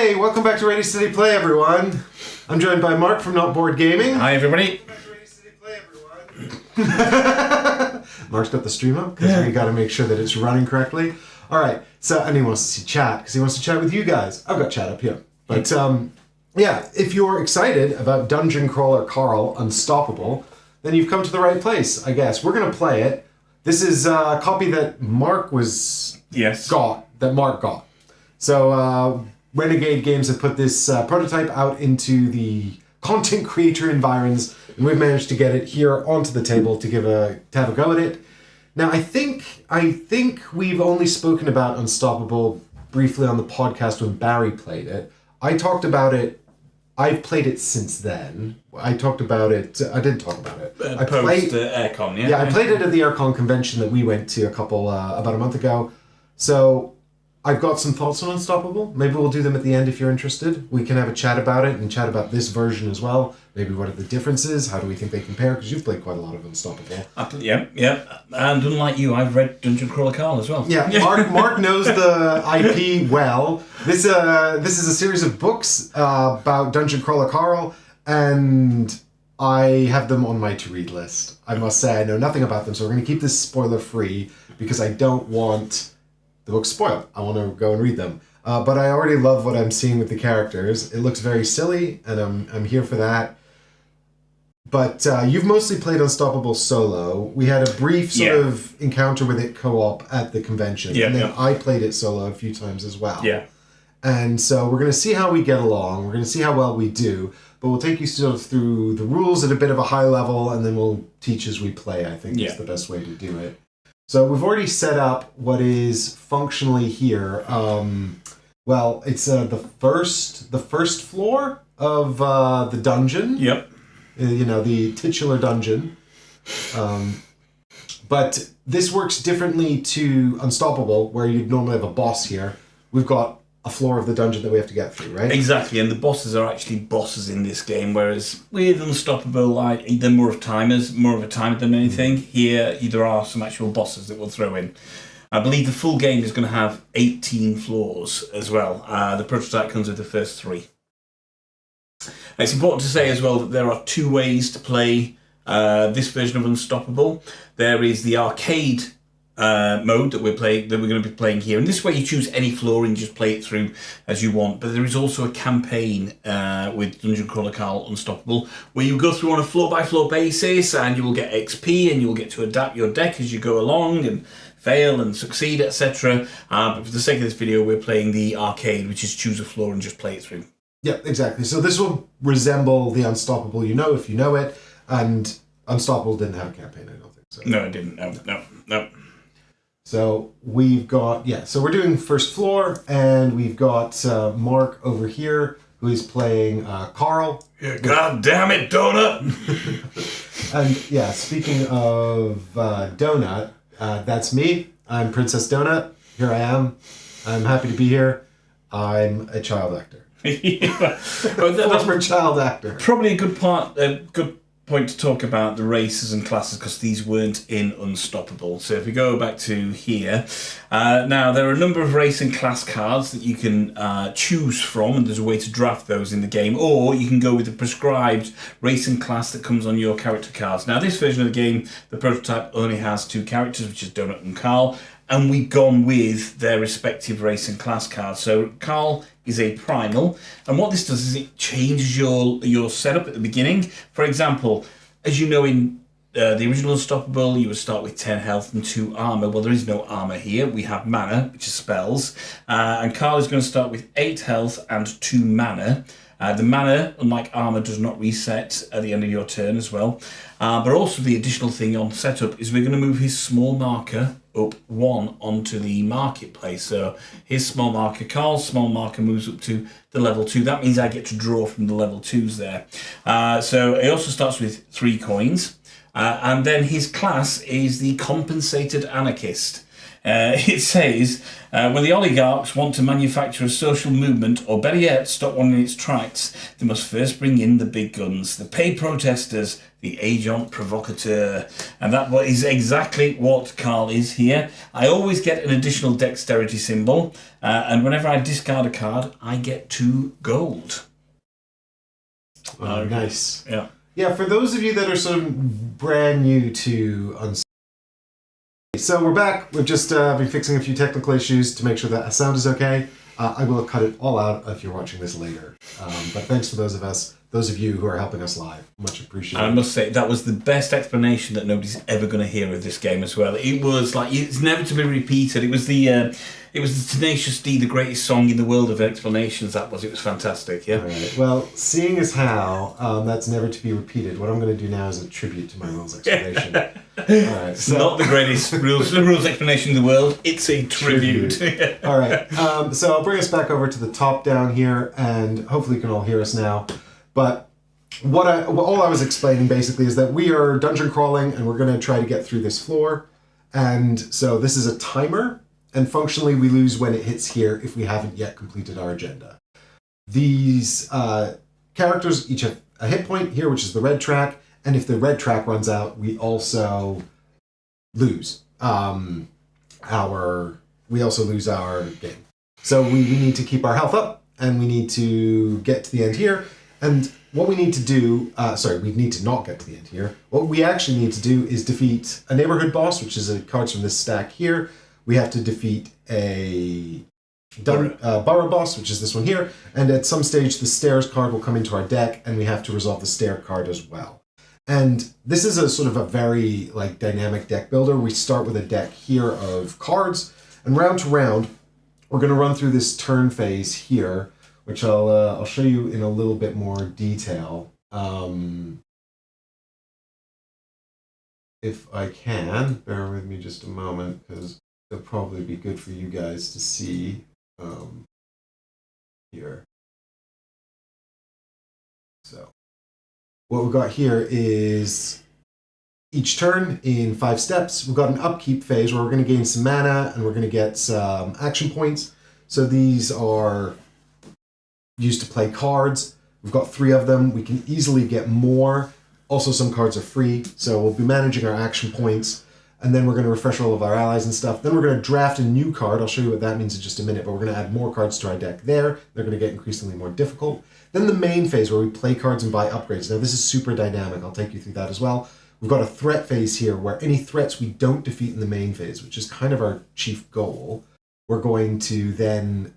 Hey, welcome back to Ready Steady Play, everyone. I'm joined by Mark from Not Bored Gaming. Hi, everybody. Back to Ready Steady Play, everyone. Mark's got the stream up because we got to make sure that it's running correctly. All right, and he wants to see chat because he wants to chat with you guys. I've got chat up here. But yeah, if you're excited about Dungeon Crawler Carl Unstoppable, then you've come to the right place, I guess. We're going to play it. This is a copy that Mark got. So Renegade Games have put this prototype out into the content creator environs, and we've managed to get it here onto the table to have a go at it. Now, I think we've only spoken about Unstoppable briefly on the podcast when Barry played it. I talked about it. I've played it since then. I talked about it. I did talk about it. I played Aircon, yeah? Yeah, I played it at the Aircon convention that we went to about a month ago. So I've got some thoughts on Unstoppable. Maybe we'll do them at the end if you're interested. We can have a chat about it and chat about this version as well. Maybe what are the differences? How do we think they compare? Because you've played quite a lot of Unstoppable. Yeah. And unlike you, I've read Dungeon Crawler Carl as well. Yeah, Mark knows the IP well. This is a series of books about Dungeon Crawler Carl, and I have them on my to-read list. I must say I know nothing about them, so we're going to keep this spoiler-free because I don't want the book's spoiled. I want to go and read them. But I already love what I'm seeing with the characters. It looks very silly, and I'm here for that. But you've mostly played Unstoppable solo. We had a brief sort of encounter with it co-op at the convention. And then I played it solo a few times as well. Yeah. And so we're going to see how we get along. We're going to see how well we do. But we'll take you sort of through the rules at a bit of a high level, and then we'll teach as we play, I think is the best way to do it. So we've already set up what is functionally here. Well, it's the first floor of the dungeon. Yep. The titular dungeon. But this works differently to Unstoppable, where you'd normally have a boss here. We've got a floor of the dungeon that we have to get through, right? Exactly, and the bosses are actually bosses in this game, whereas with Unstoppable, they're more of a timer than anything. Here, there are some actual bosses that we'll throw in. I believe the full game is going to have 18 floors as well. The prototype comes with the first 3. It's important to say as well that there are 2 ways to play this version of Unstoppable. There is the arcade mode that we're going to be playing here, and this way you choose any floor and just play it through as you want. But there is also a campaign with Dungeon Crawler Carl Unstoppable where you go through on a floor-by-floor basis, and you will get XP, and you will get to adapt your deck as you go along and fail and succeed, etc. But for the sake of this video, we're playing the arcade, which is choose a floor and just play it through. Yeah, exactly. So this will resemble the Unstoppable if you know it, and Unstoppable didn't have a campaign, I don't think so. No, it didn't. No. So we've got, so we're doing first floor, and we've got Mark over here, who is playing Carl. Yeah, God damn it, Donut! And speaking of Donut, that's me. I'm Princess Donut. Here I am. I'm happy to be here. I'm a child actor. Former child actor. Probably a good point to talk about the races and classes, because these weren't in Unstoppable. So if we go back to here, now there are a number of race and class cards that you can choose from, and there's a way to draft those in the game, or you can go with the prescribed race and class that comes on your character cards. Now this version of the game, the prototype only has 2 characters, which is Donut and Carl, and we've gone with their respective race and class cards. So Carl is a primal, and what this does is it changes your setup at the beginning. For example, as you know, in the original Unstoppable, you would start with 10 health and 2 armor. Well, there is no armor here. We have mana, which is spells, and Carl is going to start with 8 health and 2 mana. The mana, unlike armor, does not reset at the end of your turn as well. But also the additional thing on setup is we're going to move his small marker up 1 onto the marketplace. So his small marker, Carl's small marker, moves up to the level 2. That means I get to draw from the level 2s there. So it also starts with 3 coins. And then his class is the Compensated Anarchist. It says, when the oligarchs want to manufacture a social movement, or better yet, stop one in its tracks, they must first bring in the big guns, the paid protesters, the agent provocateur. And that is exactly what Carl is here. I always get an additional dexterity symbol, and whenever I discard a card, I get 2 gold. Nice. Yeah. Yeah, for those of you that are sort of brand new to Unstoppable. So we're back. We've just been fixing a few technical issues to make sure that our sound is okay. I will cut it all out if you're watching this later. But thanks to those of you who are helping us live. Much appreciated. I must say, that was the best explanation that nobody's ever going to hear of this game as well. It was like, it's never to be repeated. It was the Tenacious D, the greatest song in the world of explanations. It was fantastic, yeah. All right. Well, seeing as how that's never to be repeated, what I'm going to do now is a tribute to my rules explanation. All right. So, not the greatest rules explanation in the world. It's a tribute. All right. So I'll bring us back over to the top down here, and hopefully you can all hear us now. But all I was explaining basically is that we are dungeon crawling, and we're going to try to get through this floor. And so this is a timer. And functionally, we lose when it hits here if we haven't yet completed our agenda. These characters each have a hit point here, which is the red track. And if the red track runs out, we also lose our game. So we need to keep our health up, and we need to get to the end here. And what we need to do, we need to not get to the end here. What we actually need to do is defeat a neighborhood boss, which is cards from this stack here. We have to defeat a borough boss, which is this one here. And at some stage, the stairs card will come into our deck, and we have to resolve the stair card as well. And this is a sort of a very dynamic deck builder. We start with a deck here of cards, and round to round, we're going to run through this turn phase here, which I'll show you in a little bit more detail. If I can, bear with me just a moment, because it'll probably be good for you guys to see here. So what we've got here is each turn in 5 steps. We've got an upkeep phase where we're going to gain some mana and we're going to get some action points. So these are used to play cards. We've got 3 of them. We can easily get more. Also, some cards are free, so we'll be managing our action points. And then we're going to refresh all of our allies and stuff. Then we're going to draft a new card. I'll show you what that means in just a minute, but we're going to add more cards to our deck there. They're going to get increasingly more difficult. Then the main phase where we play cards and buy upgrades. Now this is super dynamic. I'll take you through that as well. We've got a threat phase here where any threats we don't defeat in the main phase, which is kind of our chief goal, we're going to then,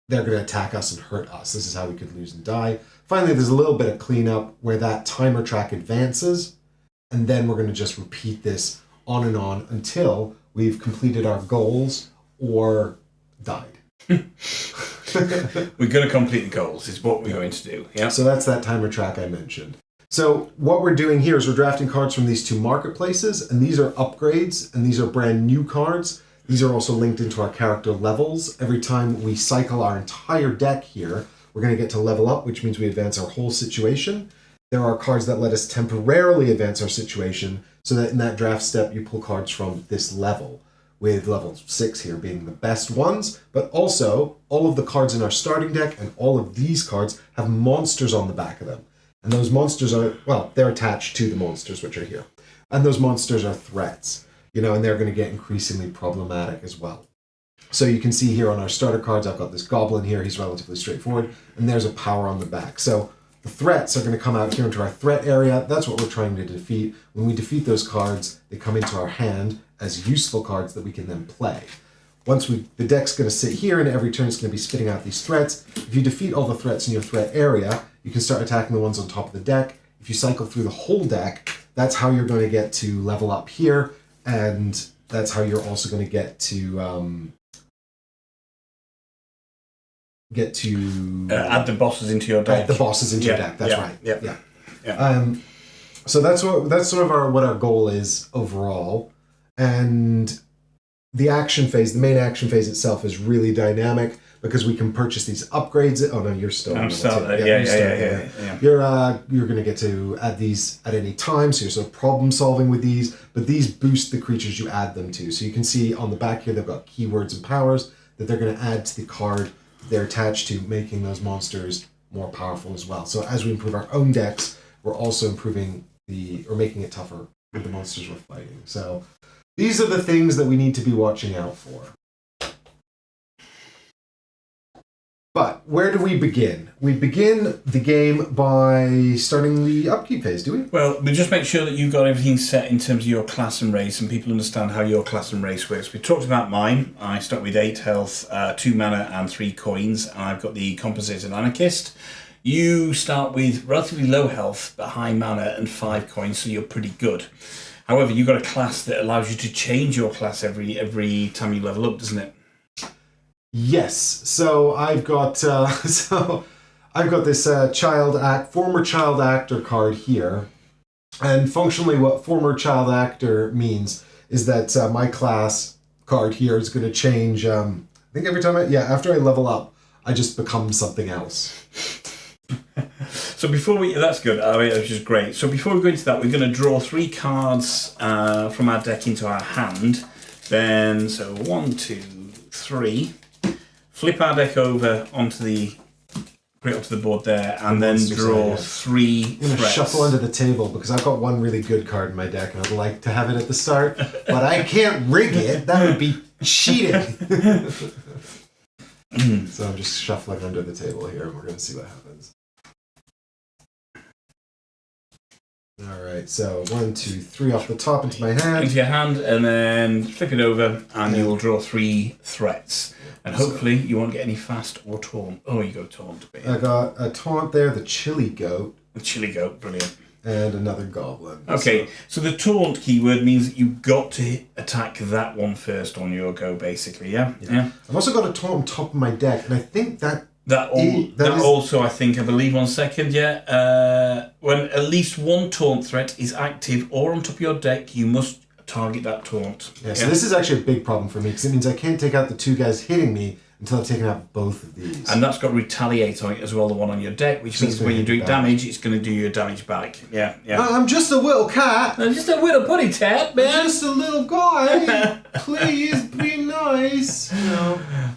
they're going to attack us and hurt us. This is how we could lose and die. Finally, there's a little bit of cleanup where that timer track advances, and then we're going to just repeat this on and on until we've completed our goals or died. We're going to complete the goals, is what we're going to do. Yeah. So that's that timer track I mentioned. So what we're doing here is we're drafting cards from these 2 marketplaces, and these are upgrades, and these are brand new cards. These are also linked into our character levels. Every time we cycle our entire deck here, we're going to get to level up, which means we advance our whole situation. There are cards that let us temporarily advance our situation, so that in that draft step, you pull cards from this level, with level 6 here being the best ones. But also, all of the cards in our starting deck and all of these cards have monsters on the back of them. And those monsters are, well, they're attached to the monsters, which are here. And those monsters are threats, and they're going to get increasingly problematic as well. So you can see here on our starter cards, I've got this goblin here. He's relatively straightforward. And there's a power on the back. So the threats are going to come out here into our threat area. That's what we're trying to defeat. When we defeat those cards, they come into our hand as useful cards that we can then play. Once the deck's going to sit here, and every turn it's going to be spitting out these threats. If you defeat all the threats in your threat area, you can start attacking the ones on top of the deck. If you cycle through the whole deck, that's how you're going to get to level up here, and that's how you're also going to get to add the bosses into your deck. Add the bosses into your deck. That's right. Yeah. So that's sort of what our goal is overall, and the action phase, the main action phase itself, is really dynamic. because we can purchase these upgrades. Oh no, you're still. I'm still there. Yeah. You're going to get to add these at any time, so you're sort of problem solving with these. But these boost the creatures you add them to. So you can see on the back here they've got keywords and powers that they're going to add to the card they're attached to, making those monsters more powerful as well. So as we improve our own decks, we're also improving making it tougher with the monsters we're fighting. So these are the things that we need to be watching out for. But where do we begin? We begin the game by starting the upkeep phase, do we? Well, we just make sure that you've got everything set in terms of your class and race, and people understand how your class and race works. We talked about mine. I start with 8 health, 2 mana and 3 coins, and I've got the Compensated Anarchist. You start with relatively low health, but high mana and 5 coins, so you're pretty good. However, you've got a class that allows you to change your class every time you level up, doesn't it? Yes. So I've got this former child actor card here, and functionally, what former child actor means is that my class card here is going to change. I think every time after I level up, I just become something else. So that's good. I mean, which is great. So before we go into that, we're going to draw 3 cards from our deck into our hand. Then, 1, 2, 3. Flip our deck over put it onto the board there, and then draw 3 I'm going to threats. shuffle under the table because I've got one really good card in my deck, and I'd like to have it at the start, but I can't rig it. That would be cheating. So I'm just shuffling under the table here, and we're going to see what happens. All right, so 1, 2, 3 off the top into my hand. Into your hand, and then flip it over, and you'll draw 3 threats. And hopefully you won't get any fast or taunt. Oh, you got taunt. I got a taunt there, the chili goat. The chili goat, brilliant. And another goblin. Okay, so the taunt keyword means that you've got to attack that one first on your go, basically, yeah? I've also got a taunt on top of my deck, and I think that also, I believe, 1 second, when at least one taunt threat is active or on top of your deck, you must target that taunt. Yeah, so this is actually a big problem for me, because it means I can't take out the 2 guys hitting me until I've taken out both of these. And that's got retaliate on it as well, the one on your deck, which means when you're doing damage, it's going to do your damage back. Yeah. I'm just a little cat. I'm just a little putty tat, man. I'm just a little guy. Please be nice.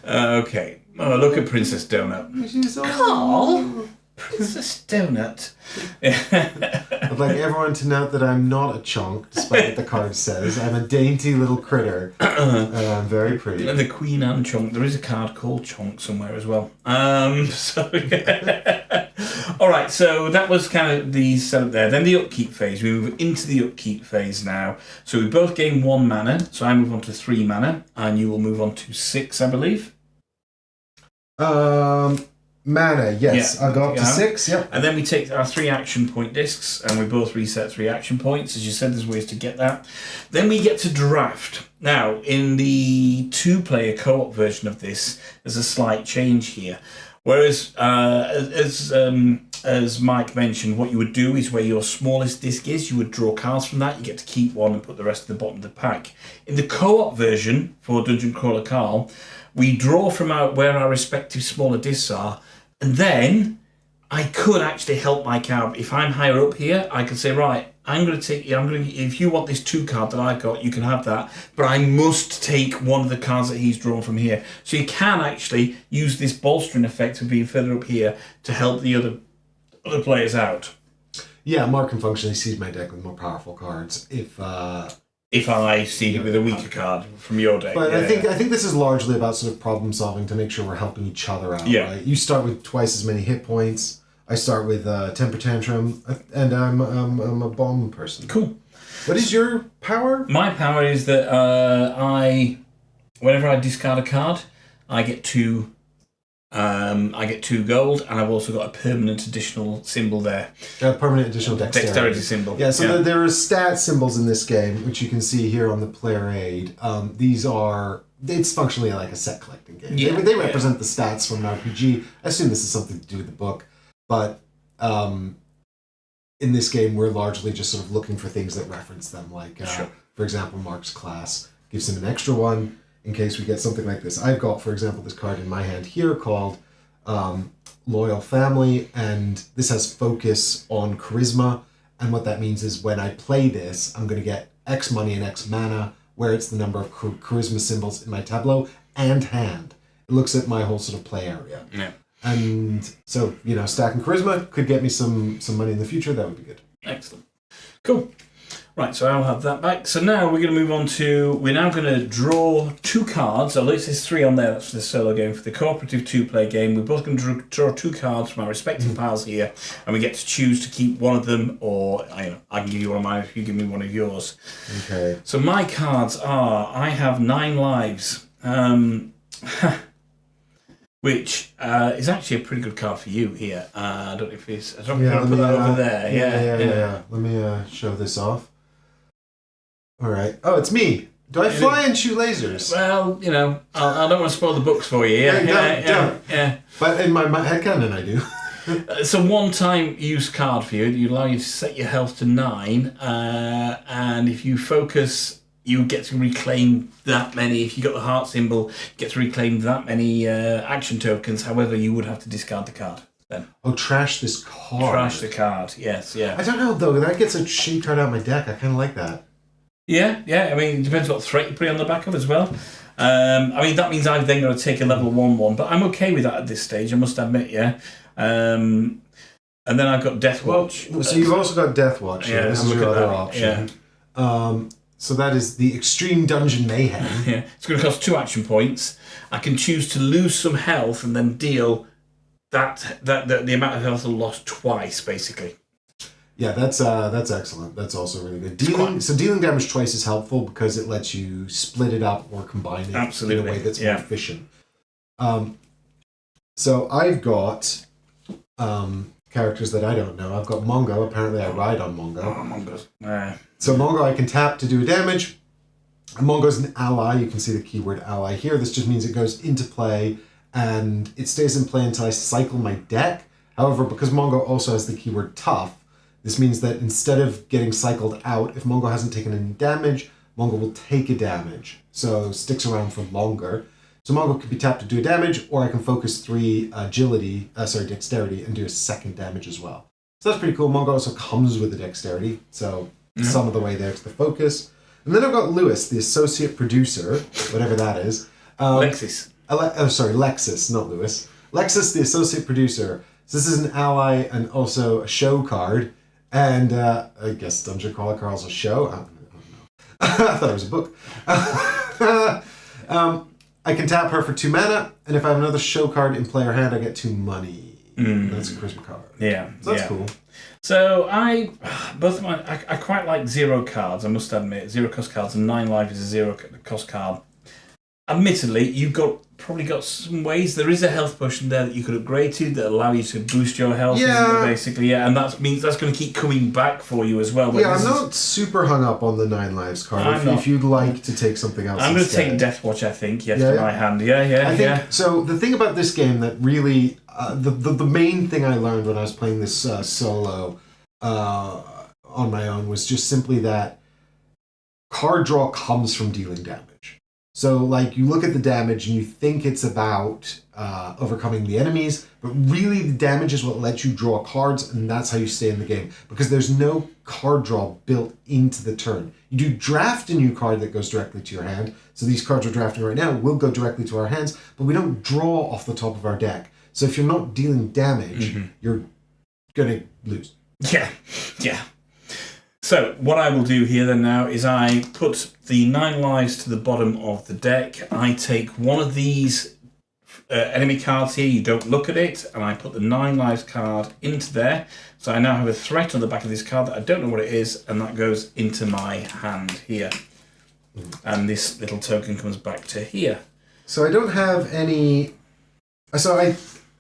Okay. Oh, look at Princess Donut. She's Oh, Princess Donut. I'd like everyone to note that I'm not a chunk, despite what the card says. I'm a dainty little critter. And I'm very pretty. The Queen and Chunk. There is a card called Chunk somewhere as well. Alright, so that was kind of the setup there. Then the upkeep phase. We move into the upkeep phase now. So we both gain 1 mana. So I move on to 3 mana, and you will move on to 6, I believe. Mana, yes. I'll go up to 6, yep. And then we take our 3 action point discs, and we both reset 3 action points. As you said, there's ways to get that. Then we get to draft. Now, in the 2-player co-op version of this, there's a slight change here. Whereas, as Mike mentioned, what you would do is where your smallest disc is, you would draw cards from that. You get to keep 1 and put the rest at the bottom of the pack. In the co-op version for Dungeon Crawler Carl, we draw from where our respective smaller discs are, and then I could actually help Mike out. If I'm higher up here, I could say, right, if you want this 2 card that I've got, you can have that, but I must take one of the cards that he's drawn from here. So you can actually use this bolstering effect of being further up here to help the other players out. Yeah, Mark can functionally seed my deck with more powerful cards if I seed it with a weaker card from your deck. But I think this is largely about sort of problem solving to make sure we're helping each other out. Yeah. Right? You start with twice as many hit points. I start with temper tantrum, and I'm a bomb person. Cool. What is your power? My power is that whenever I discard a card, I get 2 gold, and I've also got a permanent additional symbol there. A permanent additional dexterity symbol. Yeah, so there are stat symbols in this game, which you can see here on the player aid. It's functionally like a set collecting game. Yeah, they represent the stats from an RPG. I assume this is something to do with the book, but in this game, we're largely just sort of looking for things that reference them. Like, Sure. for example, Mark's class gives him an extra 1. in case we get something like this. I've got, for example, this card in my hand here called Loyal Family, and this has focus on charisma. And what that means is when I play this, I'm going to get X money and X mana, where it's the number of charisma symbols in my tableau and hand. It looks at my whole sort of play area. Yeah. And so, stacking charisma could get me some money in the future. That would be good. Excellent. Cool. Right, so I'll have that back. So now we're going to move on to, we're now going to draw 2 cards. Although it says 3 on there, that's for the solo game. For the cooperative 2-player game, we're both going to draw 2 cards from our respective piles here, and we get to choose to keep one of them, or I can give you one of mine if you give me one of yours. Okay. So my cards are, I have 9 lives, which is actually a pretty good card for you here. I don't know if it's, I don't know if I'll put that over there. Yeah. Let me show this off. All right. Oh, it's me. Do I fly and shoot lasers? Well, I don't want to spoil the books for you. Yeah. But in my headcanon, I do. It's a one-time use card for you. You allow you to set your health to 9, and if you focus, you get to reclaim that many. If you got the heart symbol, you get to reclaim that many action tokens. However, you would have to discard the card then. Oh, trash this card. Trash the card. Yes, yeah. I don't know though. That gets a shade card out of my deck. I kind of like that. Yeah. I mean, it depends what threat you put it on the back of as well. I mean, that means I've then got to take a level 1/1, but I'm okay with that at this stage, I must admit, yeah. And then I've got Death Watch. Well, so you've also got Death Watch. Yeah, this is your other option. Yeah. So that is the Extreme Dungeon Mayhem. Yeah, it's going to cost 2 action points. I can choose to lose some health and then deal the amount of health lost twice, basically. Yeah, that's excellent. That's also really good. Dealing damage twice is helpful because it lets you split it up or combine it in a way that's more efficient. So I've got characters that I don't know. I've got Mongo. Apparently I ride on Mongo. Oh, Mongo's. So Mongo I can tap to do a damage. Mongo's an ally. You can see the keyword ally here. This just means it goes into play and it stays in play until I cycle my deck. However, because Mongo also has the keyword tough, this means that instead of getting cycled out, if Mongo hasn't taken any damage, Mongo will take a damage. So sticks around for longer. So Mongo could be tapped to do a damage, or I can focus 3 dexterity, and do a second damage as well. So that's pretty cool. Mongo also comes with a dexterity, so some of the way there to the focus. And then I've got Lewis, the associate producer, whatever that is. Lexus. Lexus, not Lewis. Lexus, the associate producer. So this is an ally and also a show card. And I guess Dungeon Crawler Carl's a show. I don't know. I thought it was a book. I can tap her for 2 mana, and if I have another show card in player hand, I get 2 money. That's a charisma card. Yeah. So that's cool. So I quite like 0 cards, I must admit. 0 cost cards, and 9 life is a 0 cost card. Admittedly, you've probably got some ways. There is a health potion there that you could upgrade to that allow you to boost your health, basically, and that means that's going to keep coming back for you as well. Yeah, I'm not super hung up on the 9 lives card. If you'd like to take something else, I'm going to take Death Watch. I think, for my hand. I think so. The thing about this game that really, the main thing I learned when I was playing this solo on my own was just simply that card draw comes from dealing damage. So, like, you look at the damage and you think it's about overcoming the enemies, but really the damage is what lets you draw cards, and that's how you stay in the game. Because there's no card draw built into the turn. You do draft a new card that goes directly to your hand. So these cards we're drafting right now will go directly to our hands, but we don't draw off the top of our deck. So if you're not dealing damage, you're going to lose. Yeah. So what I will do here then now is I put the 9 lives to the bottom of the deck. I take one of these enemy cards here. You don't look at it, and I put the 9 lives card into there. So I now have a threat on the back of this card that I don't know what it is, and that goes into my hand here. And this little token comes back to here. So I don't have any. So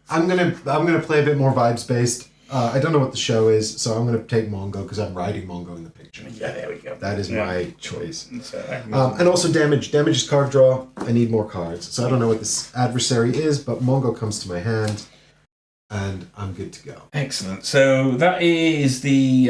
I'm gonna play a bit more vibes based. I don't know what the show is, so I'm going to take Mongo because I'm riding Mongo in the picture. Yeah, there we go. That is my choice. And also damage. Damage is card draw. I need more cards. So I don't know what this adversary is, but Mongo comes to my hand, and I'm good to go. Excellent. So that is the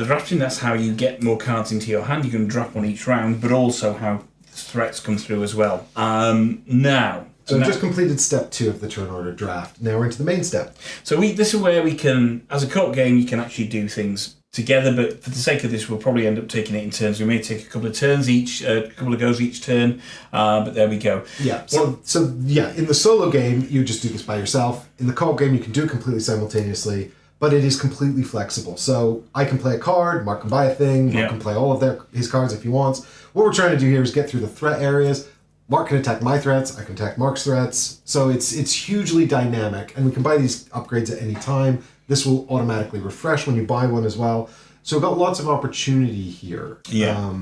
drafting. That's how you get more cards into your hand. You can draft one each round, but also how threats come through as well. Now. So I've just completed step 2 of the turn order draft. Now we're into the main step. So this is where we can, as a co-op game, you can actually do things together, but for the sake of this, we'll probably end up taking it in turns. We may take a couple of turns each, a couple of goes each turn, but there we go. Yeah, so yeah, in the solo game, you just do this by yourself. In the co-op game, you can do it completely simultaneously, but it is completely flexible. So I can play a card, Mark can buy a thing, Mark can play all of his cards if he wants. What we're trying to do here is get through the threat areas. Mark can attack my threats, I can attack Mark's threats. So it's hugely dynamic, and we can buy these upgrades at any time. This will automatically refresh when you buy one as well. So we've got lots of opportunity here. Yeah.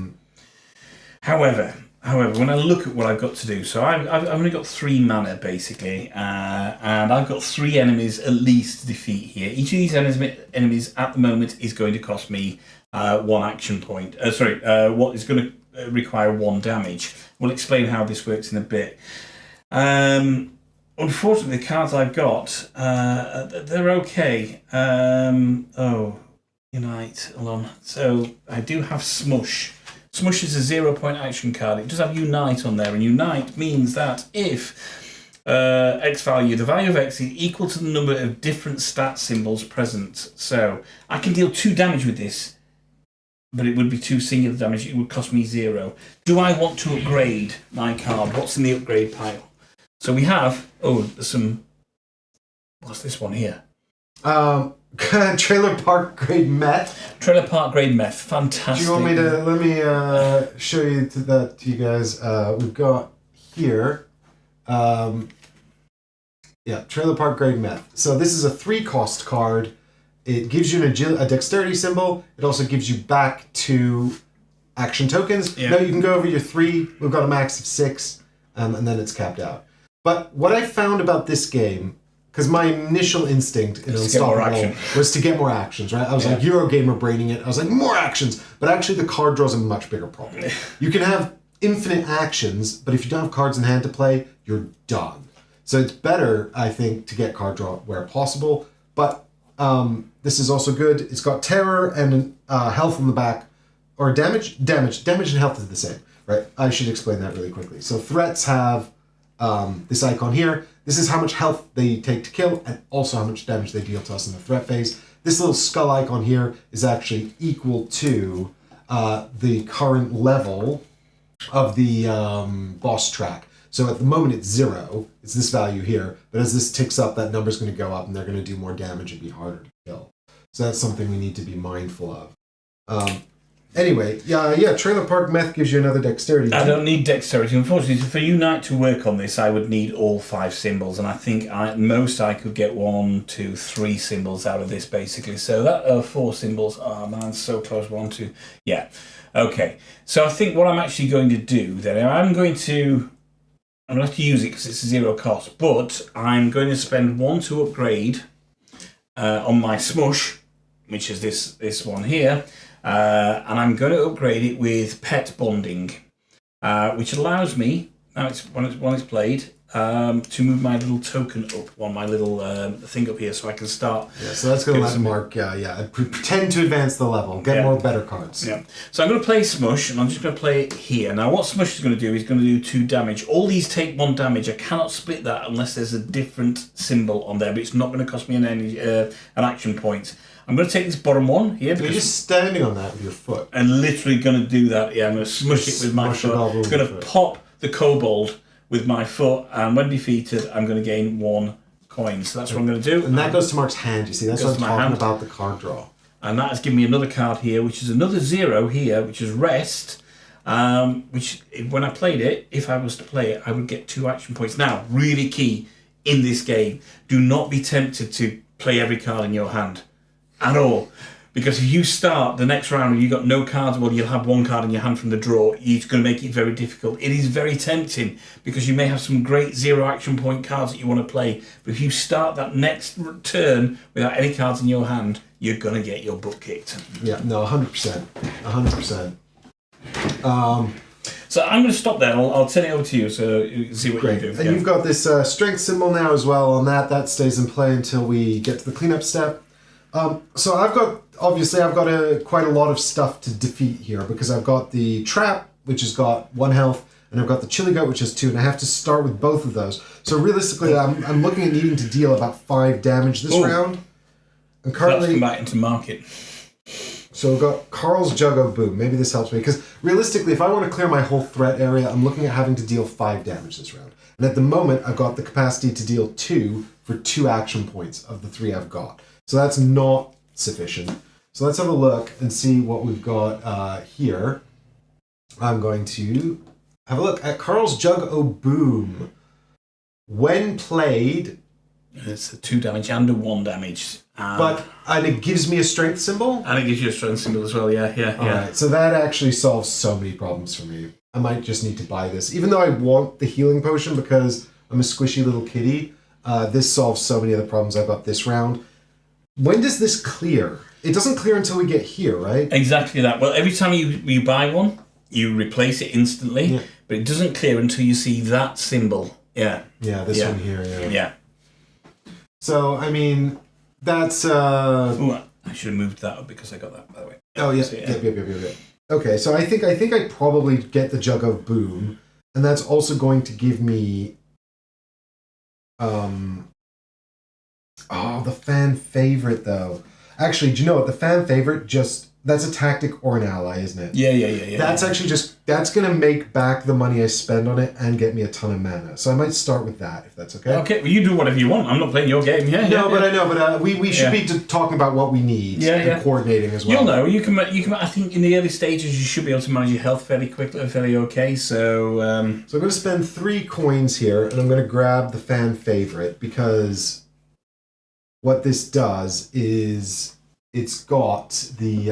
However, when I look at what I've got to do, so I've only got 3 mana basically, and I've got 3 enemies at least to defeat here. Each of these enemies at the moment is going to cost me 1 action point. What is going to require 1 damage. We'll explain how this works in a bit. Unfortunately, the cards I've got, they're okay. Unite, hold on. So I do have Smush. Smush is a 0-point action card. It does have Unite on there, and Unite means that if X value, the value of X is equal to the number of different stat symbols present. So I can deal 2 damage with this, but it would be 2 singular damage. It would cost me 0. Do I want to upgrade my card? What's in the upgrade pile? So we have, there's some, what's this one here? Trailer Park Grade Meth. Trailer Park Grade Meth, fantastic. Do you want me to, let me show you to you guys. We've got here, Trailer Park Grade Meth. So this is a 3-cost card. It gives you a dexterity symbol. It also gives you back 2 action tokens. Yeah. Now you can go over your 3. We've got a max of 6, and then it's capped out. But what I found about this game, because my initial instinct in Unstoppable was to get more actions, right? I was like Eurogamer braining it. I was like, more actions. But actually the card draw is a much bigger problem. You can have infinite actions, but if you don't have cards in hand to play, you're done. So it's better, I think, to get card draw where possible. But this is also good. It's got terror and health on the back. Or damage. Damage and health is the same, right? I should explain that really quickly. So threats have this icon here. This is how much health they take to kill and also how much damage they deal to us in the threat phase. This little skull icon here is actually equal to the current level of the boss track. So at the moment it's 0. It's this value here. But as this ticks up, that number's going to go up and they're going to do more damage and be harder to kill. So that's something we need to be mindful of. Anyway, Trailer Park Meth gives you another dexterity. I don't need dexterity. Unfortunately, for Unite to work on this, I would need all 5 symbols, and I think at most I could get 1, 2, 3 symbols out of this, basically. So that 4 symbols. Oh man, so close. 1, 2. Yeah. Okay. So I think what I'm actually going to do then, I'm going to have to use it because it's a 0 cost, but I'm going to spend 1 to upgrade on my Smush, which is this one here. And I'm going to upgrade it with Pet Bonding, which allows me, now when it's played, to move my little token up on my little thing up here so I can start. Yeah, so that's going to let Mark, pretend to advance the level, get more better cards. Yeah. So I'm going to play Smush, and I'm just going to play it here. Now what Smush is going to do is going to do 2 damage. All these take 1 damage. I cannot split that unless there's a different symbol on there, but it's not going to cost me an action point. I'm going to take this bottom one here. You're just standing on that with your foot. And literally going to do that. Yeah, I'm going to smush it with my foot. I'm going to pop the kobold with my foot, and when defeated, I'm going to gain 1 coin. So that's what I'm going to do. And that goes to Mark's hand, you see. That's what I'm talking about, the card draw. And that has given me another card here, which is another 0 here, which is Rest. Which, when I played it, if I was to play it, I would get 2 action points. Now, really key in this game, do not be tempted to play every card in your hand. At all, because if you start the next round and you've got no cards, well, you'll have 1 card in your hand from the draw. It's going to make it very difficult. It is very tempting because you may have some great 0 action point cards that you want to play, but if you start that next turn without any cards in your hand, you're going to get your butt kicked. Yeah, no, 100%, 100%. So I'm going to stop there. I'll turn it over to you so you can see what you do. And you've got this strength symbol now as well on that. That stays in play until we get to the cleanup step. So I've got quite a lot of stuff to defeat here because I've got the trap, which has got 1 health. and I've got the chili goat, which has 2, and I have to start with both of those. So realistically, I'm looking at needing to deal about 5 damage this round. And currently, come back into market. So we've got Carl's Juggo Boom. Maybe this helps me, because realistically, if I want to clear my whole threat area, I'm looking at having to deal 5 damage this round. And at the moment, I've got the capacity to deal 2 for 2 action points of the 3 I've got. So that's not sufficient. So let's have a look and see what we've got here. I'm going to have a look at Carl's Juggo Boom. When played... It's a 2 damage and a 1 damage. And it gives me a strength symbol? And it gives you a strength symbol as well, yeah. Alright, so that actually solves so many problems for me. I might just need to buy this. Even though I want the healing potion because I'm a squishy little kitty, this solves so many of the problems I've got this round. When does this clear? It doesn't clear until we get here, right? Exactly that. Well, every time you buy one, you replace it instantly, but it doesn't clear until you see that symbol. Yeah. Yeah, this one here, Yeah. So, I mean, that's... Ooh, I should have moved that up because I got that, by the way. Oh, yeah. Yep. Okay, so I think I probably get the Juggo Boom, and that's also going to give me... the fan favorite, though. Actually, do you know what? The fan favorite that's a tactic or an ally, isn't it? Yeah. That's actually that's going to make back the money I spend on it and get me a ton of mana. So I might start with that, if that's okay. Okay, well, you do whatever you want. I'm not playing your game. I know, but we should be talking about what we need and coordinating as well. You'll know. You can. I think in the early stages you should be able to manage your health fairly quickly, fairly okay. So. So I'm going to spend 3 coins here, and I'm going to grab the fan favorite because what this does is. It's got the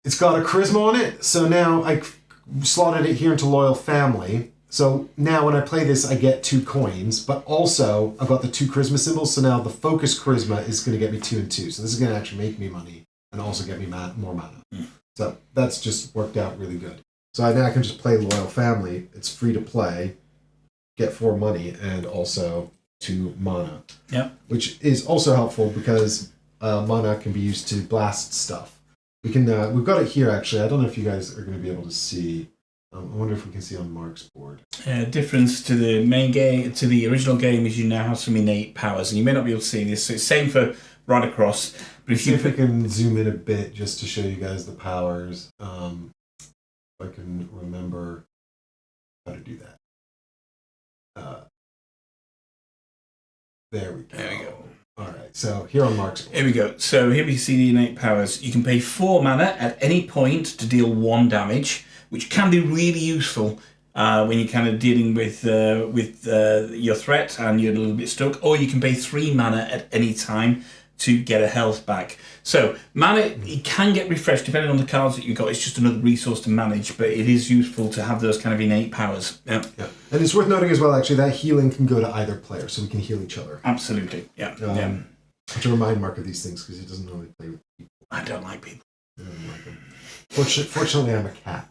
it's got a charisma on it, so now I slotted it here into Loyal Family. So now when I play this, I get 2 coins, but also I've got the 2 charisma symbols. So now the focus charisma is going to get me 2 and 2. So this is going to actually make me money and also get me more mana. So that's just worked out really good. So now I can just play Loyal Family. It's free to play, get 4 money, and also 2 mana. Yeah. Which is also helpful because mana can be used to blast stuff. We've got it here actually. I don't know if you guys are going to be able to see. I wonder if we can see on Mark's board. Difference to the main game, to the original game, is you now have some innate powers, and you may not be able to see this. So it's same for right across. But if we can zoom in a bit just to show you guys the powers, if I can remember how to do that. There we go. All right, so here on Mark's board. Here we go. So here we see the innate powers. You can pay 4 mana at any point to deal 1 damage, which can be really useful when you're kind of dealing with your threat and you're a little bit stuck. Or you can pay 3 mana at any time to get a health back. So mana, it can get refreshed depending on the cards that you've got. It's just another resource to manage, but it is useful to have those kind of innate powers. Yeah. And it's worth noting as well, actually, that healing can go to either player, so we can heal each other. Absolutely. Yeah. I have to remind Mark of these things because he doesn't normally play with people. I don't like people. I don't like them. Fortunately, I'm a cat.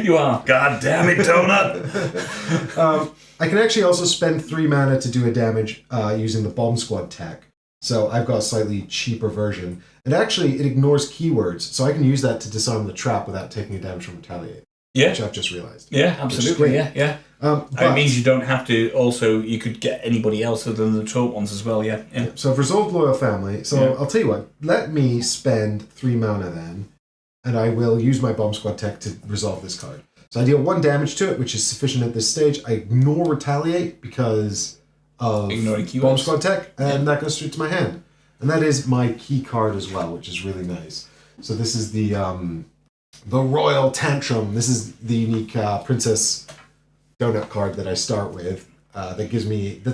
You are. God damn it, Donut! I can actually also spend 3 mana to do a damage using the Bomb Squad tech. So I've got a slightly cheaper version. And actually, it ignores keywords, so I can use that to disarm the trap without taking a damage from Retaliate. Yeah. Which I've just realized. Yeah, absolutely. Yeah. It means you don't have to also, you could get anybody else other than the taunt ones as well, yeah. So I've resolved Loyal Family. So I'll tell you what, let me spend 3 mana then, and I will use my Bomb Squad tech to resolve this card. So I deal 1 damage to it, which is sufficient at this stage. I ignore Retaliate because of Bomb Squad tech, and that goes straight to my hand. And that is my key card as well, which is really nice. So this is the Royal Tantrum. This is the unique Princess Donut card that I start with. That lets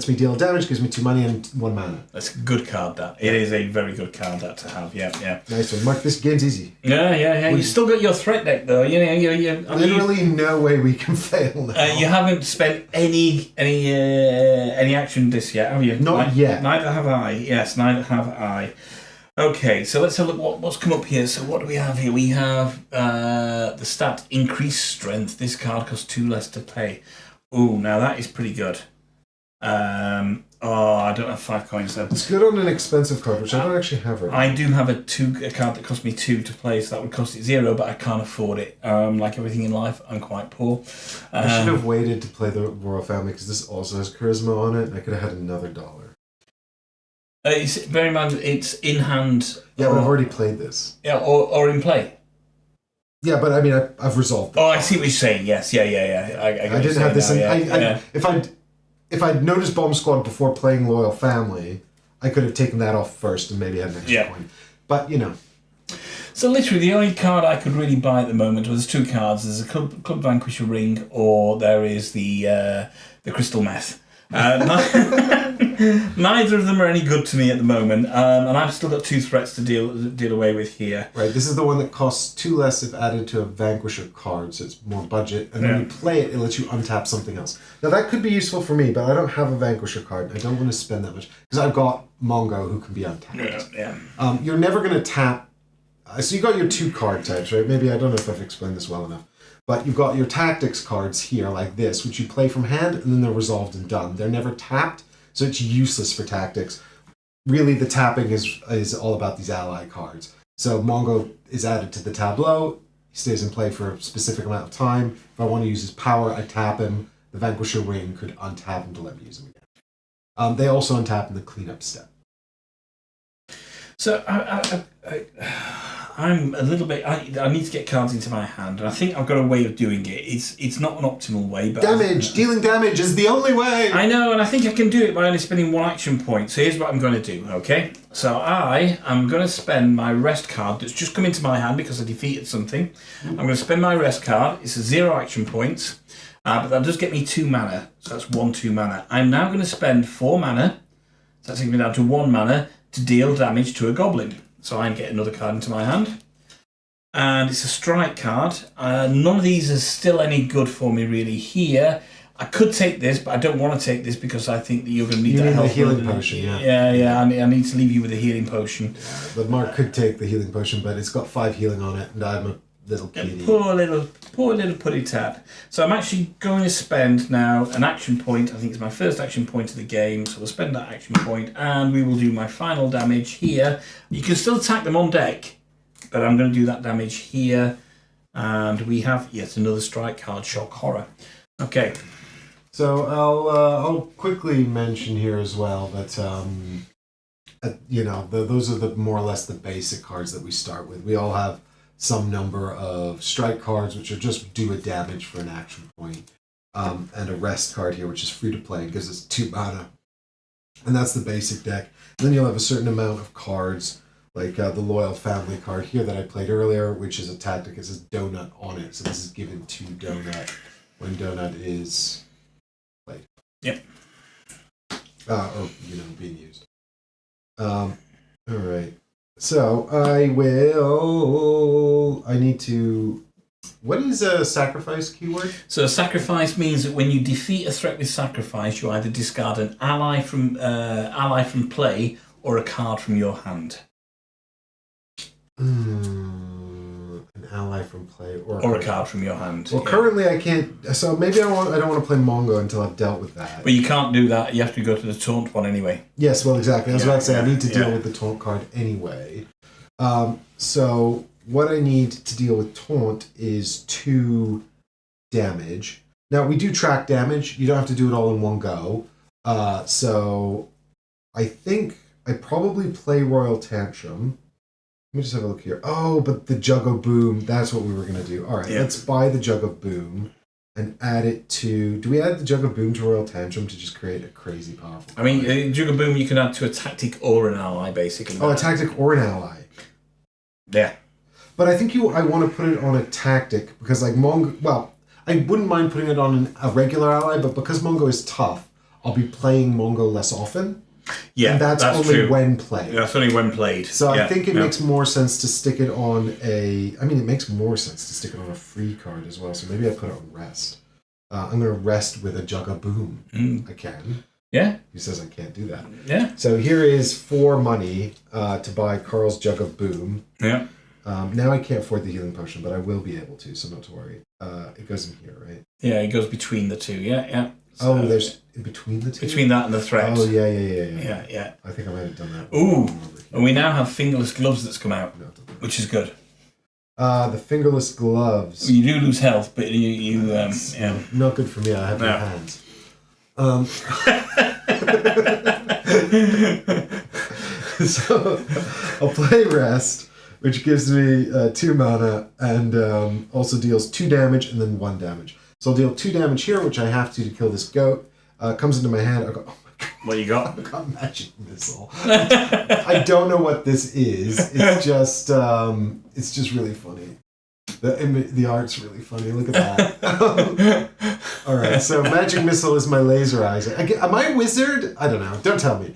me deal damage, gives me 2 money and 1 mana. That's a good card, that. It is a very good card, that, to have, yeah. Nice one. Mark, this game's easy. Yeah. You still got your threat deck, though. Literally no way we can fail now. You haven't spent any action this yet, have you? Not yet. Neither have I. Yes, neither have I. Okay, so let's have a look what's come up here. So what do we have here? We have the stat Increased Strength. This card costs 2 less to pay. Ooh, now that is pretty good. Oh, I don't have 5 coins though. It's good on an expensive card, which I don't actually have right now. I do have a card that cost me 2 to play, so that would cost it 0, but I can't afford it. Like everything in life, I'm quite poor. I should have waited to play the Royal Family because this also has charisma on it, and I could have had another $1. Bear in mind, it's in hand. Yeah, but I've already played this. Yeah, or in play. Yeah, but I mean, I've resolved it. Oh, I see what you're saying. Yes, yeah. I didn't have this. If I'd noticed Bomb Squad before playing Loyal Family, I could have taken that off first and maybe had an extra point. But So literally, the only card I could really buy at the moment was 2 cards. There's a Club Vanquisher ring, or there is the Crystal Meth. Neither of them are any good to me at the moment, and I've still got 2 threats to deal away with here. Right, this is the one that costs 2 less if added to a Vanquisher card, so it's more budget. And when you play it, it lets you untap something else. Now that could be useful for me, but I don't have a Vanquisher card. I don't want to spend that much because I've got Mongo who can be untapped. You're never going to tap. So you got your 2 card types, right? Maybe I don't know if I've explained this well enough. But you've got your tactics cards here, like this, which you play from hand, and then they're resolved and done. They're never tapped, so it's useless for tactics. Really, the tapping is all about these ally cards. So Mongo is added to the tableau. He stays in play for a specific amount of time. If I want to use his power, I tap him. The Vanquisher ring could untap him to let me use him again. They also untap in the cleanup step. So I'm a little bit. I need to get cards into my hand, and I think I've got a way of doing it. It's not an optimal way, but dealing damage is the only way. I know, and I think I can do it by only spending 1 action point. So here's what I'm going to do. Okay, so I am going to spend my rest card that's just come into my hand because I defeated something. I'm going to spend my rest card. It's a 0 action points, but that does get me 2 mana. So that's 1 2 mana. I'm now going to spend 4 mana. So that's taking me down to 1 mana to deal damage to a goblin. So I get another card into my hand. And it's a strike card. None of these are still any good for me really here. I could take this, but I don't want to take this because I think that you're going to need that help. The healing potion, Yeah. I need to leave you with a healing potion. Yeah, but Mark could take the healing potion, but it's got 5 healing on it, and I'm a little kitty. Poor little putty tat. So I'm actually going to spend now an action point. I think it's my first action point of the game. So we'll spend that action point, and we will do my final damage here. You can still attack them on deck, but I'm going to do that damage here. And we have yet another strike card, Shock Horror. Okay. So I'll quickly mention here as well that those are the more or less the basic cards that we start with. We all have some number of strike cards, which are just do a damage for an action point, and a rest card here, which is free to play because it's 2 mana, and that's the basic deck. And then you'll have a certain amount of cards, like the Loyal Family card here that I played earlier, which is a tactic. It says Donut on it, so this is given to Donut when Donut is played. Yep. Or being used. All right. So I need to. What is a sacrifice keyword? So a sacrifice means that when you defeat a threat with sacrifice, you either discard an ally from play or a card from your hand. An ally from play or a card from your hand. Well, currently I can't. So maybe I don't want to play Mongo until I've dealt with that. But you can't do that. You have to go to the taunt one anyway. Yes, well, exactly. I was about to say I need to deal with the taunt card anyway. So what I need to deal with taunt is 2 damage. Now we do track damage. You don't have to do it all in one go. So I think I probably play Royal Tantrum. Let me just have a look here. Oh, but the Jug of Boom, that's what we were going to do. All right, let's buy the Jug of Boom and add it to... Do we add the Jug of Boom to Royal Tantrum to just create a crazy powerful card? I mean, Jug of Boom you can add to a tactic or an ally, basically. Oh, a tactic or an ally. Yeah. But I think I want to put it on a tactic because, like, Mongo... Well, I wouldn't mind putting it on a regular ally, but because Mongo is tough, I'll be playing Mongo less often. Yeah, and that's only true. When played. That's only when played. So I think it makes more sense to stick it on a... I mean, it makes more sense to stick it on a free card as well, so maybe I put it on rest. I'm going to rest with a Jug of Boom. I can. Yeah. He says I can't do that. Yeah. So here is 4 money to buy Carl's Jug of Boom. Yeah. Now I can't afford the healing potion, but I will be able to, so not to worry. It goes in here, right? Yeah, it goes between the two. Yeah. So, in between the two? Between that and the threat. Oh, yeah. Yeah. I think I might have done that. Ooh. And we now have fingerless gloves that's come out, No, which is good. the fingerless gloves. You do lose health, but you Not good for me. I have no hands. So I'll play Rest, which gives me 2 mana and also deals 2 damage and then 1 damage. So I'll deal 2 damage here, which I have to kill this goat. Comes into my hand. I go, oh my god. What you got? I got magic missile. I don't know what this is. It's just really funny. The art's really funny. Look at that. All right, so magic missile is my laser eyes. Am I a wizard? I don't know. Don't tell me.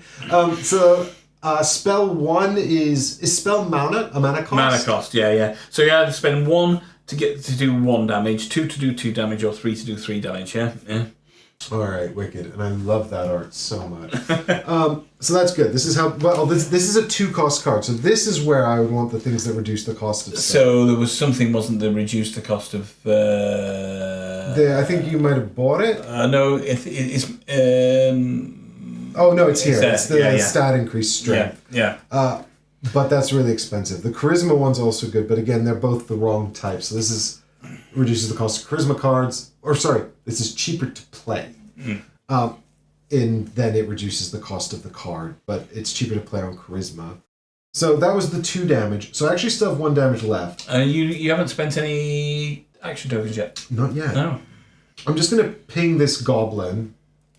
Spell 1 is spell mana a mana cost? Mana cost, yeah. So you either spend 1 to do 1 damage, 2 to do 2 damage, or 3 to do 3 damage. Yeah. All right, wicked, and I love that art so much. So that's good. This is how well. This is a 2-cost card. So this is where I would want the things that reduce the cost of stuff. So there was something, wasn't there, reduce the cost of? I think you might have bought it. No, it's. Oh no, it's here. It's the stat increase strength. Yeah. But that's really expensive. The charisma one's also good, but again, they're both the wrong type. So this is reduces the cost of charisma cards. Or sorry, this is cheaper to play. Then it reduces the cost of the card, but it's cheaper to play on charisma. So that was the 2 damage. So I actually still have 1 damage left. You haven't spent any action tokens yet? Not yet. No. I'm just going to ping this goblin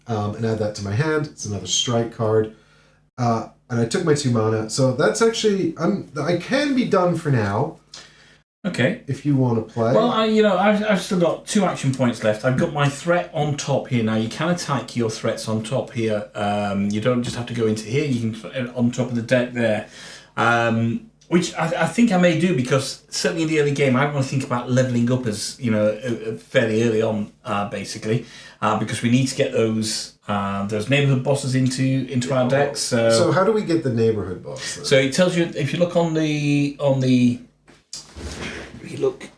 and add that to my hand. It's another strike card. And I took my 2 mana. So that's actually... I can be done for now. Okay. If you want to play. Well, I've still got 2 action points left. I've got my threat on top here. Now, you can attack your threats on top here. You don't just have to go into here. You can on top of the deck there. Which I think I may do, because certainly in the early game, I want to think about levelling up as, fairly early on, basically. Because we need to get those neighbourhood bosses into our decks. So how do we get the neighbourhood boss then? So it tells you, if you look on the if you look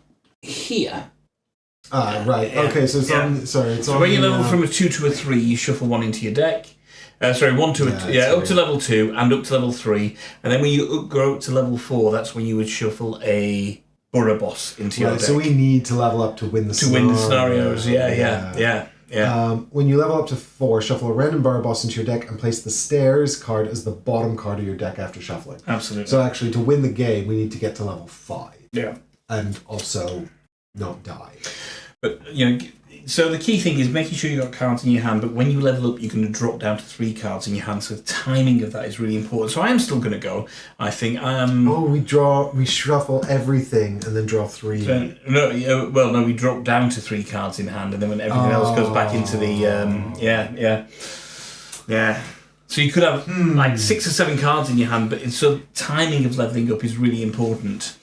here. Right. Okay, so it's on... Sorry, it's on... So when you level from a 2 to a 3, you shuffle 1 into your deck. 1 to up to level 2 and up to level 3. And then when you go up to level 4, that's when you would shuffle a Burrow boss into your deck. So we need to level up to win the scenario. To win the scenarios, yeah. When you level up to 4, shuffle a random Burrow boss into your deck and place the stairs card as the bottom card of your deck after shuffling. Absolutely. So actually, to win the game, we need to get to level 5. Yeah. And also not die. But, so the key thing is making sure you've got cards in your hand, but when you level up, you're going to drop down to 3 cards in your hand, so the timing of that is really important. So I am still going to go, I think. We shuffle everything and then draw 3. No, we drop down to 3 cards in hand, and then when everything else goes back into the... Yeah. So you could have like 6 or 7 cards in your hand, but so timing of leveling up is really important.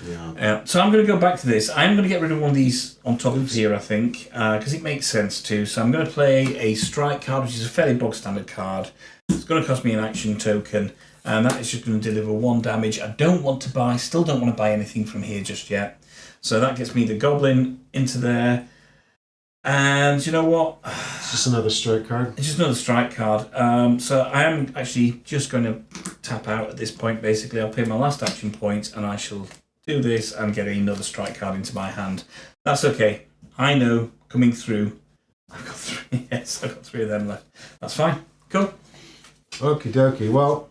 Yeah. So I'm going to go back to this. I'm going to get rid of one of these on top of here, I think, because it makes sense too. So I'm going to play a strike card, which is a fairly bog standard card. It's going to cost me an action token, and that is just going to deliver 1 damage. I don't want to buy, still don't want to buy anything from here just yet. So that gets me the goblin into there. And you know what? It's just another strike card. It's just another strike card. So I am actually just going to tap out at this point, basically. I'll pay my last action point, and I shall do this and get another strike card into my hand. That's okay. I know, coming through, I've got 3. Yes, I've got 3 of them left. That's fine. Cool. Okie dokie. Well,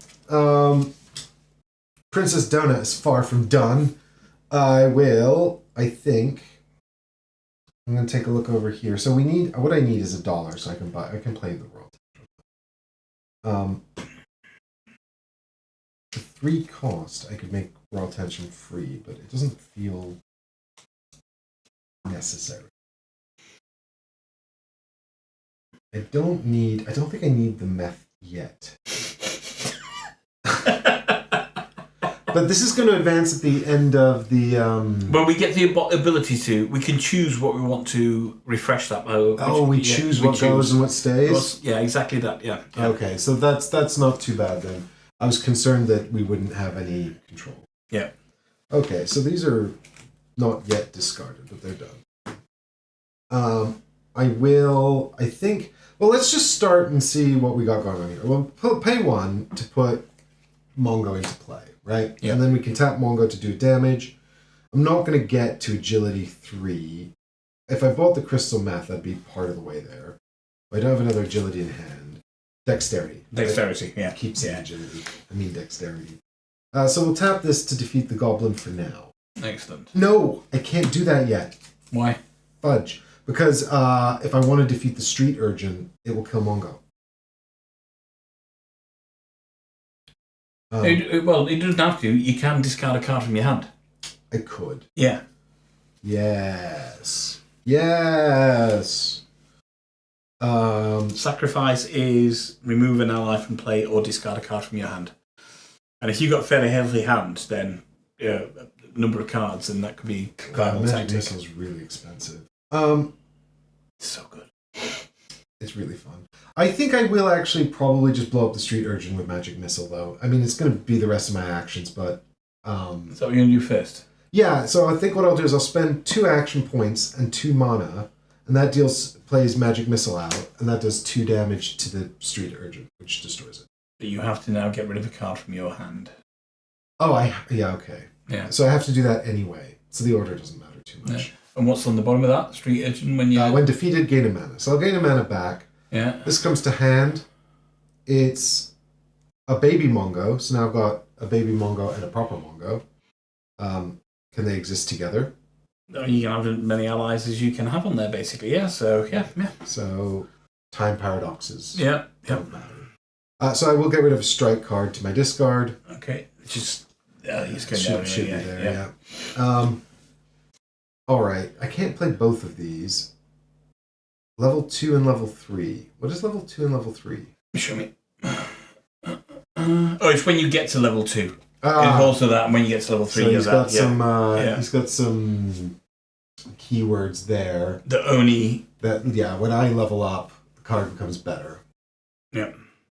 Princess Donut is far from done. I think... I'm going to take a look over here. So what I need is $1 so I can play the world. The 3 cost, I could make Raw Tension free, but it doesn't feel necessary. I don't think I need the meth yet. But this is going to advance at the end of the... Well, we get the ability to... We can choose what we want to refresh that mode. We choose what goes and what stays? Yeah, exactly that, yeah. Okay, so that's not too bad then. I was concerned that we wouldn't have any control. Yeah. Okay, so these are not yet discarded, but they're done. Well, let's just start and see what we got going on here. We'll pay 1 to put Mongo into play, right? Yep. And then we can tap Mongo to do damage. I'm not going to get to agility 3. If I bought the crystal meth, I'd be part of the way there. I don't have another agility in hand. Dexterity. Dexterity, yeah. Keep saying agility. I mean dexterity. So we'll tap this to defeat the goblin for now. Excellent. No, I can't do that yet. Why? Fudge. Because if I want to defeat the street urchin, it will kill Mongo. Well, it doesn't have to. You can discard a card from your hand. I could. Yeah. Yes. Sacrifice is remove an ally from play or discard a card from your hand. And if you've got fairly healthy hands, then a number of cards, then that could be viable Magic tactic. Missile's really expensive. So good. It's really fun. I think I will actually probably just blow up the street urchin with Magic Missile, though. I mean, it's going to be the rest of my actions, but... Is that what you're going to do first? Yeah, so I think what I'll do is I'll spend 2 action points and 2 mana, and that plays Magic Missile out, and that does 2 damage to the street urchin, which destroys it. But you have to now get rid of a card from your hand. Oh, yeah, okay. Yeah. So I have to do that anyway, so the order doesn't matter too much. Yeah. And what's on the bottom of that? Street urchin when you... When defeated, gain a mana. So I'll gain a mana back. Yeah. This comes to hand. It's a baby Mongo, so now I've got a baby Mongo and a proper Mongo. Can they exist together? You can have as many allies as you can have on there, basically. Yeah. So yeah. So time paradoxes. Yeah. Don't matter. So I will get rid of a strike card to my discard. Okay. Just he's going Should down be there. Yeah. All right. I can't play both of these. Level 2 and level 3. What is level 2 and level 3? Show me. It's when you get to level 2. It's also that when you get to level 3, so he's got that. He's got some keywords there. The only... When I level up, the card becomes better. Yeah.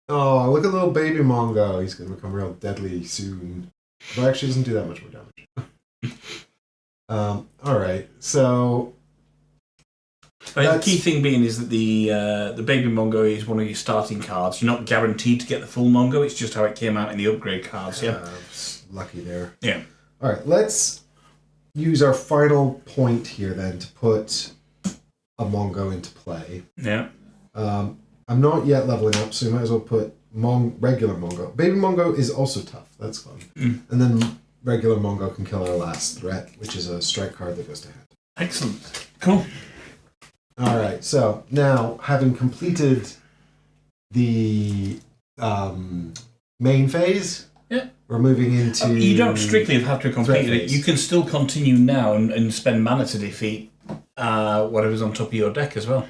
Oh, look at little baby Mongo. He's going to become real deadly soon. But actually doesn't do that much more damage. All right, so... the key thing being is that the baby Mongo is one of your starting cards. You're not guaranteed to get the full Mongo. It's just how it came out in the upgrade cards. Yeah, lucky there. Yeah. All right, let's use our final point here then to put a Mongo into play. Yeah. I'm not yet leveling up, so you might as well put regular Mongo. Baby Mongo is also tough. That's fun. And then regular Mongo can kill our last threat, which is a strike card that goes to hand. Excellent. Cool. All right, so now having completed the main phase, we're moving into... You don't strictly have to complete it. You can still continue now and spend mana to defeat whatever's on top of your deck as well.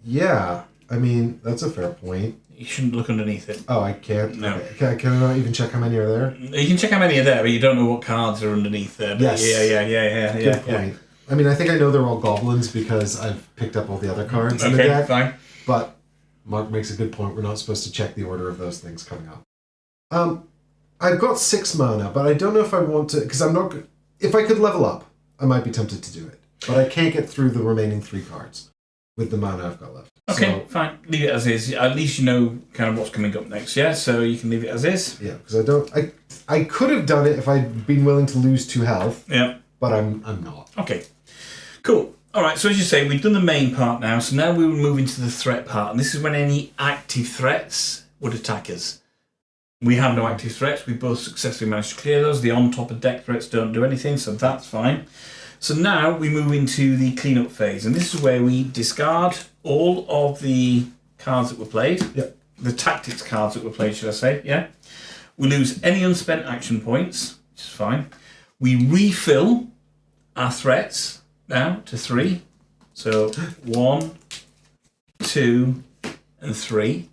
Yeah, I mean, that's a fair point. You shouldn't look underneath it. Oh, I can't? No. Okay. Can I not even check how many are there? You can check how many are there, but you don't know what cards are underneath there. But yes. Yeah. Good point. I mean, I think I know they're all goblins because I've picked up all the other cards in the deck. Fine. But Mark makes a good point. We're not supposed to check the order of those things coming up. I've got 6 mana, but I don't know if I want to... Because I'm not... If I could level up, I might be tempted to do it. But I can't get through the remaining 3 cards with the mana I've got left. Okay, fine. Leave it as is. At least you know kind of what's coming up next, yeah? So you can leave it as is. Yeah, because I don't... I could have done it if I'd been willing to lose 2 health. Yeah. But I'm not. Okay. Cool. All right, so as you say, we've done the main part now, so now we will move into the threat part, and this is when any active threats would attack us. We have no active threats. We both successfully managed to clear those. The on-top of deck threats don't do anything, so that's fine. So now we move into the cleanup phase, and this is where we discard all of the cards that were played. Yep. The tactics cards that were played, should I say, yeah? We lose any unspent action points, which is fine. We refill our threats now to 3. So 1, 2, and 3.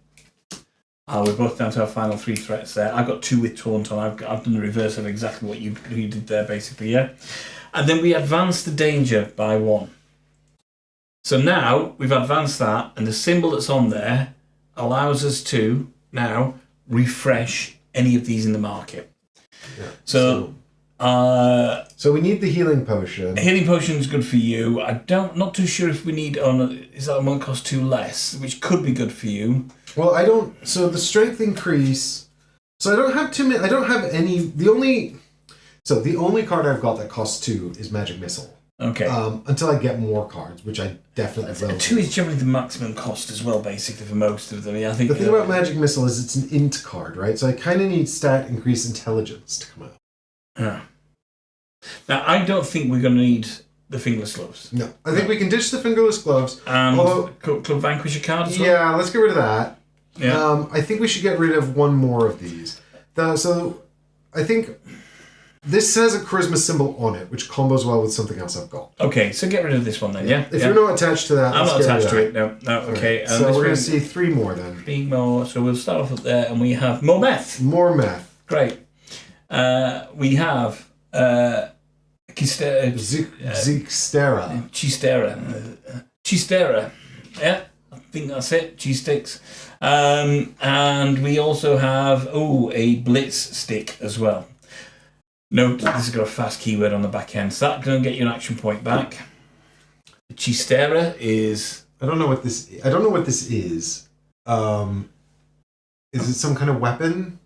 We're both down to our final 3 threats there. I've got 2 with Taunt on. I've done the reverse of exactly what you did there, basically, yeah? And then we advance the danger by 1. So now we've advanced that, and the symbol that's on there allows us to now refresh any of these in the market. Yeah. So So we need the healing potion. Healing potion is good for you. Not too sure if we need is that one cost 2 less, which could be good for you. Well, I don't. So the strength increase. So I don't have too many. I don't have any. The only card I've got that costs 2 is Magic Missile. Okay. Until I get more cards, which I definitely will. 2 is generally the maximum cost as well, basically for most of them. Yeah, I think the thing about Magic Missile is it's an int card, right? So I kind of need stat increase intelligence to come out. Yeah. Now I don't think we're going to need the fingerless gloves. No, I think we can ditch the fingerless gloves. And Club Vanquisher card as well. Yeah, let's get rid of that. Yeah. I think we should get rid of one more of these. So I think this has a charisma symbol on it, which combos well with something else I've got. Okay, so get rid of this one then, yeah? If you're not attached to that, I'm not attached to it, no, okay. Right. So we're going to see 3 more then. 3 more, so we'll start off up there, and we have more meth. More meth. Great. We have Zixtera. Chistera. Yeah, I think that's it. Cheese sticks. And we also have, a blitz stick as well. Note, this has got a fast keyword on the back end, so that's going to get you an action point back. Chistera is... I don't know what this is. Is it some kind of weapon?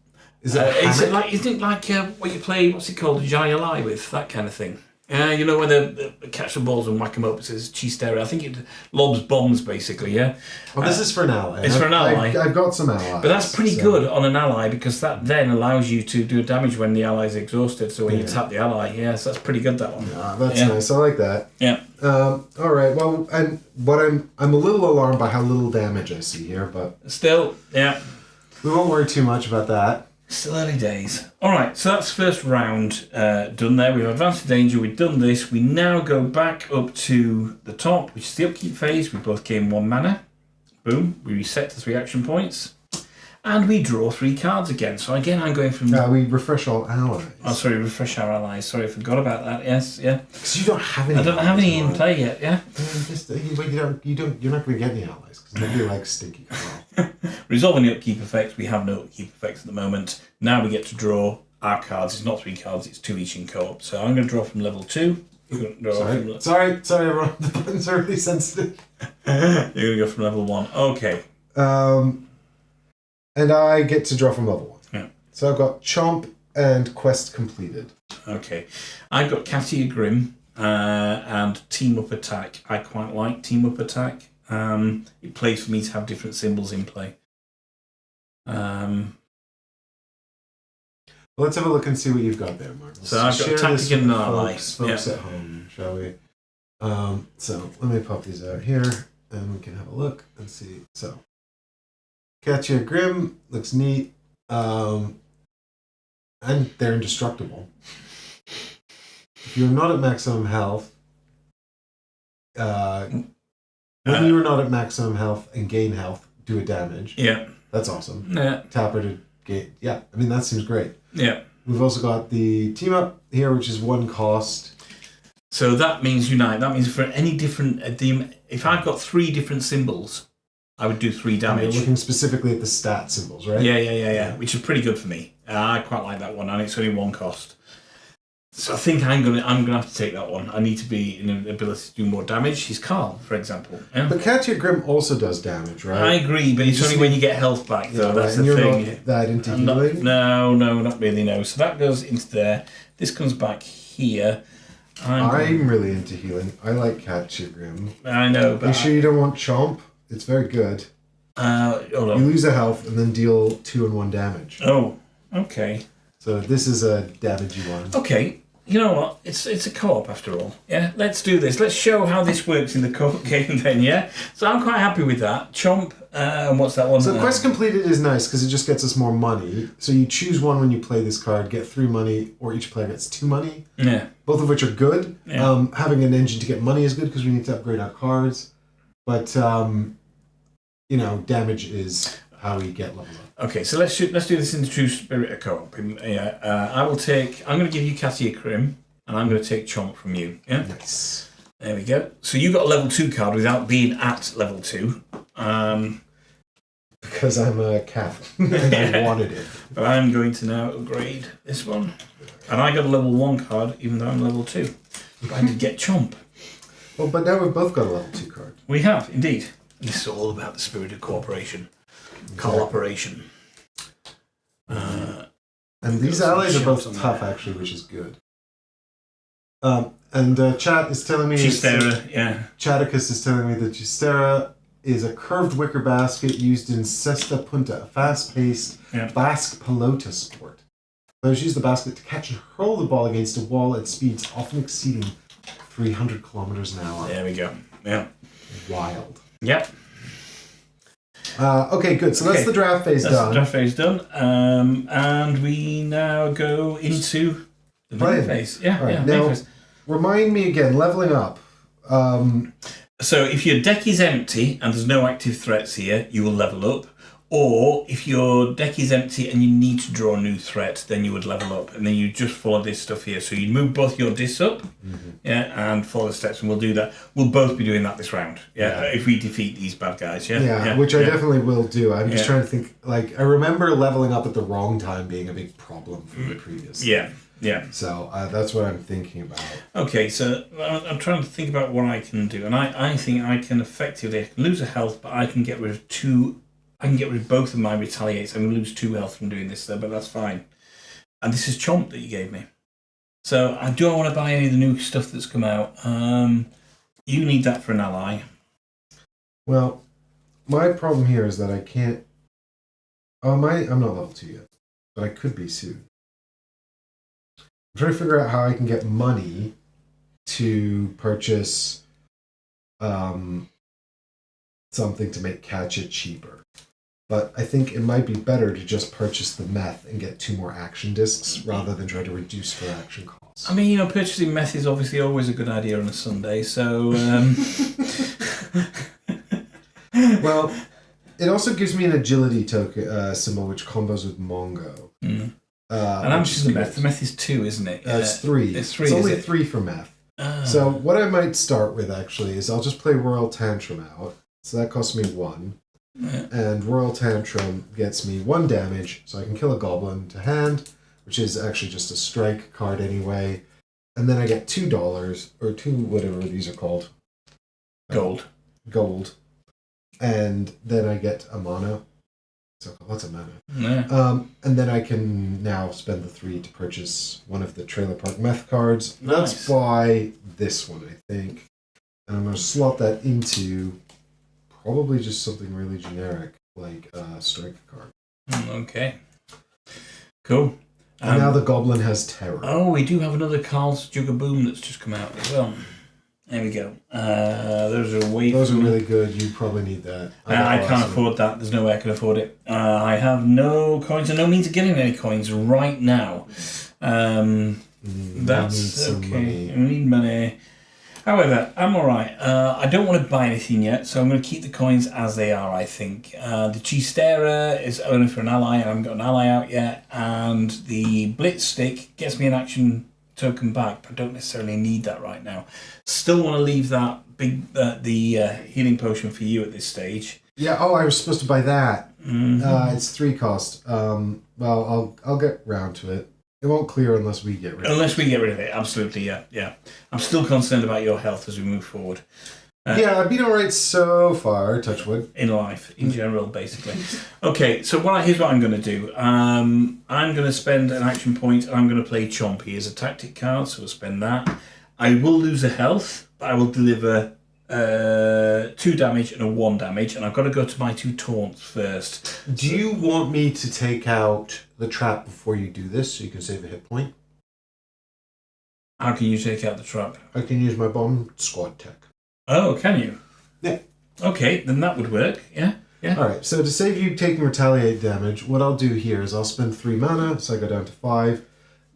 Is it isn't it like what you play, what's it called, Jai with, that kind of thing? You know when they catch the balls and whack them up, it says Chistera. I think it lobs bombs, basically, yeah? Well, this is for an ally. It's for an ally. I've got some allies. But that's pretty good on an ally, because that then allows you to do damage when the ally's exhausted, so when you tap the ally, so that's pretty good, that one. Yeah, that's nice. I like that. Yeah. All right, well, and what I'm a little alarmed by how little damage I see here, but... Still, yeah. We won't worry too much about that. Still early days. Alright, so that's first round done there. We've advanced to danger, we've done this. We now go back up to the top, which is the upkeep phase. We both gain 1 mana. Boom, we reset to 3 action points. And we draw 3 cards again. So again, I'm going from... we refresh all allies. Oh, sorry, refresh our allies. Sorry, I forgot about that. Yes, yeah. Because you don't have any. I don't have any in play yet, yeah? You're not going to get any allies, because nobody likes stinky cards. Resolving the upkeep effects, we have no upkeep effects at the moment. Now we get to draw our cards. It's not 3 cards, it's 2 each in co-op. So I'm going to draw from level 2. Sorry, everyone. The buttons are really sensitive. You're going to go from level 1. Okay. And I get to draw from level 1. Yeah. So I've got Chomp and Quest completed. Okay. I've got Katia Grim and Team Up Attack. I quite like Team Up Attack. It plays for me to have different symbols in play. Let's have a look and see what you've got there, Mark. So I've got Tactic and Ally. Folks at home, shall we? So let me pop these out here, and we can have a look and see. So, Katia Grim looks neat, and they're indestructible. If you're not at maximum health, when you are not at maximum health and gain health, do a damage. Yeah. That's awesome. Yeah. Tap her to gain. Yeah, I mean, that seems great. Yeah. We've also got the team up here, which is 1 cost. So that means unite. That means for any different... if I've got 3 different symbols, I would do 3 damage. And you're looking specifically at the stat symbols, right? Yeah. Which is pretty good for me. I quite like that one, and it's only 1 cost. So I think I'm gonna have to take that one. I need to be in an ability to do more damage. He's Carl, for example. Yeah. But Katia Grim also does damage, right? I agree, but it's only when you get health back, though. That's the thing. Not that into healing? No, not really. No. So that goes into there. This comes back here. I'm really into healing. I like Katia Grim. I know, but Are you sure you don't want Chomp? It's very good. Hold on. You lose a health and then deal 2 and 1 damage. Oh, okay. So this is a damagey one. Okay. You know what? It's a co-op after all. Yeah, let's do this. Let's show how this works in the co-op game then, yeah? So I'm quite happy with that. Chomp, and what's that one? So Quest completed is nice because it just gets us more money. So you choose one when you play this card, get 3 money, or each player gets 2 money. Yeah. Both of which are good. Yeah. Having an engine to get money is good because we need to upgrade our cards. But, damage is how we get leveled up. Okay, so let's do this in the true spirit of co-op. I'm going to give you Katia Grim, and I'm going to take Chomp from you. Yeah. Nice. There we go. So you got a level 2 card without being at level 2. Because I'm a cat and I wanted it. I'm going to now upgrade this one. And I got a level 1 card, even though I'm level 2. I did get Chomp. Well, but now we've both got a level 2 card. We have, indeed. This is all about the spirit of cooperation. Exactly. Cooperation. And these allies are both tough, actually, which is good. And chat is telling me... Chistera, yeah. Chaticus is telling me that Chistera is a curved wicker basket used in Cesta Punta, a fast-paced Basque pelota sport. Players use the basket to catch and hurl the ball against a wall at speeds often exceeding 300 kilometers an hour. There we go. Yeah. Wild. Yep. Okay, good. So that's the draft phase done. The draft phase done. And we now go into the main phase. Yeah, right, yeah. Now, remind me again, leveling up. So if your deck is empty and there's no active threats here, you will level up. Or if your deck is empty and you need to draw a new threat, then you would level up. And then you just follow this stuff here. So you move both your discs up and follow the steps, and we'll do that. We'll both be doing that this round. Yeah. If we defeat these bad guys. Yeah, which I definitely will do. I'm just trying to think. Like, I remember leveling up at the wrong time being a big problem for the previous. Yeah. Yeah. So that's what I'm thinking about. Okay, so I'm trying to think about what I can do. And I think I can effectively lose a health, but I can get rid of 2... I can get rid of both of my retaliates. I'm going to lose 2 health from doing this, though, but that's fine. And this is Chomp that you gave me. So do I want to buy any of the new stuff that's come out? You need that for an ally. Well, my problem here is that I can't... I'm not level 2 yet, but I could be soon. I'm trying to figure out how I can get money to purchase something to make Catcha cheaper. But I think it might be better to just purchase the meth and get 2 more action discs rather than try to reduce for action costs. I mean, purchasing meth is obviously always a good idea on a Sunday, so... Well, it also gives me an agility token symbol which combos with Mongo. And how much is the meth? The meth is 2, isn't it? It's 3. It's 3, It's only 3 for meth. So what I might start with, actually, is I'll just play Royal Tantrum out. So that costs me 1. Yeah. And Royal Tantrum gets me 1 damage, so I can kill a goblin to hand, which is actually just a strike card anyway. And then I get $2, or 2 whatever these are called. Gold. And then I get a mana. So lots of mana. Yeah. And then I can now spend the 3 to purchase one of the Trailer Park Meth cards. Nice. Let's buy this one, I think. And I'm going to slot that into... probably just something really generic, like a strike card. Okay. Cool. And now the Goblin has Terror. Oh, we do have another Carl's Jugaboom that's just come out as well. There we go. Those are really good. You probably need that. I can't afford that. There's no way I can afford it. I have no coins and no means of getting any coins right now. That's okay. I need money. However, I'm alright. I don't want to buy anything yet, so I'm going to keep the coins as they are, I think. The Chistera is only for an ally, and I haven't got an ally out yet. And the Blitz Stick gets me an action token back, but I don't necessarily need that right now. Still want to leave that the healing potion for you at this stage. Yeah, I was supposed to buy that. It's 3 cost. Well, I'll get round to it. It won't clear unless we get rid of it. Unless we get rid of it, absolutely, yeah. I'm still concerned about your health as we move forward. I've been alright so far, touch wood. In life, in general, basically. Okay, so here's what I'm going to do. I'm going to spend an action point, and I'm going to play Chomp. He is a tactic card, so we'll spend that. I will lose a health, but I will deliver 2 damage and a 1 damage, and I've got to go to my 2 taunts first. Do you want me to take out the trap before you do this so you can save a hit point? How can you take out the trap? I can use my bomb squad tech. Oh, can you? Yeah. Okay, then that would work. Yeah. Alright, so to save you taking retaliate damage, what I'll do here is I'll spend 3 mana, so I go down to 5,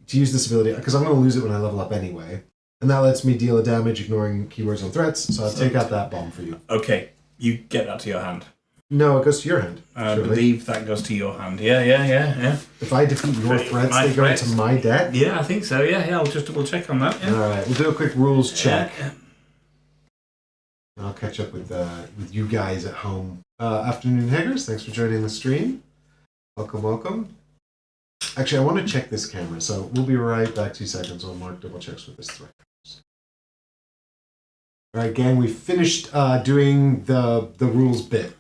to use this ability, because I'm going to lose it when I level up anyway. And that lets me deal a damage ignoring keywords on threats, so I'll take out that bomb for you. Okay, you get that to your hand. No, it goes to your hand. I believe that goes to your hand. Yeah. If I defeat your threats, they go into my deck? Yeah, I think so. Yeah, I'll just double check on that. Yeah. Alright, we'll do a quick rules check. I'll catch up with you guys at home Afternoon, Haggers. Thanks for joining the stream. Welcome, welcome. Actually, I want to check this camera, so we'll be right back 2 seconds while Mark double checks with this threat. All right, gang, we finished doing the rules bit,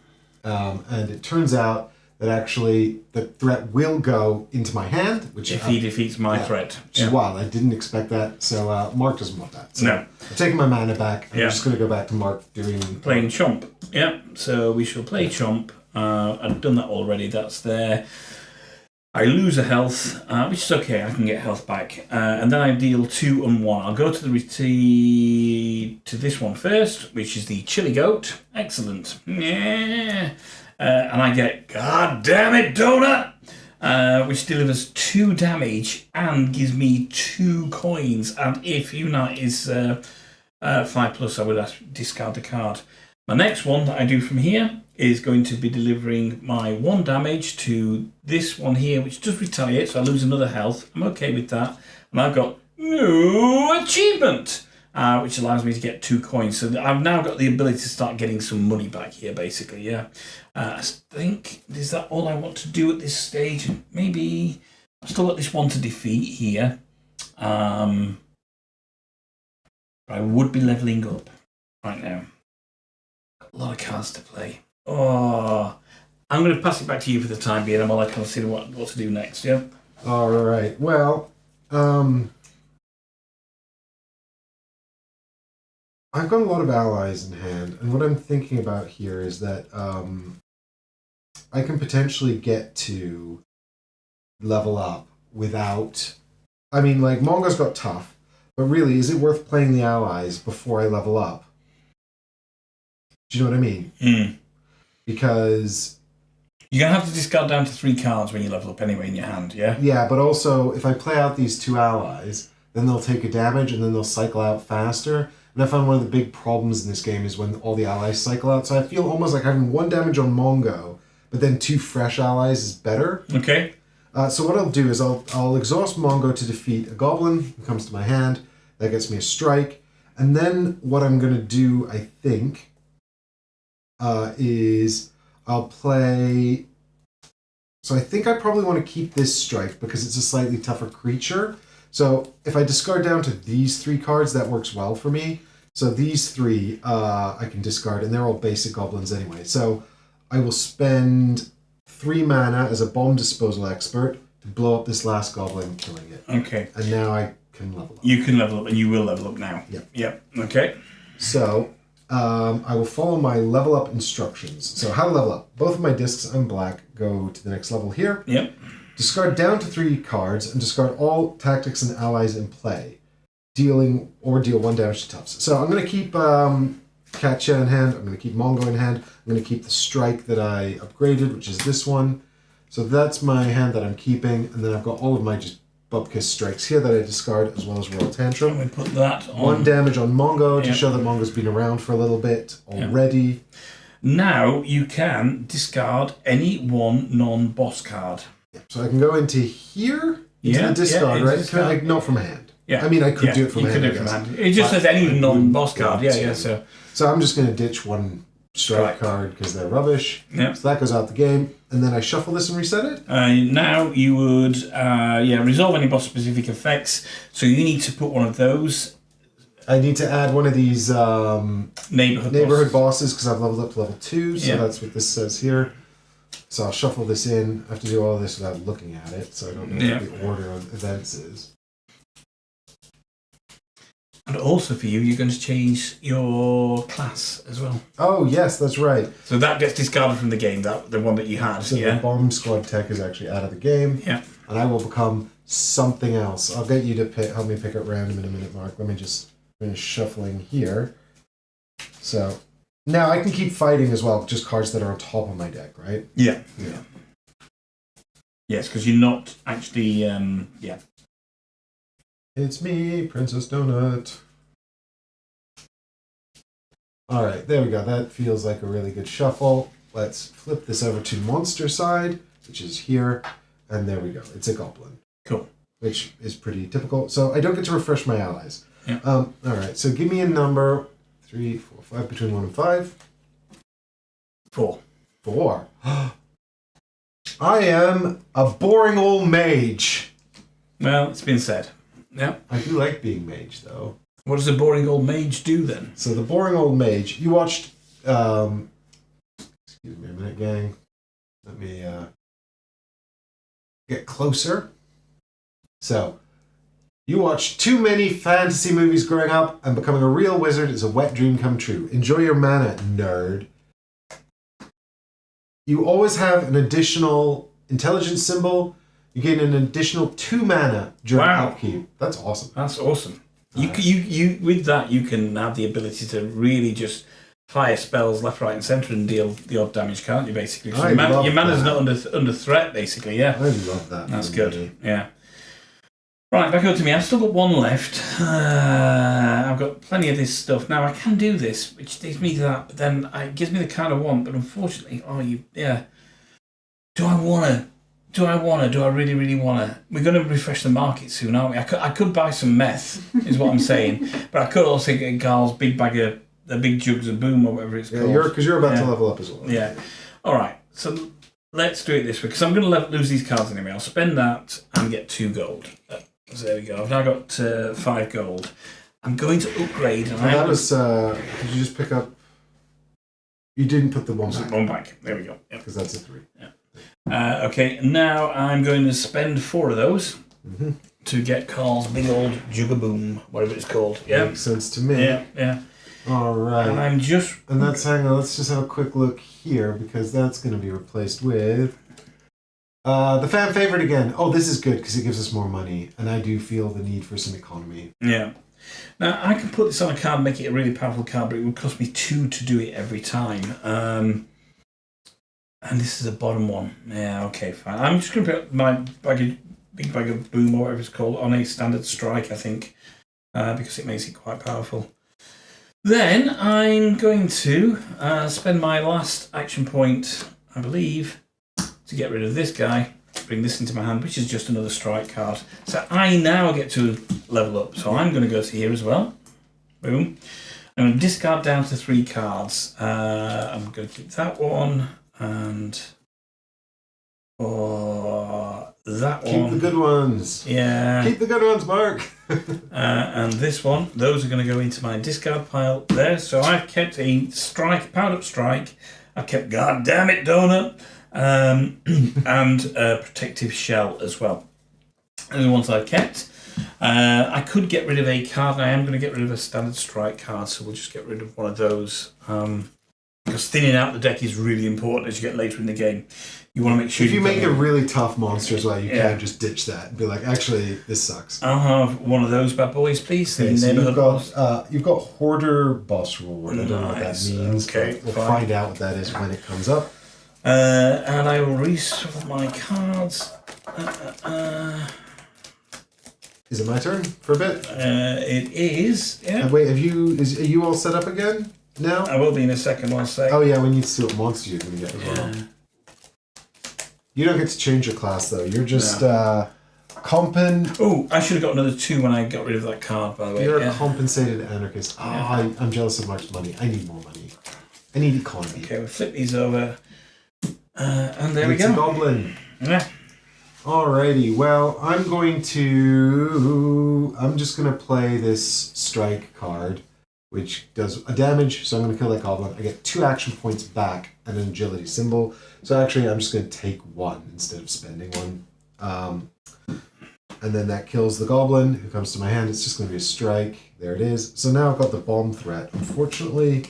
and it turns out that actually the threat will go into my hand, which if he defeats my threat. Which is wild. I didn't expect that, so Mark doesn't want that. So No. I'm taking my mana back. I'm just going to go back to Mark doing... Playing Chomp. Yeah, so we shall play Chomp. I've done that already. That's there. I lose a health, which is okay. I can get health back. And then I deal 2 and 1. I'll go to to this one first, which is the Chili Goat. Excellent. Yeah. And I get, God damn it, Donut! Which delivers 2 damage and gives me 2 coins. And if Unite is 5+, I would discard the card. My next one that I do from here is going to be delivering my 1 damage to this one here, which does retaliate, so I lose another health. I'm okay with that. And I've got New Achievement, which allows me to get 2 coins. So I've now got the ability to start getting some money back here, basically, yeah. I think, is that all I want to do at this stage? Maybe I've still got this one to defeat here. But I would be levelling up right now. Got a lot of cards to play. Oh, I'm going to pass it back to you for the time being, and while I consider what to do next, yeah? All right, well, I've got a lot of allies in hand, and what I'm thinking about here is that I can potentially get to level up without... I mean, like, Mongo's got tough, but really, is it worth playing the allies before I level up? Do you know what I mean? Mm. Because... You're going to have to discard down to 3 cards when you level up anyway in your hand, yeah? Yeah, but also, if I play out these 2 allies, then they'll take a damage, and then they'll cycle out faster. And I found one of the big problems in this game is when all the allies cycle out. So I feel almost like having 1 damage on Mongo, but then 2 fresh allies is better. Okay. So what I'll do is I'll exhaust Mongo to defeat a goblin who comes to my hand. That gets me a strike. And then what I'm going to do, I think, is I'll play... So I think I probably want to keep this strike because it's a slightly tougher creature. So if I discard down to these 3 cards, that works well for me. So these 3 I can discard, and they're all basic goblins anyway. So I will spend 3 mana as a bomb disposal expert to blow up this last goblin, killing it. Okay. And now I can level up. You can level up, and you will level up now. Yep. Yep. Okay. So I will follow my level up instructions. So how to level up. Both of my discs, I'm black, go to the next level here. Yep. Discard down to 3 cards and discard all tactics and allies in play. Deal 1 damage to toughs. So I'm going to keep Katya in hand. I'm going to keep Mongo in hand. I'm going to keep the strike that I upgraded, which is this one. So that's my hand that I'm keeping. And then I've got all of my just Bubkiss strikes here that I discard, as well as Royal Tantrum. And we put that on. 1 damage on Mongo to show that Mongo's been around for a little bit already. Yep. Now you can discard any 1 non-boss card. So I can go into here, into the discard, right? Discard. Not from hand. Yeah. I mean, I could do it from hand. You could do it from hand. It just says any non-boss card. Yeah. So I'm just going to ditch 1 strike card because they're rubbish. Yep. So that goes out the game, and then I shuffle this and reset it. Now you would resolve any boss-specific effects. So you need to put one of those. I need to add one of these neighborhood bosses because I've leveled up to level 2. So that's what this says here. So I'll shuffle this in. I have to do all of this without looking at it, so I don't know what the order of events is. And also for you, you're going to change your class as well. Oh, yes, that's right. So that gets discarded from the game, the one that you had. So the bomb squad tech is actually out of the game. Yeah. And I will become something else. I'll get you to help me pick at random in a minute, Mark. Let me just finish shuffling here. So... Now, I can keep fighting as well, just cards that are on top of my deck, right? Yeah. Yes, because you're not actually, It's me, Princess Donut. All right, there we go. That feels like a really good shuffle. Let's flip this over to monster side, which is here. And there we go. It's a goblin. Cool. Which is pretty typical. So I don't get to refresh my allies. Yeah. All right, so give me a number. 3, 4, 5, between 1 and 5. 4. 4. I am a boring old mage. Well, it's been said. Yeah. I do like being mage, though. What does a boring old mage do then? So the boring old mage, you watched... excuse me a minute, gang. Let me get closer. So, you watched too many fantasy movies growing up, and becoming a real wizard is a wet dream come true. Enjoy your mana, nerd. You always have an additional intelligence symbol. You gain an additional 2 mana during upkeep. That's awesome. That's awesome. You with that you can have the ability to really just fire spells left, right, and centre and deal the odd damage, can't you? Basically, so your mana's not under threat. Basically, yeah. I love that. That's good. Yeah. Right, back over to me. I've still got 1 left. I've got plenty of this stuff. Now, I can do this, which takes me to that, but then it gives me the card I want, but unfortunately, Do I really, really want to? We're going to refresh the market soon, aren't we? I could buy some meth, is what I'm saying, but I could also get Carl's big bag of, the big jugs of boom, or whatever it's called. Yeah, because you're about to level up as well. Yeah. All right, so let's do it this way, because I'm going to lose these cards anyway. I'll spend that and get 2 gold. So there we go. I've now got 5 gold. I'm going to upgrade. And that was. Did you just pick up? You didn't put the 1 back. 1 back. There we go. Because that's a 3. Yeah. Okay. Now I'm going to spend 4 of those to get Carl's big old Jugaboom, whatever it's called. Yeah. Makes sense to me. Yeah. Yeah. All right. And I'm just. And that's hang on. Let's just have a quick look here because that's going to be replaced with. The fan favorite again. Oh, this is good because it gives us more money, and I do feel the need for some economy. Yeah. Now I can put this on a card, and make it a really powerful card, but it would cost me 2 to do it every time. And this is the bottom one. Yeah. Okay. Fine. I'm just going to put my big bag of boom or whatever it's called on a standard strike. I think because it makes it quite powerful. Then I'm going to spend my last action point, I believe, to get rid of this guy, bring this into my hand, which is just another strike card. So I now get to level up. So I'm going to go to here as well. Boom. I'm going to discard down to 3 cards. I'm going to keep that one and that one. Keep the good ones. Yeah. Keep the good ones, Mark. And this one. Those are going to go into my discard pile there. So I've kept a strike, powered up strike. I've kept God damn it, Donut. And a protective shell as well. Those are the ones I've kept. I could get rid of a card, and I am going to get rid of a standard strike card, so we'll just get rid of one of those. Because thinning out the deck is really important as you get later in the game. You want to make sure if you make a really tough monster as well, you can't just ditch that and be like, actually, this sucks. I'll have one of those bad boys, please. Okay, so you've got Hoarder Boss Reward. I don't know what that means. Okay, we'll find out what that is when it comes up. And I will reshuffle my cards. Is it my turn for a bit? It is. Yeah. Wait, are you all set up again now? I will be in a second. One sec. Oh yeah, we need to see what monster you're going to get as well. You don't get to change your class though. You're just comping. Oh, I should have got another 2 when I got rid of that card. By the way, you're a compensated anarchist. Oh, I'm jealous of Mark's money. I need more money. I need economy. Okay, we'll flip these over. And there we go. It's a goblin. Yeah. Alrighty, well, I'm just going to play this strike card, which does a damage, so I'm going to kill that goblin. I get 2 action points back and an agility symbol. So actually, I'm just going to take 1 instead of spending 1. And then that kills the goblin who comes to my hand. It's just going to be a strike. There it is. So now I've got the bomb threat. Unfortunately,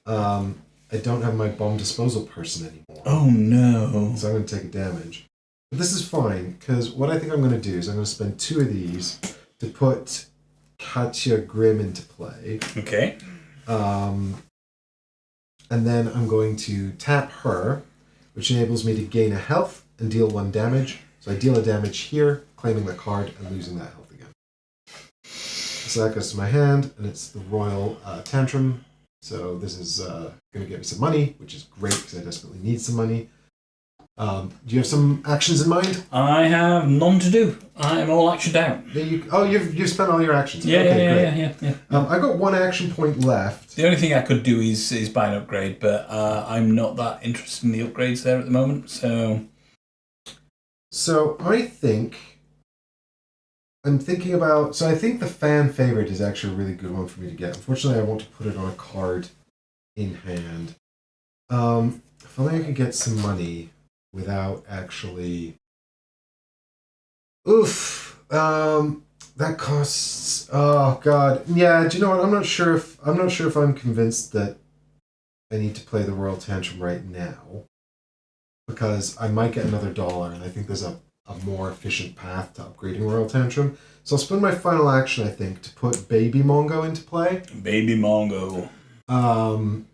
I don't have my bomb disposal person anymore. Oh no. So I'm going to take a damage. But this is fine, because what I think I'm going to do is I'm going to spend 2 of these to put Katya Grimm into play. Okay. And then I'm going to tap her, which enables me to gain a health and deal 1 damage. So I deal a damage here, claiming the card and losing that health again. So that goes to my hand, and it's the Royal Tantrum. So this is going to get me some money, which is great because I desperately need some money. Do you have some actions in mind? I have none to do. I am all actioned out. You've spent all your actions. Yeah, okay, yeah. I've got one action point left. The only thing I could do is buy an upgrade, but I'm not that interested in the upgrades there at the moment. So I think I'm thinking about. So I think the fan favorite is actually a really good one for me to get. Unfortunately, I want to put it on a card in hand. If only I could get some money without actually. Oof. That costs. Oh God. Yeah. Do you know what? I'm not sure if I'm convinced that I need to play the Royal Tantrum right now, because I might get another dollar, and I think there's a more efficient path to upgrading Royal Tantrum. So I'll spend my final action, I think, to put Baby Mongo into play. Baby Mongo. And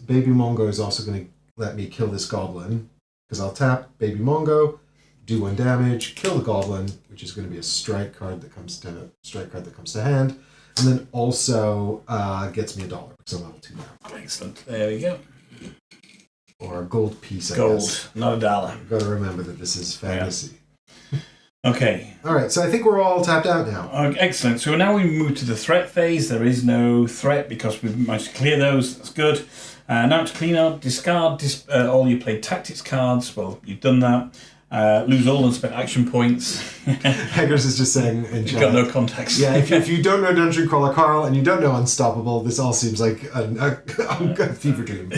Baby Mongo is also going to let me kill this goblin, because I'll tap Baby Mongo, do 1 damage, kill the goblin, which is going to be a strike card that comes to hand, and then also gets me $1 because I'm level 2 now. Excellent. There we go. Or a gold piece, I Gold, guess. not $1. You've got to remember that this is fantasy. Yeah. Okay. All right, so I think we're all tapped out now. Excellent. So now we move to the threat phase. There is no threat because we've managed to clear those. That's good. Now to clean out, discard all your played tactics cards. Well, you've done that. Lose all unspent action points. Haggers is just saying in You've chat. got no context. Yeah, if you don't know Dungeon Crawler Carl and you don't know Unstoppable, this all seems like a fever dream.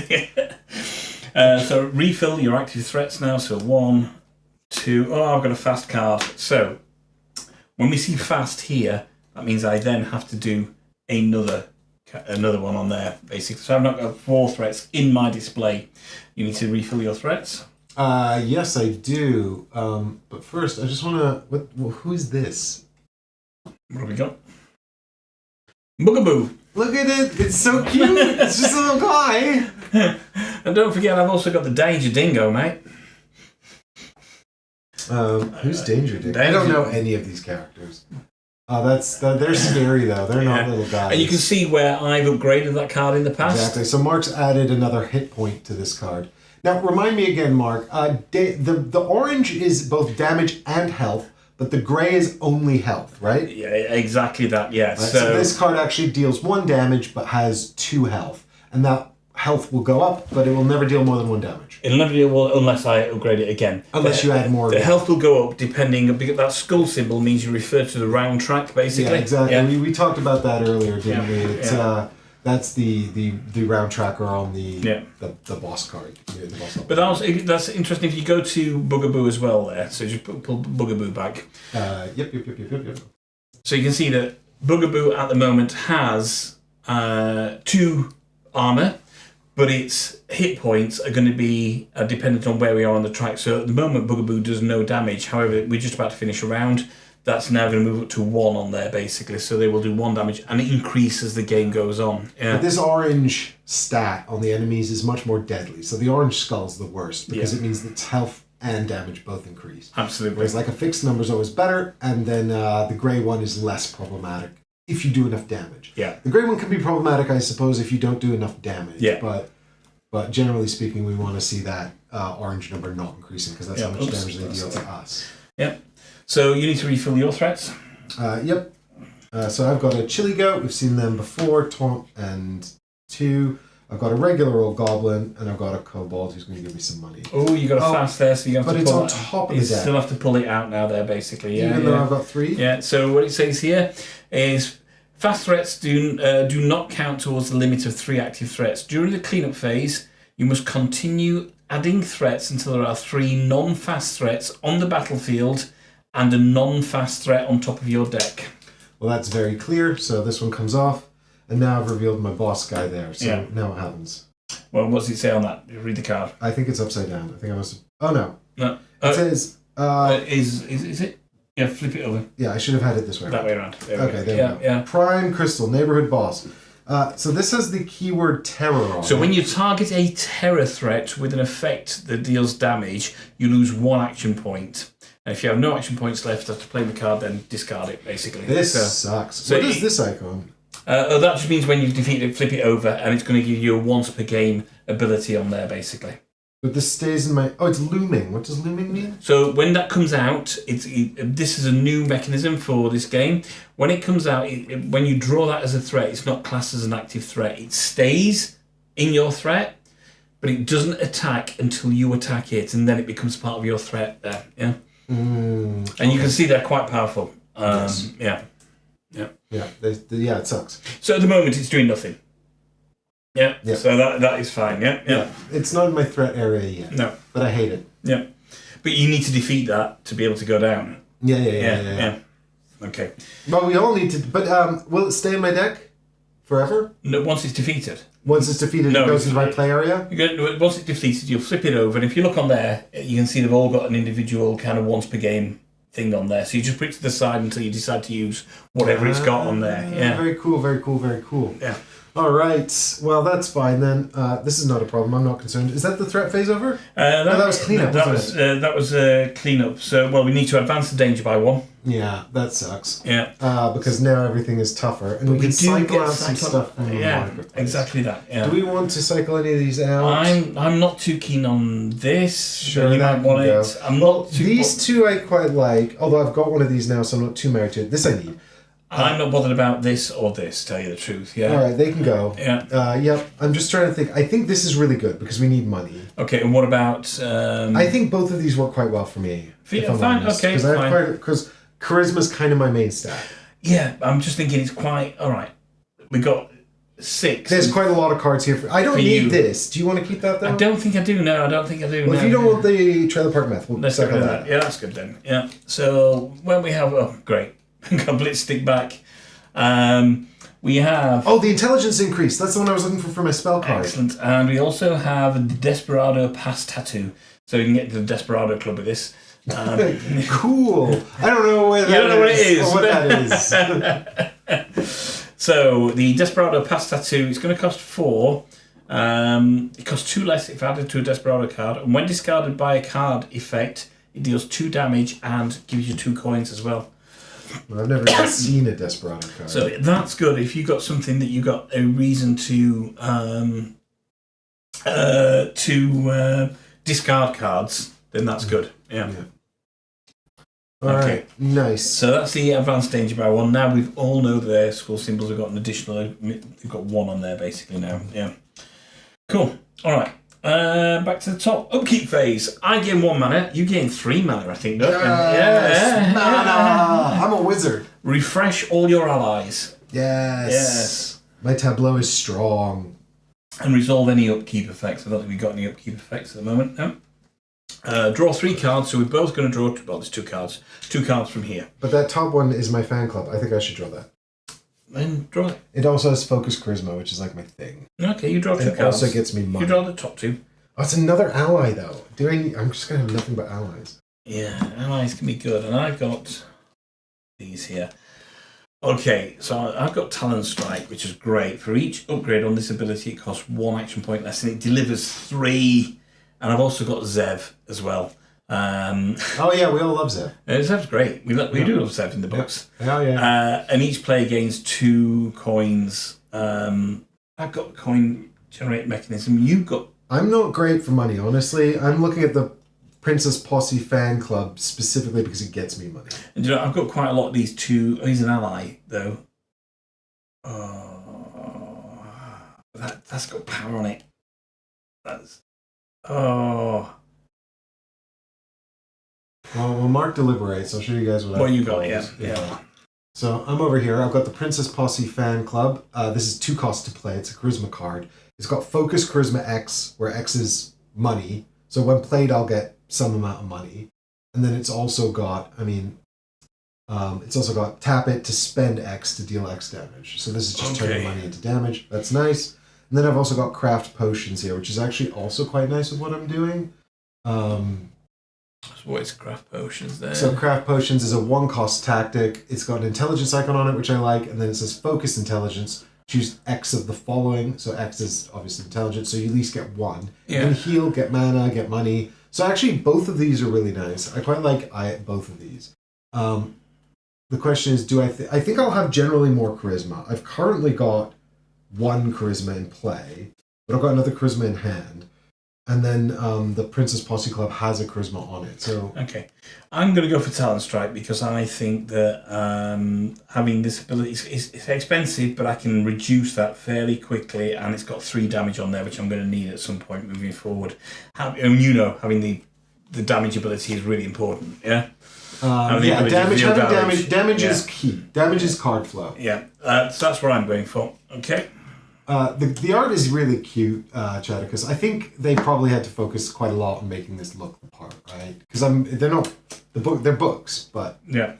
So refill your active threats now. So 1, 2. Oh, I've got a fast card. So when we see fast here, that means I then have to do another one on there, basically. So I've not got 4 threats in my display. You need to refill your threats. Yes, I do. But first, I just want to. Who is this? What have we got? Bugaboo. Look at it! It's so cute. It's just a little guy. And don't forget, I've also got the Danger Dingo, mate. Who's Danger Dingo? I Danger- don't know any of these characters. They're scary though. They're not little guys. And you can see where I've upgraded that card in the past. Exactly. So Mark's added another hit point to this card. Now, remind me again, Mark. The orange is both damage and health, but the grey is only health, right? Yeah, exactly that. Yeah. Right, so this card actually deals 1 damage, but has 2 health, and that health will go up, but it will never deal more than 1 damage. It'll never deal well unless I upgrade it again. Unless you add more. The health will go up depending. Because that skull symbol means you refer to the round track, basically. Yeah, exactly. Yeah. We talked about that earlier, didn't we? It's, that's the round tracker on the boss card. Yeah, the boss but that's interesting if you go to Bugaboo as well there. So just pull Bugaboo back. Yep. So you can see that Bugaboo at the moment has 2 armor, but its hit points are going to be dependent on where we are on the track. So at the moment, Bugaboo does no damage. However, we're just about to finish a round. That's now going to move up to 1 on there, basically. So they will do 1 damage, and it increases as the game goes on. Yeah. But this orange stat on the enemies is much more deadly. So the orange skull's the worst, because it means that its health and damage both increase. Absolutely. Whereas like a fixed number is always better, and then the grey one is less problematic if you do enough damage. Yeah. The grey one can be problematic, I suppose, if you don't do enough damage. Yeah. But generally speaking, we want to see that orange number not increasing, because that's how much damage they deal to us. Yep. So you need to refill your threats. Yep. So I've got a chili goat. We've seen them before. Taunt and 2. I've got a regular old goblin, and I've got a kobold who's going to give me some money. Oh, you got a fast there, so you have but to it's pull on top of the You deck. still have to pull it out now there, basically. Yeah, Even though I've got 3? Yeah, so what it says here is fast threats do not count towards the limit of 3 active threats. During the cleanup phase, you must continue adding threats until there are 3 non-fast threats on the battlefield and a non-fast threat on top of your deck. Well, that's very clear. So this one comes off, and now I've revealed my boss guy there. So now what happens? Well, what does it say on that? Read the card. I think it's upside down. I think I must have... Oh, no. No. It says... Is it? Yeah, flip it over. Yeah, I should have had it this way. That way around. Okay, there we go. Yeah. Prime Crystal, neighborhood boss. So this has the keyword terror on So it. when you target a terror threat with an effect that deals damage, you lose 1 action point. And if you have no action points left after playing the card, then discard it, basically. This sucks. so What is this icon? That just means when you've defeated it, flip it over, and it's going to give you a once per game ability on there, basically. But this stays in my... Oh, it's looming. What does looming mean? So when that comes out, this is a new mechanism for this game. When it comes out, when you draw that as a threat, it's not classed as an active threat. It stays in your threat, but it doesn't attack until you attack it, and then it becomes part of your threat there. Yeah. And you can see they're quite powerful. Yes. Yeah. Yeah, it sucks. So at the moment, it's doing nothing. Yeah. Yeah. So that is fine. Yeah. It's not in my threat area yet. No. But I hate it. Yeah. But you need to defeat that to be able to go down. Yeah. Okay. Well, we all need to... But will it stay in my deck forever? No, once it's defeated. Once it's defeated, it goes into my play area? Once it's defeated, you'll flip it over, and if you look on there, you can see they've all got an individual kind of once per game thing on there. So you just put it to the side until you decide to use whatever it's got on there. Yeah. Very cool. Yeah. All right. Well, that's fine then. This is not a problem. I'm not concerned. Is that the threat phase over? That was cleanup. That was cleanup. So, well, we need to advance the danger by 1. Yeah, that sucks. Yeah. Because now everything is tougher, and we can cycle out some stuff from the marketplace. Exactly that. Yeah. Do we want to cycle any of these out? I'm not too keen on this. Sure, you might want it. I'm not too. These two I quite like, although I've got one of these now, so I'm not too married to it. This I need. I'm not bothered about this or this, tell you the truth. Yeah. All right, they can go. Yeah. Yep. I'm just trying to think. I think this is really good because we need money. Okay, and what about? I think both of these work quite well for me. Fine. Okay. Because charisma's kind of my main stat. Yeah, I'm just thinking it's quite all right. We got 6. There's quite a lot of cards here. I don't need this. Do you want to keep that though? I don't think I do. No, I don't think I do. Well, if you don't want the trailer park meth, we'll cycle that. Yeah, that's good then. Yeah. So when we have great. Got blitz stick back. We have... Oh, the intelligence increase. That's the one I was looking for my spell card. Excellent. And we also have the Desperado Pass Tattoo. So you can get to the Desperado Club with this. Cool. I don't know where that is. You don't know what it is. Or what that is. So the Desperado Pass Tattoo is going to cost 4. It costs 2 less if added to a Desperado card. And when discarded by a card effect, it deals 2 damage and gives you 2 coins as well. Well, I've never even seen a Desperado card. So that's good. If you got something that you got a reason to discard cards, then that's good. Yeah. All right. Nice. So that's the advanced danger by 1. Now we all know that their skull symbols have got an additional. We've got 1 on there basically now. Yeah. Cool. All right. Back to the top. Upkeep phase. I gain 1 mana. You gain 3 mana, I think. Yes. Mana. I'm a wizard. Refresh all your allies. Yes. My tableau is strong. And resolve any upkeep effects. I don't think we've got any upkeep effects at the moment. No. Draw 3 cards. So we're both going to draw. Well, there's 2 cards. 2 cards from here. But that top one is my fan club. I think I should draw that. Then draw it. It also has focus charisma, which is like my thing. Okay, you draw 2 cards. It also gets me money. You draw the top 2. Oh, it's another ally though. I'm just gonna have nothing but allies. Yeah, allies can be good, and I've got these here. Okay, so I've got Talon Strike, which is great. For each upgrade on this ability, it costs 1 action point less, and it delivers 3. And I've also got Zev as well. Oh yeah, we all love Zev. Zev's great. We do love Zev in the books. Yeah. And each player gains 2 coins. I've got coin generate mechanism. You've got. I'm not great for money, honestly. I'm looking at the Princess Posse fan club specifically because it gets me money. And I've got quite a lot of these 2. Oh, he's an ally though. Oh, that's got power on it. That's. Oh. Well, Mark deliberates. I'll show you guys what you got. Yeah. So I'm over here. I've got the Princess Posse fan club. This is 2 costs to play. It's a charisma card. It's got focus charisma X, where X is money. So when played, I'll get some amount of money. And then it's also got, tap it to spend X to deal X damage. So this is just turning money into damage. That's nice. And then I've also got craft potions here, which is actually also quite nice with what I'm doing. So what's craft potions there? So craft potions is a 1-cost tactic. It's got an intelligence icon on it, which I like, and then it says focus intelligence. Choose X of the following. So X is obviously intelligence, so you at least get 1. Yeah. You can heal, get mana, get money. So actually, both of these are really nice. I quite like both of these. The question is, I think I'll have generally more charisma. I've currently got 1 charisma in play, but I've got another charisma in hand. And then the Princess Posse Club has a charisma on it. So okay, I'm going to go for Talon Strike because I think that having this ability is expensive, but I can reduce that fairly quickly, and it's got 3 damage on there, which I'm going to need at some point moving forward. Having the damage ability is really important. Yeah. Damage is key. Damage is card flow. Yeah, so that's what I'm going for. Okay. The art is really cute, Chad, because I think they probably had to focus quite a lot on making this look the part, right? Because they're books, but yeah,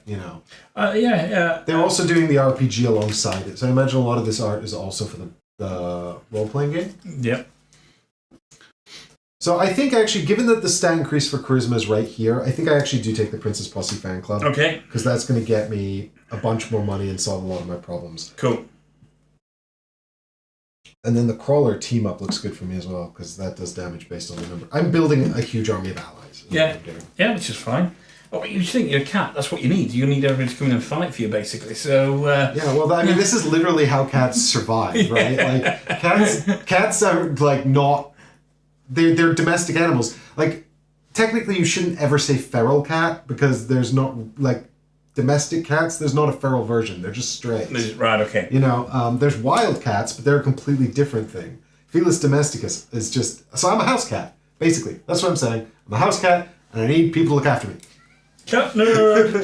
They're also doing the RPG alongside it, so I imagine a lot of this art is also for the role playing game. Yep. So I think actually, given that the stat increase for charisma is right here, I think I actually do take the Princess Posse fan club. Okay. Because that's going to get me a bunch more money and solve a lot of my problems. Cool. And then the crawler team up looks good for me as well, because that does damage based on the number. I'm building a huge army of allies. Yeah, which is fine. Oh, you think you're a cat? That's what you need. You need everybody to come in and fight for you, basically. So this is literally how cats survive, right? Like cats are like not. They're domestic animals. Like, technically, you shouldn't ever say feral cat because there's not, like, domestic cats. There's not a feral version. They're just strays. Right, okay. There's wild cats, but they're a completely different thing. Felis domesticus is just... So I'm a house cat, basically. That's what I'm saying. I'm a house cat, and I need people to look after me. Cat nerd!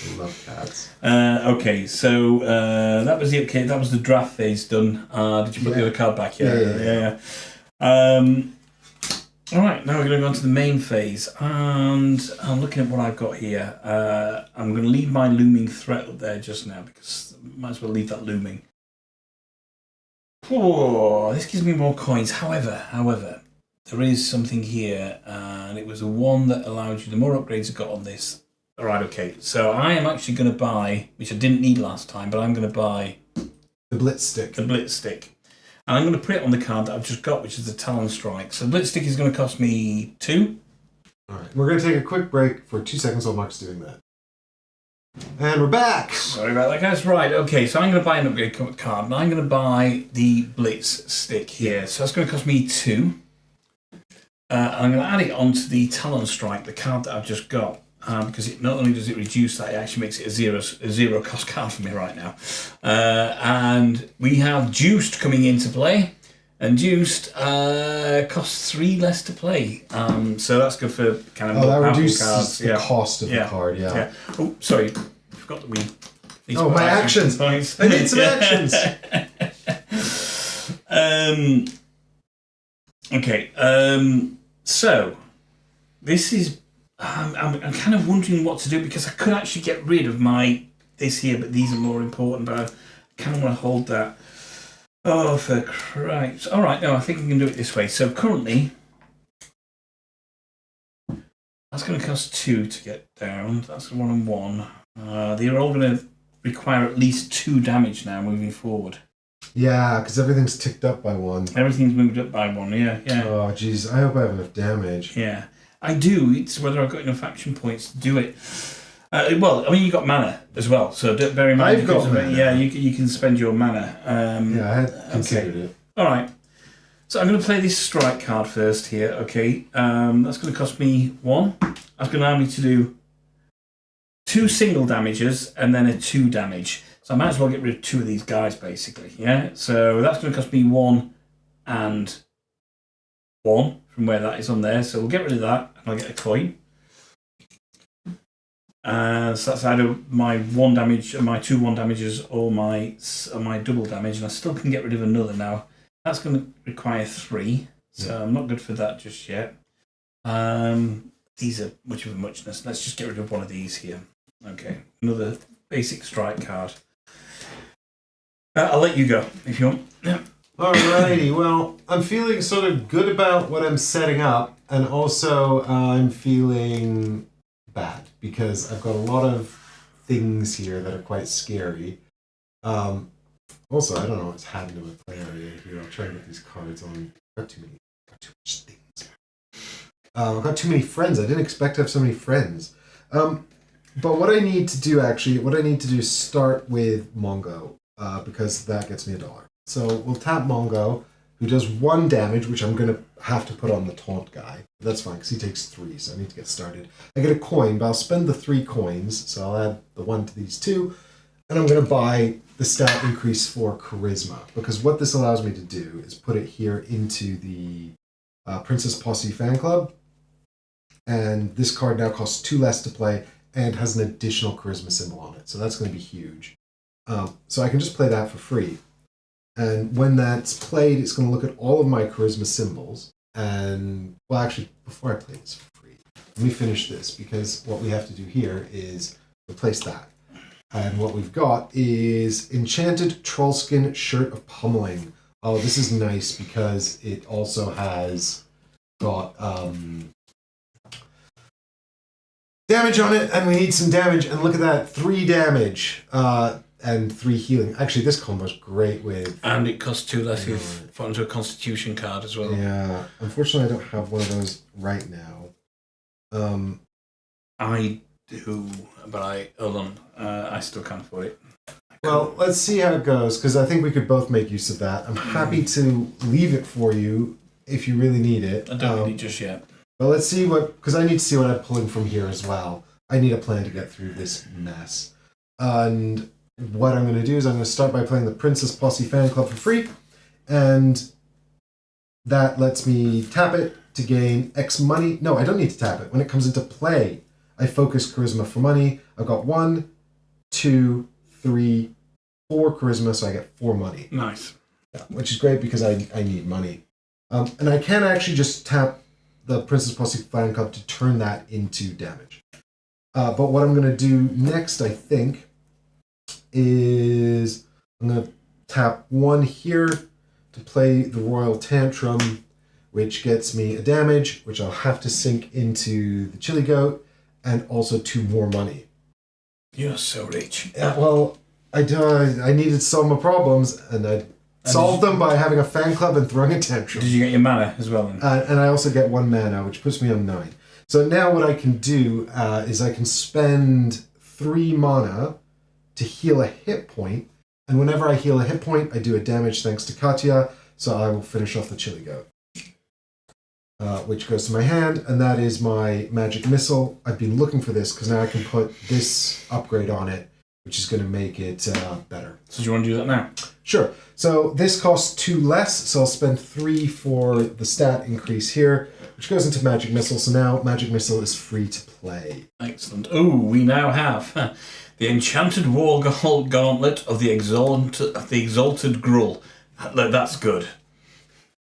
I love cats. Okay, so that was the draft phase done. Did you put the other card back? Yeah. All right, now we're going to go on to the main phase, and I'm looking at what I've got here. I'm going to leave my looming threat up there just now because I might as well leave that looming. Oh, this gives me more coins. However, there is something here, and it was the one that allowed you. The more upgrades I got on this. All right, okay. So I am actually going to buy, which I didn't need last time, but I'm going to buy the Blitz Stick. The Blitz Stick. And I'm going to put it on the card that I've just got, which is the Talon Strike. So Blitz Stick is going to cost me 2. All right, we're going to take a quick break for 2 seconds while Mark's doing that. And we're back! Sorry about that, guys. Right, okay, so I'm going to buy an upgrade card, and I'm going to buy the Blitz Stick here. So that's going to cost me 2. And I'm going to add it onto the Talon Strike, the card that I've just got. Because it not only does it reduce that, it actually makes it a zero cost card for me right now. And we have Juiced coming into play, and Juiced costs 3 less to play. So that's good for kind of that reduces cards. The cost of the card. Yeah. Oh, sorry, I forgot that we. My actions. Points. I need some actions. Okay. So this is. I'm kind of wondering what to do because I could actually get rid of this here, but these are more important. But I kind of want to hold that. Oh, for Christ! All right, no, I think we can do it this way. So currently, that's going to cost 2 to get down. That's 1 and 1. They're all going to require at least 2 damage now moving forward. Yeah, because everything's ticked up by 1. Everything's moved up by 1. Yeah. Oh, jeez, I hope I have enough damage. Yeah. I do. It's whether I've got enough action points to do it. You got mana as well, so bear in mind. I've got mana. Yeah, you can spend your mana. I had considered it. All right. So I'm going to play this strike card first here. Okay. That's going to cost me 1. That's going to allow me to do 2 single damages and then a 2 damage. So I might as well get rid of 2 of these guys, basically. Yeah. So that's going to cost me 1 and 1 from where that is on there. So we'll get rid of that and I'll get a coin. So that's either my 1 damage, my 2 1 damages, or my double damage, and I still can get rid of another now. That's going to require 3, so I'm not good for that just yet. These are much of a muchness. Let's just get rid of one of these here. Okay, another basic strike card. I'll let you go if you want. Yeah. Alrighty, well, I'm feeling sort of good about what I'm setting up, and also I'm feeling bad because I've got a lot of things here that are quite scary. Also, I don't know what's happening to my play area here. I'll try and get these cards on. I've got too much things. I've got too many friends. I didn't expect to have so many friends. But what I need to do is start with Mongo, because that gets me $1. So we'll tap Mongo, who does 1 damage, which I'm going to have to put on the taunt guy. That's fine, because he takes 3, so I need to get started. I get a coin, but I'll spend the 3 coins, so I'll add the 1 to these 2, and I'm going to buy the stat increase for Charisma, because what this allows me to do is put it here into the Princess Posse fan club, and this card now costs 2 less to play and has an additional Charisma symbol on it, so that's going to be huge. So I can just play that for free. And when that's played, it's going to look at all of my Charisma symbols. And, well, actually, before I play this for free, let me finish this, because what we have to do here is replace that. And what we've got is Enchanted Trollskin Shirt of Pummeling. Oh, this is nice, because it also has got damage on it, and we need some damage. And look at that, 3 damage. And 3 healing. Actually, this combo's great with... And it costs 2 less if you put onto a Constitution card as well. Yeah. Unfortunately, I don't have one of those right now. I do, but hold on. I still can't afford it. Well, let's see how it goes, because I think we could both make use of that. I'm happy to leave it for you if you really need it. I don't need it just yet. But let's see because I need to see what I'm pulling from here as well. I need a plan to get through this mess. And what I'm going to do is I'm going to start by playing the Princess Posse fan club for free, and that lets me tap it to gain X money. No, I don't need to tap it. When it comes into play, I focus Charisma for money. I've got 1, 2, 3, 4 Charisma, so I get 4 money. Nice. Yeah, which is great because I need money. And I can actually just tap the Princess Posse fan club to turn that into damage. But what I'm going to do next, I think, is I'm going to tap 1 here to play the Royal Tantrum, which gets me a damage, which I'll have to sink into the Chili Goat, and also 2 more money. You're so rich. Yeah, well, I needed to solve my problems, and I solved them by having a fan club and throwing a tantrum. Did you get your mana as well then? And I also get 1 mana, which puts me on 9. So now what I can do is I can spend 3 mana to heal a hit point, and whenever I heal a hit point, I do a damage thanks to Katya, so I will finish off the Chili Goat. Which goes to my hand, and that is my Magic Missile. I've been looking for this, because now I can put this upgrade on it, which is going to make it better. So do you want to do that now? Sure. So this costs 2 less, so I'll spend 3 for the stat increase here, which goes into Magic Missile, so now Magic Missile is free to play. Excellent. Oh, we now have the Enchanted War Gauntlet of the Exalted Gruul. That's good.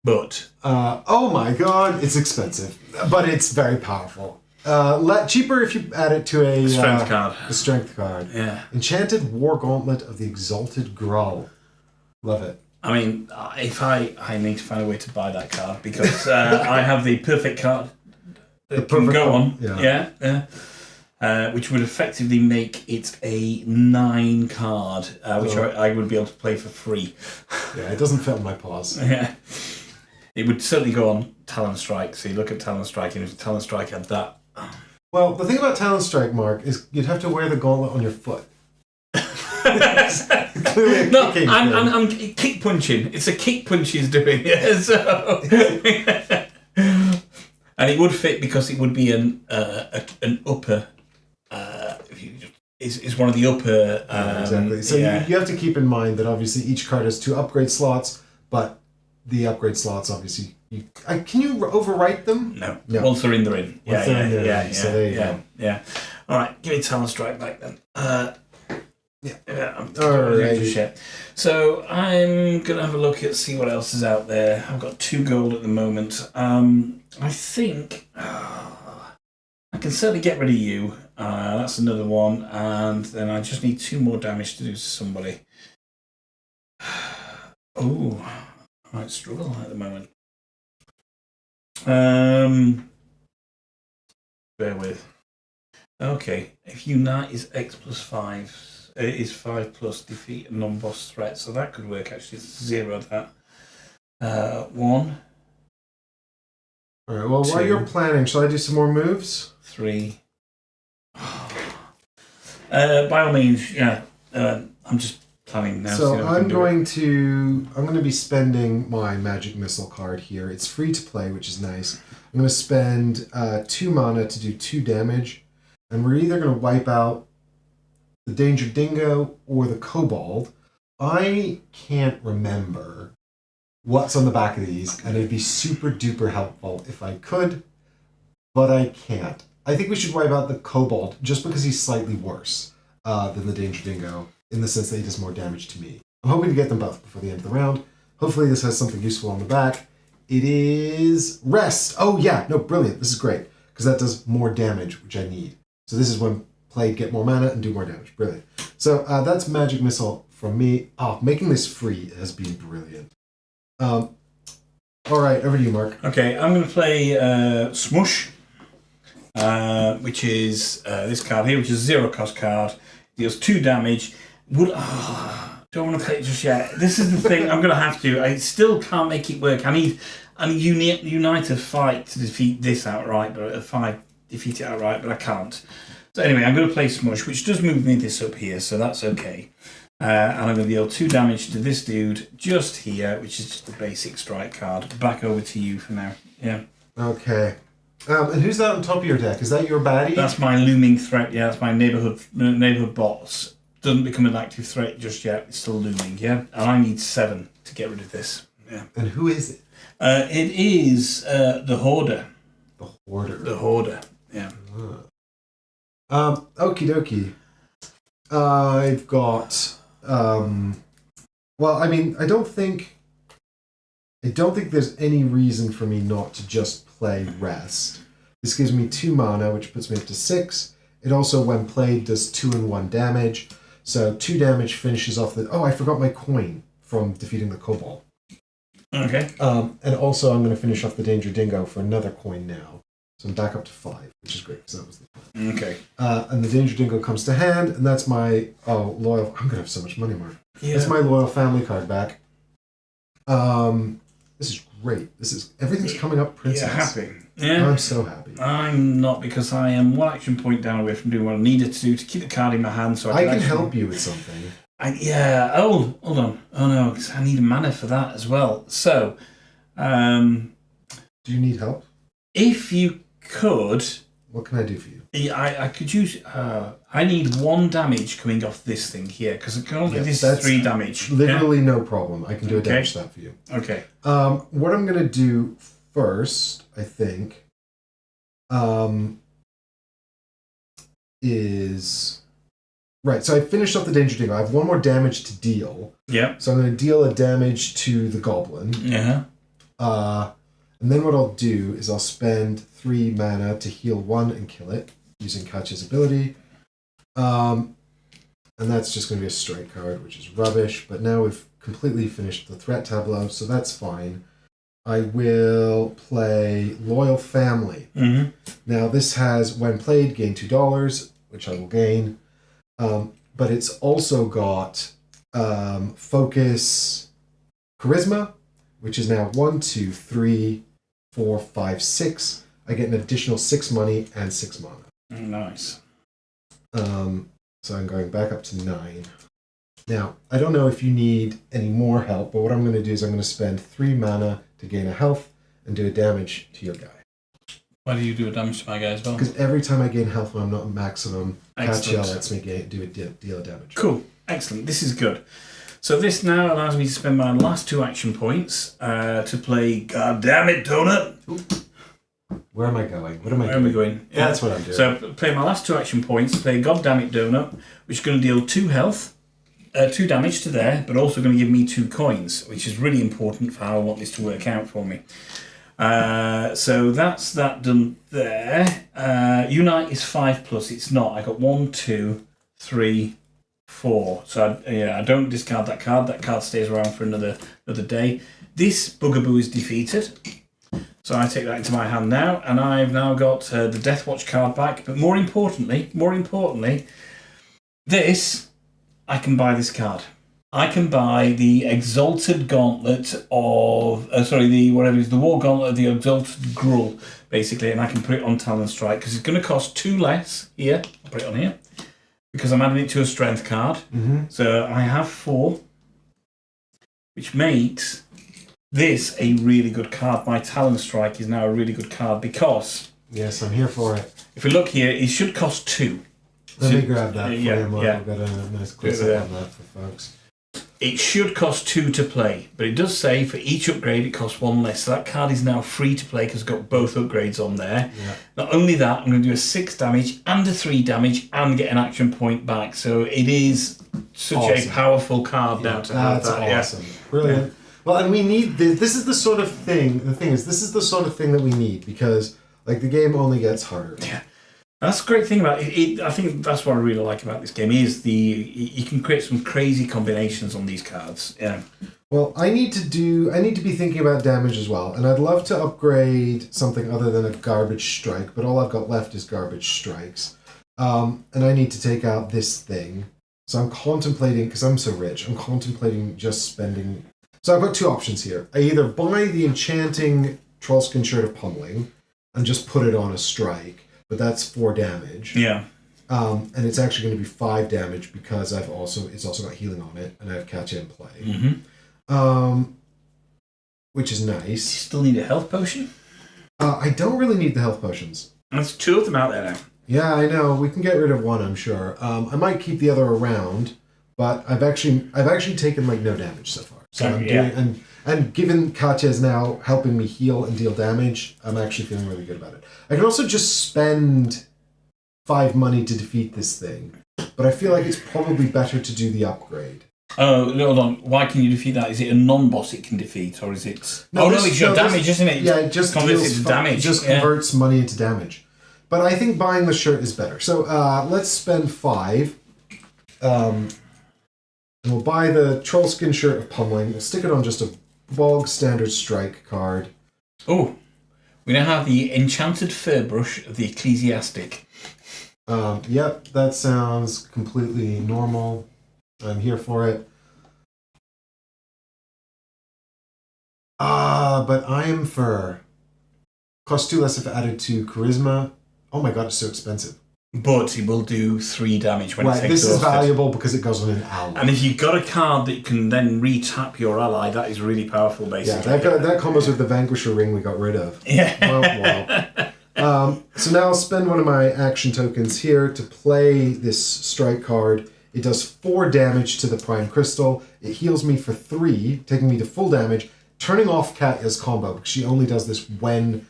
But... oh my god, it's expensive, but it's very powerful. Cheaper if you add it to a... Strength card. A strength card. Yeah. Enchanted War Gauntlet of the Exalted Gruul. Love it. I mean, if I need to find a way to buy that card, because I have the perfect card that can go on. Yeah. Which would effectively make it a 9 card, which I would be able to play for free. Yeah, it doesn't fit on my paws. Yeah. It would certainly go on Talon Strike, so you look at Talon Strike, and if Talon Strike had that... Well, the thing about Talon Strike, Mark, is you'd have to wear the gauntlet on your foot. Clearly I'm kick punching. It's a kick punch he's doing. Yeah, so... And it would fit because it would be an upper... is one of the upper... exactly. So you have to keep in mind that obviously each card has 2 upgrade slots, but the upgrade slots obviously... can you overwrite them? No. Once they're in, they're in. Once they're in, they're in. So there you go. Yeah. All right, give me Talon Strike back then. I'm Alright. So I'm going to have a look at, see what else is out there. I've got 2 gold at the moment. I think I can certainly get rid of you. That's another one. And then I just need 2 more damage to do to somebody. Oh, I might struggle at the moment. Bear with. Okay, if unite is X plus 5, it is 5 plus defeat a non-boss threat, so that could work actually. It's 0 that. 1. Alright, well, 2, while you're planning, shall I do some more moves? 3. By all means, yeah. I'm just planning now. So I'm going to be spending my magic missile card here. It's free to play, which is nice. I'm going to spend 2 mana to do 2 damage, and we're either going to wipe out the Danger Dingo or the Kobold. I can't remember what's on the back of these, and it'd be super duper helpful if I could, but I can't. I think we should wipe out the Kobold just because he's slightly worse than the Danger Dingo, in the sense that he does more damage to me. I'm hoping to get them both before the end of the round. Hopefully this has something useful on the back. It is Rest. Oh yeah, no, brilliant. This is great, because that does more damage, which I need. So this is when played, get more mana and do more damage. Brilliant. So that's Magic Missile from me. Oh, making this free has been brilliant. All right, over to you, Mark. Okay, I'm going to play Smush, which is this card here, which is a 0-cost card. Deals 2 damage. Don't want to play it just yet. This is the thing. I'm going to have to. I still can't make it work. I need Unite to fight to defeat this outright, but defeat it outright, but I can't. So anyway, I'm going to play Smush, which does move me this up here, so that's okay. And I'm going to deal 2 damage to this dude just here, which is just the basic strike card. Back over to you for now. Yeah. Okay. And who's that on top of your deck? Is that your baddie? That's my looming threat. Yeah, that's my neighborhood boss. Doesn't become an active threat just yet. It's still looming. Yeah, and I need 7 to get rid of this. Yeah. And who is it? It is the Hoarder. The Hoarder. The Hoarder. Yeah. Okie dokie. I've got. Well, I mean, I don't think there's any reason for me not to just play Rest. This gives me 2 mana, which puts me up to 6. It also, when played, does 2 and 1 damage. So 2 damage finishes off the... Oh, I forgot my coin from defeating the Kobold. Okay. And also, I'm going to finish off the Danger Dingo for another coin now. So I'm back up to 5, which is great, because that was the plan. Okay. And the Danger Dingo comes to hand, and that's my... Oh, loyal... I'm going to have so much money, Mark. Yeah. That's my Loyal Family card back. This is great. Everything's coming up, Princess. You're happy. Yeah. I'm so happy. I'm not, because I am 1 action point down away from doing what I needed to do to keep the card in my hand. So I can help you with something. Yeah. Oh, hold on. Oh no, because I need mana for that as well. So, do you need help? If you could, what can I do for you? I could use. I need 1 damage coming off this thing here, because this is 3 damage. Literally no problem. I can do a damage stat for you. Okay. What I'm gonna do first, I think, is right. So I finished off the Danger Dingo. I have 1 more damage to deal. Yeah. So I'm gonna deal a damage to the Goblin. Yeah. And then what I'll do is I'll spend 3 mana to heal 1 and kill it using Kacha's ability. And that's just going to be a strike card, which is rubbish. But now we've completely finished the threat tableau, so that's fine. I will play Loyal Family. Mm-hmm. Now this has, when played, gain $2, which I will gain. But it's also got Focus Charisma, which is now 1, 2, 3, 4, 5, 6. I get an additional 6 money and 6 mana. Nice. So I'm going back up to 9. Now, I don't know if you need any more help, but what I'm going to do is I'm going to spend 3 mana to gain a health and do a damage to your guy. Why do you do a damage to my guy as well? Because every time I gain health when I'm not maximum, Kacha Excellent. lets me deal a damage. Cool. Excellent. This is good. So this now allows me to spend my last 2 action points to play God damn it, Donut. Where am I going? What am I Where doing? am I going? Yeah. That's what I'm doing. So play my last 2 action points to play God damn it, Donut, which is going to deal 2 health, 2 damage to there, but also going to give me 2 coins, which is really important for how I want this to work out for me. So that's that done there. Unite is 5+. It's not. I got 1, 2, 3, 4. So I don't discard that card. That card stays around for another day. This bugaboo is defeated. So I take that into my hand now, and I've now got the Deathwatch card back. But more importantly, this, I can buy this card. I can buy the Exalted Gauntlet of... the War Gauntlet of the Exalted Gruul, basically, and I can put it on Talon Strike, because it's going to cost 2 less here. I'll put it on here. because I'm adding it to a strength card. So I have 4, which makes this a really good card. My Talon Strike is now a really good card because... Yes, I'm here for it. If we look here, it should cost 2. Let me grab that for you, Mark. Yeah. I've got a nice close-up on that for folks. It should cost 2 to play, but it does say for each upgrade it costs 1 less. So that card is now free to play because it's got both upgrades on there. Yeah. Not only that, I'm going to do a 6 damage and a 3 damage and get an action point back. So it is such a powerful card now to have that. That's awesome. Brilliant. Yeah. Well, and we need this is the sort of thing. The thing is, this is the sort of thing that we need because, like, the game only gets harder. Yeah. That's the great thing about it. I think that's what I really like about this game is you can create some crazy combinations on these cards. Yeah. Well, I need to be thinking about damage as well, and I'd love to upgrade something other than a garbage strike, but all I've got left is garbage strikes. And I need to take out this thing. So I'm contemplating, because I'm so rich, I'm contemplating just spending... So I've got 2 options here. I either buy the enchanting Trollskin Shirt of Pummeling and just put it on a strike, but that's 4 damage. Yeah. And it's actually going to be 5 damage because it's also got healing on it, and I have Katya in play. Which is nice. Do you still need a health potion? I don't really need the health potions. There's 2 of them out there now. Yeah, I know. We can get rid of one, I'm sure. I might keep the other around, but I've actually taken like no damage so far. So I'm doing and given Katya is now helping me heal and deal damage, I'm actually feeling really good about it. I can also just spend 5 money to defeat this thing, but I feel like it's probably better to do the upgrade. Oh, hold on. Why can you defeat that? Is it a non-boss it can defeat, or is it... it's your damage, isn't it? Yeah, it just converts it to damage. It just converts money into damage. But I think buying the shirt is better. So let's spend 5. And we'll buy the Trollskin Shirt of Pummeling. We'll stick it on just a bog standard strike card. Oh, we now have the Enchanted Furbrush of the Ecclesiastic. Yep, that sounds completely normal. I'm here for it. But Iron Fur. Costs 2 less if added to Charisma. Oh my god, it's so expensive. But it will do 3 damage when it takes this is valuable because it goes on an ally. And if you've got a card that can then re-tap your ally, that is really powerful, basically. Yeah, that combos with the Vanquisher ring we got rid of. Yeah. So now I'll spend one of my action tokens here to play this strike card. It does 4 damage to the Prime Crystal. It heals me for 3, taking me to full damage, turning off Katya's combo, because she only does this when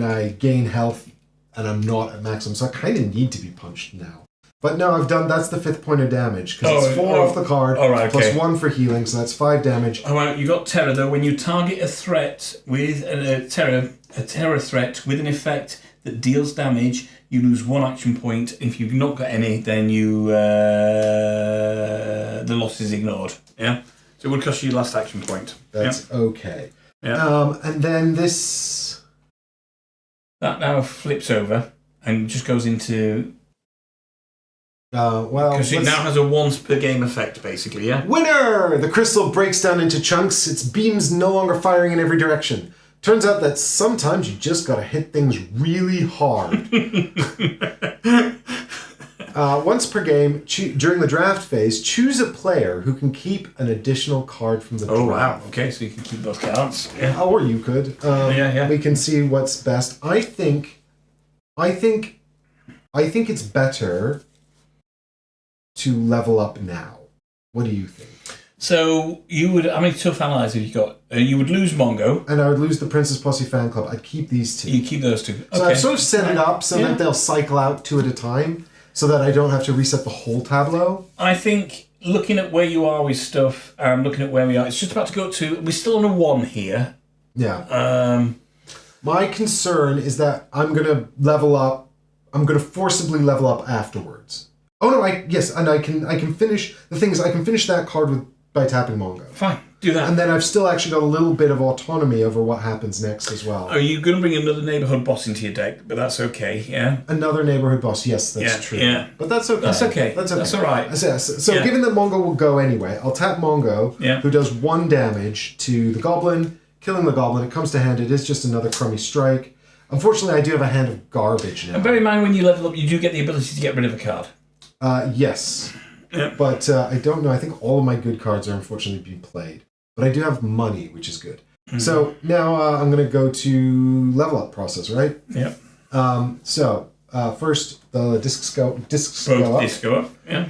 I gain health and I'm not at maximum. So I kind of need to be punched now. But no, that's the 5th point of damage, because it's 4 off the card, plus 1 for healing, so that's 5 damage. Oh, well, you got Terror, though. When you target a threat with a terror threat with an effect that deals damage, you lose 1 action point. If you've not got any, then the loss is ignored. Yeah? So it would cost you your last action point. That's okay. Yeah. And then this... That now flips over and just goes into... Because it now has a once per game effect, basically, yeah? Winner! The crystal breaks down into chunks, its beams no longer firing in every direction. Turns out that sometimes you just gotta hit things really hard. Once per game, during the draft phase, choose a player who can keep an additional card from the draft. Oh, wow. Okay, so you can keep those cards. Yeah. Or you could. We can see what's best. I think it's better to level up now. What do you think? So you would... How many tough allies have you got? You would lose Mongo. And I would lose the Princess Posse fan club. I'd keep these 2. You keep those 2. Okay. So I've sort of set it up so that they'll cycle out 2 at a time, so that I don't have to reset the whole tableau. I think looking at where you are with stuff, looking at where we are, it's just about to go to... We're still on a 1 here. Yeah. My concern is that I'm going to level up. I'm going to forcibly level up afterwards. Oh no! I can finish. The thing is, I can finish that card by tapping Mongo. Fine, do that. And then I've still actually got a little bit of autonomy over what happens next as well. Are you going to bring another neighborhood boss into your deck? But that's okay. Yeah. Another neighborhood boss. Yes, that's true. Yeah. But that's okay. That's okay. That's okay. That's all right. So given that Mongo will go anyway, I'll tap Mongo, who does 1 damage to the goblin, killing the goblin. It comes to hand. It is just another crummy strike. Unfortunately, I do have a hand of garbage now. And bear in mind, when you level up, you do get the ability to get rid of a card. Yes. Yep. But I don't know. I think all of my good cards are unfortunately being played. But I do have money, which is good. Mm-hmm. So now I'm going to go to level up process, right? Yep. So first, the discs go up. Discs go up, yeah.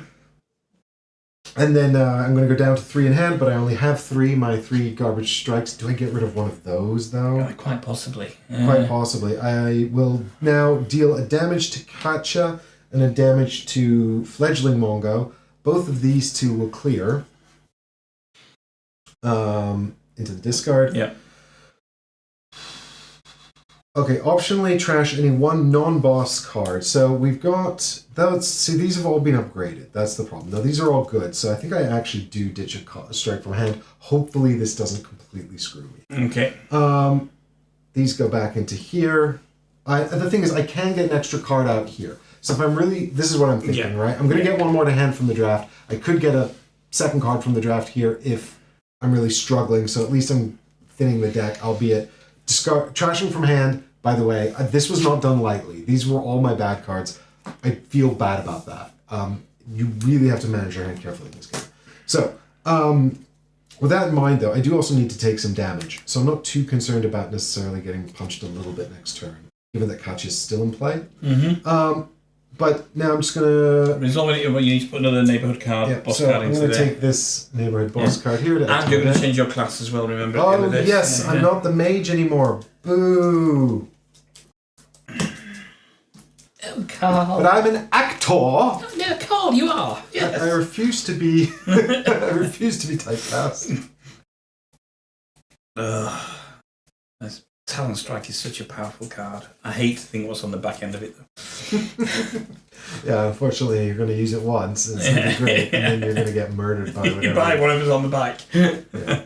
And then I'm going to go down to 3 in hand, but I only have 3. My 3 garbage strikes. Do I get rid of one of those, though? Quite possibly. Quite possibly. I will now deal a damage to Katja and a damage to Fledgling Mongo. Both of these 2 will clear into the discard. Yeah. Okay, optionally trash any one non-boss card. So we've got those. See, these have all been upgraded. That's the problem. Now these are all good. So I think I actually do ditch a strike from hand. Hopefully this doesn't completely screw me. Okay. These go back into here. The thing is, I can get an extra card out here. So if I'm really, this is what I'm thinking, right? I'm going to get one more to hand from the draft. I could get a second card from the draft here if I'm really struggling. So at least I'm thinning the deck, albeit trashing from hand. By the way, this was not done lightly. These were all my bad cards. I feel bad about that. You really have to manage your hand carefully in this game. So, with that in mind, though, I do also need to take some damage. So I'm not too concerned about necessarily getting punched a little bit next turn, given that Katja is still in play. Mm-hmm. But now I'm just going to... Resolving it, you need to put another neighbourhood card, boss so card into there. I'm going to take this neighbourhood boss card here. And you're going to change your class as well, remember? Oh, yes, I'm not the mage anymore. Boo! Oh, Carl. But I'm an actor. No, Carl, you are. Yes. I refuse to be. I refuse to be typecast. Talon Strike is such a powerful card. I hate to think what's on the back end of it, though. Yeah, unfortunately, you're going to use it once, and it's going to be great, and then you're going to get murdered by whatever. You buy whatever's on the back. Yeah.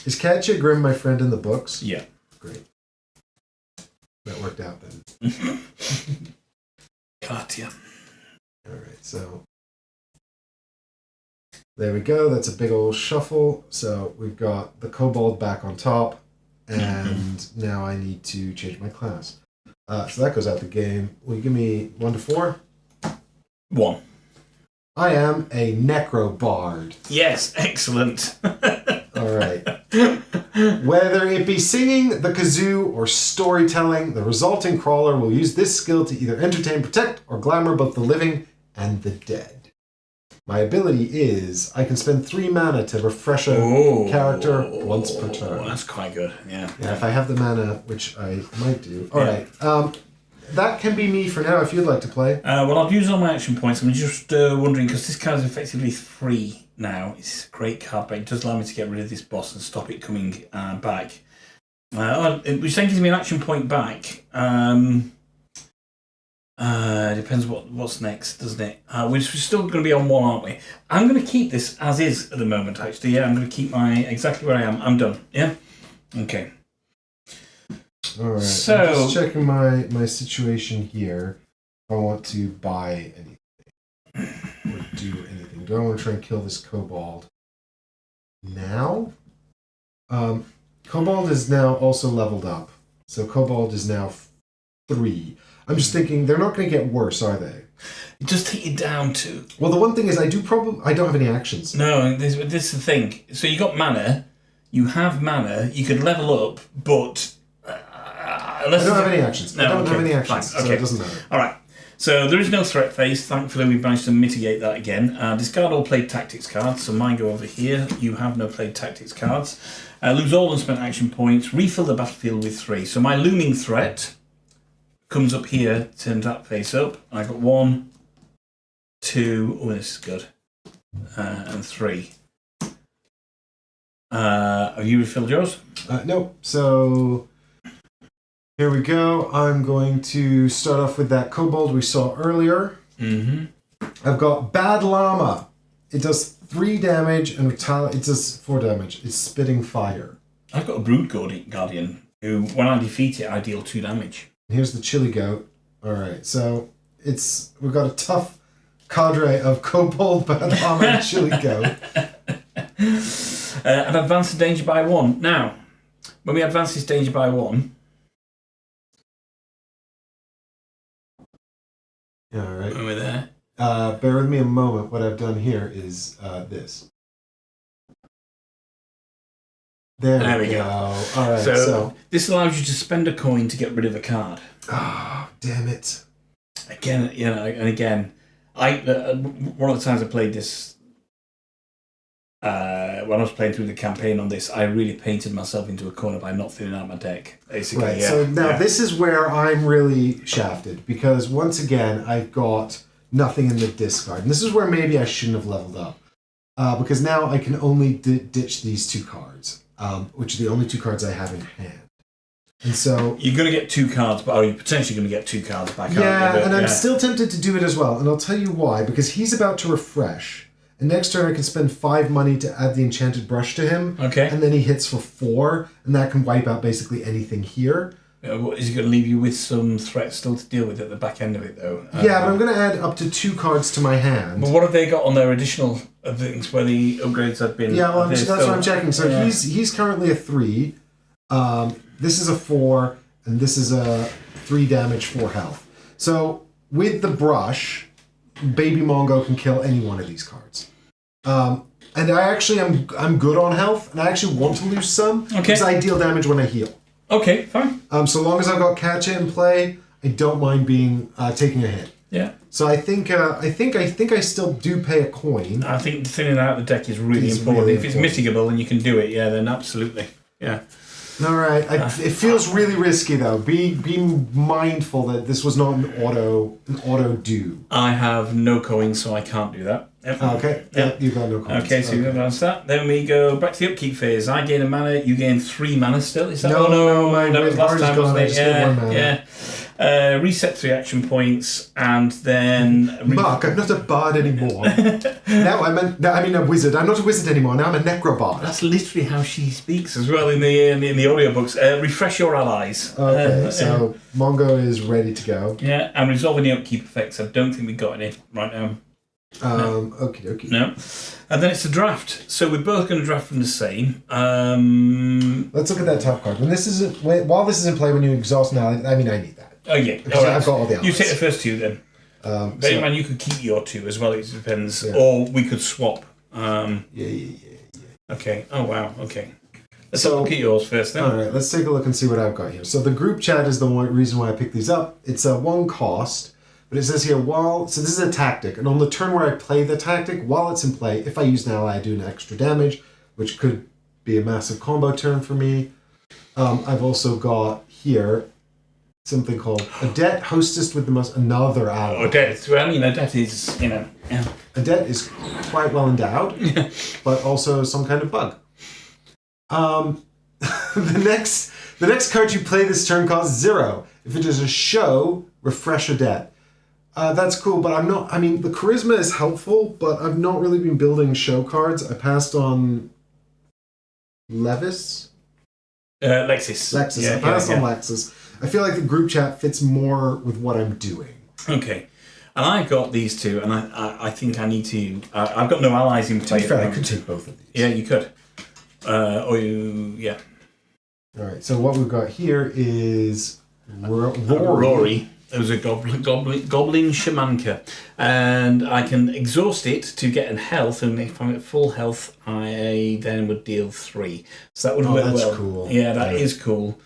Is Katja Grimm my friend in the books? Yeah. Great. That worked out then. Katja. Alright, so there we go. That's a big old shuffle. So we've got the kobold back on top, and now I need to change my class. So that goes out the game. Will you give me 1 to 4? 1. I am a necro bard. Yes, excellent. Alright. Whether it be singing, the kazoo, or storytelling, the resulting crawler will use this skill to either entertain, protect, or glamour both the living and the dead. My ability is I can spend 3 mana to refresh a character once per turn. That's quite good, yeah. Yeah, if I have the mana, which I might do. Alright, that can be me for now if you'd like to play. Well, I've used all my action points. I'm just wondering, because this card is effectively free now. It's a great card, but it does allow me to get rid of this boss and stop it coming back. Which then gives me an action point back. Depends what's next, doesn't it? We're still going to be on 1, aren't we? I'm going to keep this as is at the moment, actually. Yeah, I'm going to keep exactly where I am. I'm done. Yeah? Okay. Alright, so, I'm just checking my situation here. If I want to buy anything or do anything. Do I want to try and kill this kobold now? Kobold is now also leveled up. So kobold is now 3. I'm just thinking they're not going to get worse, are they? Just take it down to... Well, the one thing is I don't have any actions. No, this is the thing. So you got mana. You have mana. You could level up, but... I don't have any actions. No, I don't have any actions, fine. so it doesn't matter. All right. So there is no threat phase. Thankfully, we've managed to mitigate that again. Discard all played tactics cards. So mine go over here. You have no played tactics cards. Lose all unspent action points. Refill the battlefield with 3. So my looming threat comes up here, turns that face up. I got 1, 2. Oh, this is good. And 3. Have you refilled yours? No. So here we go. I'm going to start off with that kobold we saw earlier. Mm-hmm. I've got Bad Llama. It does 3 damage and it does 4 damage. It's spitting fire. I've got a Brood Guardian who, when I defeat it, I deal 2 damage. Here's the Chili Goat. Alright, so we've got a tough cadre of kobold, Bad Llama, and Chili Goat. And advance the danger by 1. Now, when we advance this danger by 1, All right. Over there. Bear with me a moment. What I've done here is this. There we go. All right. So this allows you to spend a coin to get rid of a card. Oh, damn it. Again, and again, one of the times I played this, when I was playing through the campaign on this, I really painted myself into a corner by not filling out my deck, basically. Right, so now this is where I'm really shafted, because once again, I've got nothing in the discard. And this is where maybe I shouldn't have leveled up. Because now I can only ditch these 2 cards, which are the only 2 cards I have in hand. And so you're going to get 2 cards, but you're potentially going to get 2 cards back. Yeah, and I'm still tempted to do it as well. And I'll tell you why. Because he's about to refresh. And next turn I can spend 5 money to add the enchanted brush to him. Okay. And then he hits for 4, and that can wipe out basically anything here. Is he going to leave you with some threats still to deal with at the back end of it, though? Yeah, but I'm going to add up to 2 cards to my hand. But what have they got on their additional things where the upgrades have been? Yeah, well, that's what I'm checking. So he's currently a 3. This is a 4, and this is a 3 damage, 4 health. So with the brush, Baby Mongo can kill any one of these cards. And I'm good on health, and I actually want to lose some because I deal damage when I heal. Okay, fine. So long as I've got Catcher in play, I don't mind taking a hit. Yeah. So I think I still do pay a coin. I think thinning out the deck is really important. If it's mitigable and you can do it, then absolutely. Yeah. All right. It feels really risky though. Be mindful that this was not an auto do. I have no coins, so I can't do that. Yep. Okay. Yep. You've got no coins. Okay, so you've advanced that. Then we go back to the upkeep phase. I gain a mana. You gain 3 mana still. Is that? No, that was last time, wasn't it? Yeah. Reset 3 action points, and then Mark, I'm not a bard anymore. Now I'm a wizard. I'm not a wizard anymore. Now I'm a necrobard. That's literally how she speaks as well in the audiobooks. Refresh your allies. Okay, so Mongo is ready to go. Yeah, and resolve any upkeep effects. I don't think we've got any right now. Okie dokie. No. And then it's a draft. So we're both going to draft from the same. Let's look at that top card. While this is in play, when you exhaust now, I need that. Oh yeah, because I've got all the allies. You take the first 2 then. Bear in mind, you could keep your 2 as well. It depends, or we could swap. Yeah. Okay. Oh wow. Okay. Let's look at yours first then. All right. Let's take a look and see what I've got here. So the group chat is the reason why I picked these up. It's a 1 cost, but it says here so this is a tactic, and on the turn where I play the tactic, while it's in play, if I use an ally, I do an extra damage, which could be a massive combo turn for me. I've also got here something called Adet, hostess with another ally. Adet. Well, Adet is, Adet is quite well endowed, but also some kind of bug. The next card you play this turn costs 0. If it is a show, refresh Adet. That's cool, but the charisma is helpful, but I've not really been building show cards. I passed on Lexus. Yeah, I passed on Lexus. I feel like the group chat fits more with what I'm doing. Okay. And I got these 2, and I think I need to... I've got no allies in play. To be fair, I could take both of these. Yeah, you could. All right, so what we've got here is Rory. It was a goblin shamanka, and I can exhaust it to get in health, and if I'm at full health, I then would deal 3. So that would work well. That's cool. Yeah, that is cool.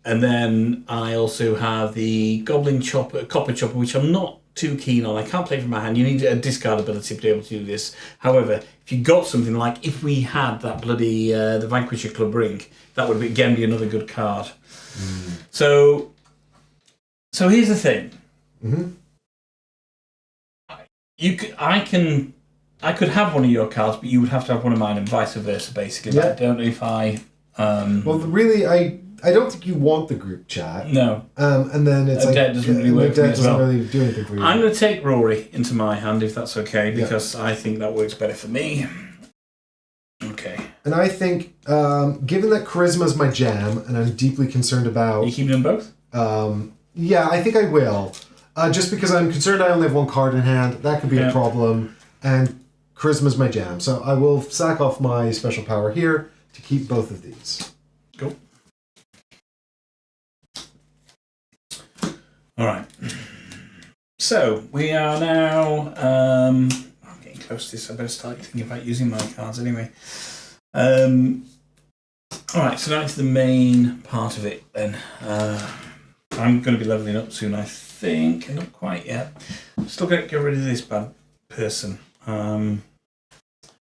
And then I also have the goblin copper chopper, which I'm not too keen on. I can't play from my hand. You need a discard ability to be able to do this. However, if you got something like, if we had that bloody the Vanquisher Club ring, that would again be another good card. So here's the thing. Mm-hmm. I could have one of your cards, but you would have to have one of mine, and vice versa. Basically, yeah. I don't know if I. Well, really, I don't think you want the group chat. No. And then it's Adet doesn't really work for me as well. Really do anything for you. I'm going to take Rory into my hand, if that's okay, because I think that works better for me. Okay. And I think, given that charisma is my jam, and I'm deeply concerned about... Are you keeping them both? Yeah, I think I will. Just because I'm concerned I only have 1 card in hand. That could be a problem. And charisma is my jam. So I will sack off my special power here to keep both of these. Cool. All right. so we are now. I'm getting close to this. I better start thinking about using my cards anyway. All right, so now into the main part of it then. I'm going to be leveling up soon, I think. Not quite yet. Still going to get rid of this bad person. Got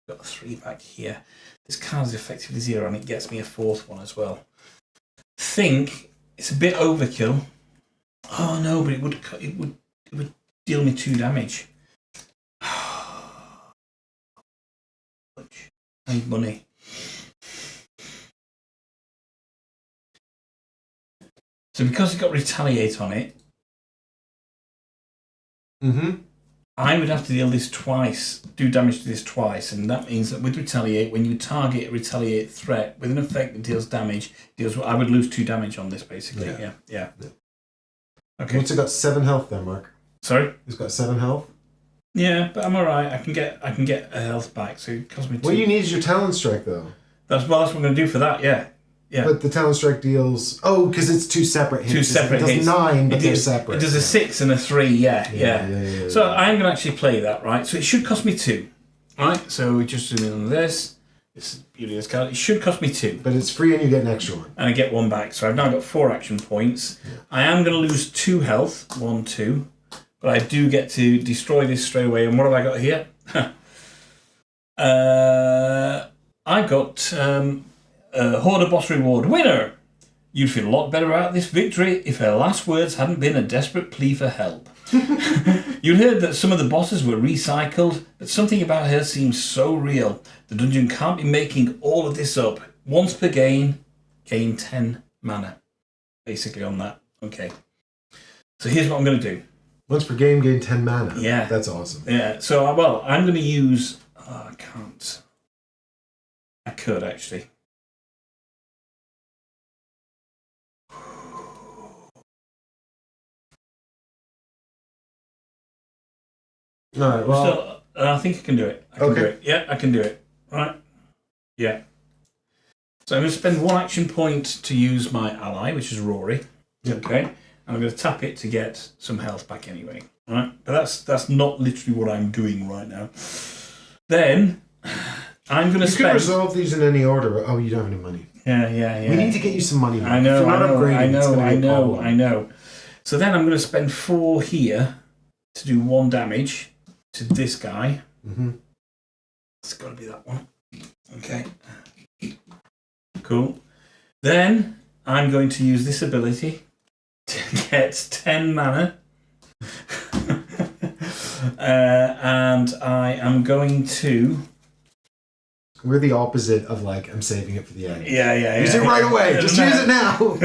a 3 back here. This card is effectively 0, and it gets me a 4th one as well. Think it's a bit overkill. Oh no, but it would deal me 2 damage. I need money. So because it's got retaliate on it, I would have to deal this twice, do damage to this twice, and that means that with retaliate, when you target a retaliate threat with an effect that deals damage, I would lose 2 damage on this basically. Yeah. Okay. What's it got? 7 health then, Mark? Sorry? It's got 7 health? Yeah, but I'm alright. I can get a health back, so it costs me 2. What you need is your Talon Strike though. That's what I'm going to do for that, yeah. But the Talon Strike deals... Oh, because it's 2 separate hits. 2 separate hits. It does 9, but they're separate. It does a 6 and a 3, yeah. So I'm going to actually play that, right? So it should cost me 2. Right? So we just zoom in on this. This is the beauty of this card. It should cost me 2. But it's free and you get an extra one. And I get 1 back. So I've now got 4 action points. Yeah. I am going to lose 2 health. 1, 2. But I do get to destroy this straight away. And what have I got here? I've got... Hoarder boss reward. Winner! You'd feel a lot better about this victory if her last words hadn't been a desperate plea for help. You'd heard that some of the bosses were recycled, but something about her seems so real. The dungeon can't be making all of this up. Once per game, gain 10 mana. Basically on that. Okay. So here's what I'm going to do. Once per game, gain 10 mana. Yeah. That's awesome. Yeah. So, I'm going to use... Oh, I can't. I could, actually. Alright, well... I think I can do it. I can do it. Yeah, I can do it. Right? Yeah. So I'm going to spend 1 action point to use my ally, which is Rory. Yep. Okay? And I'm going to tap it to get some health back anyway. Alright? But that's not literally what I'm doing right now. Then, I'm going to spend... You can resolve these in any order. Oh, you don't have any money. Yeah. We need to get you some money. I know. I know. So then I'm going to spend 4 here to do 1 damage to this guy. It's got to be that one. Okay. Cool. Then I'm going to use this ability to get 10 mana. And I am going to... We're the opposite of I'm saving it for the end. Yeah. Use it right away. Just use it now.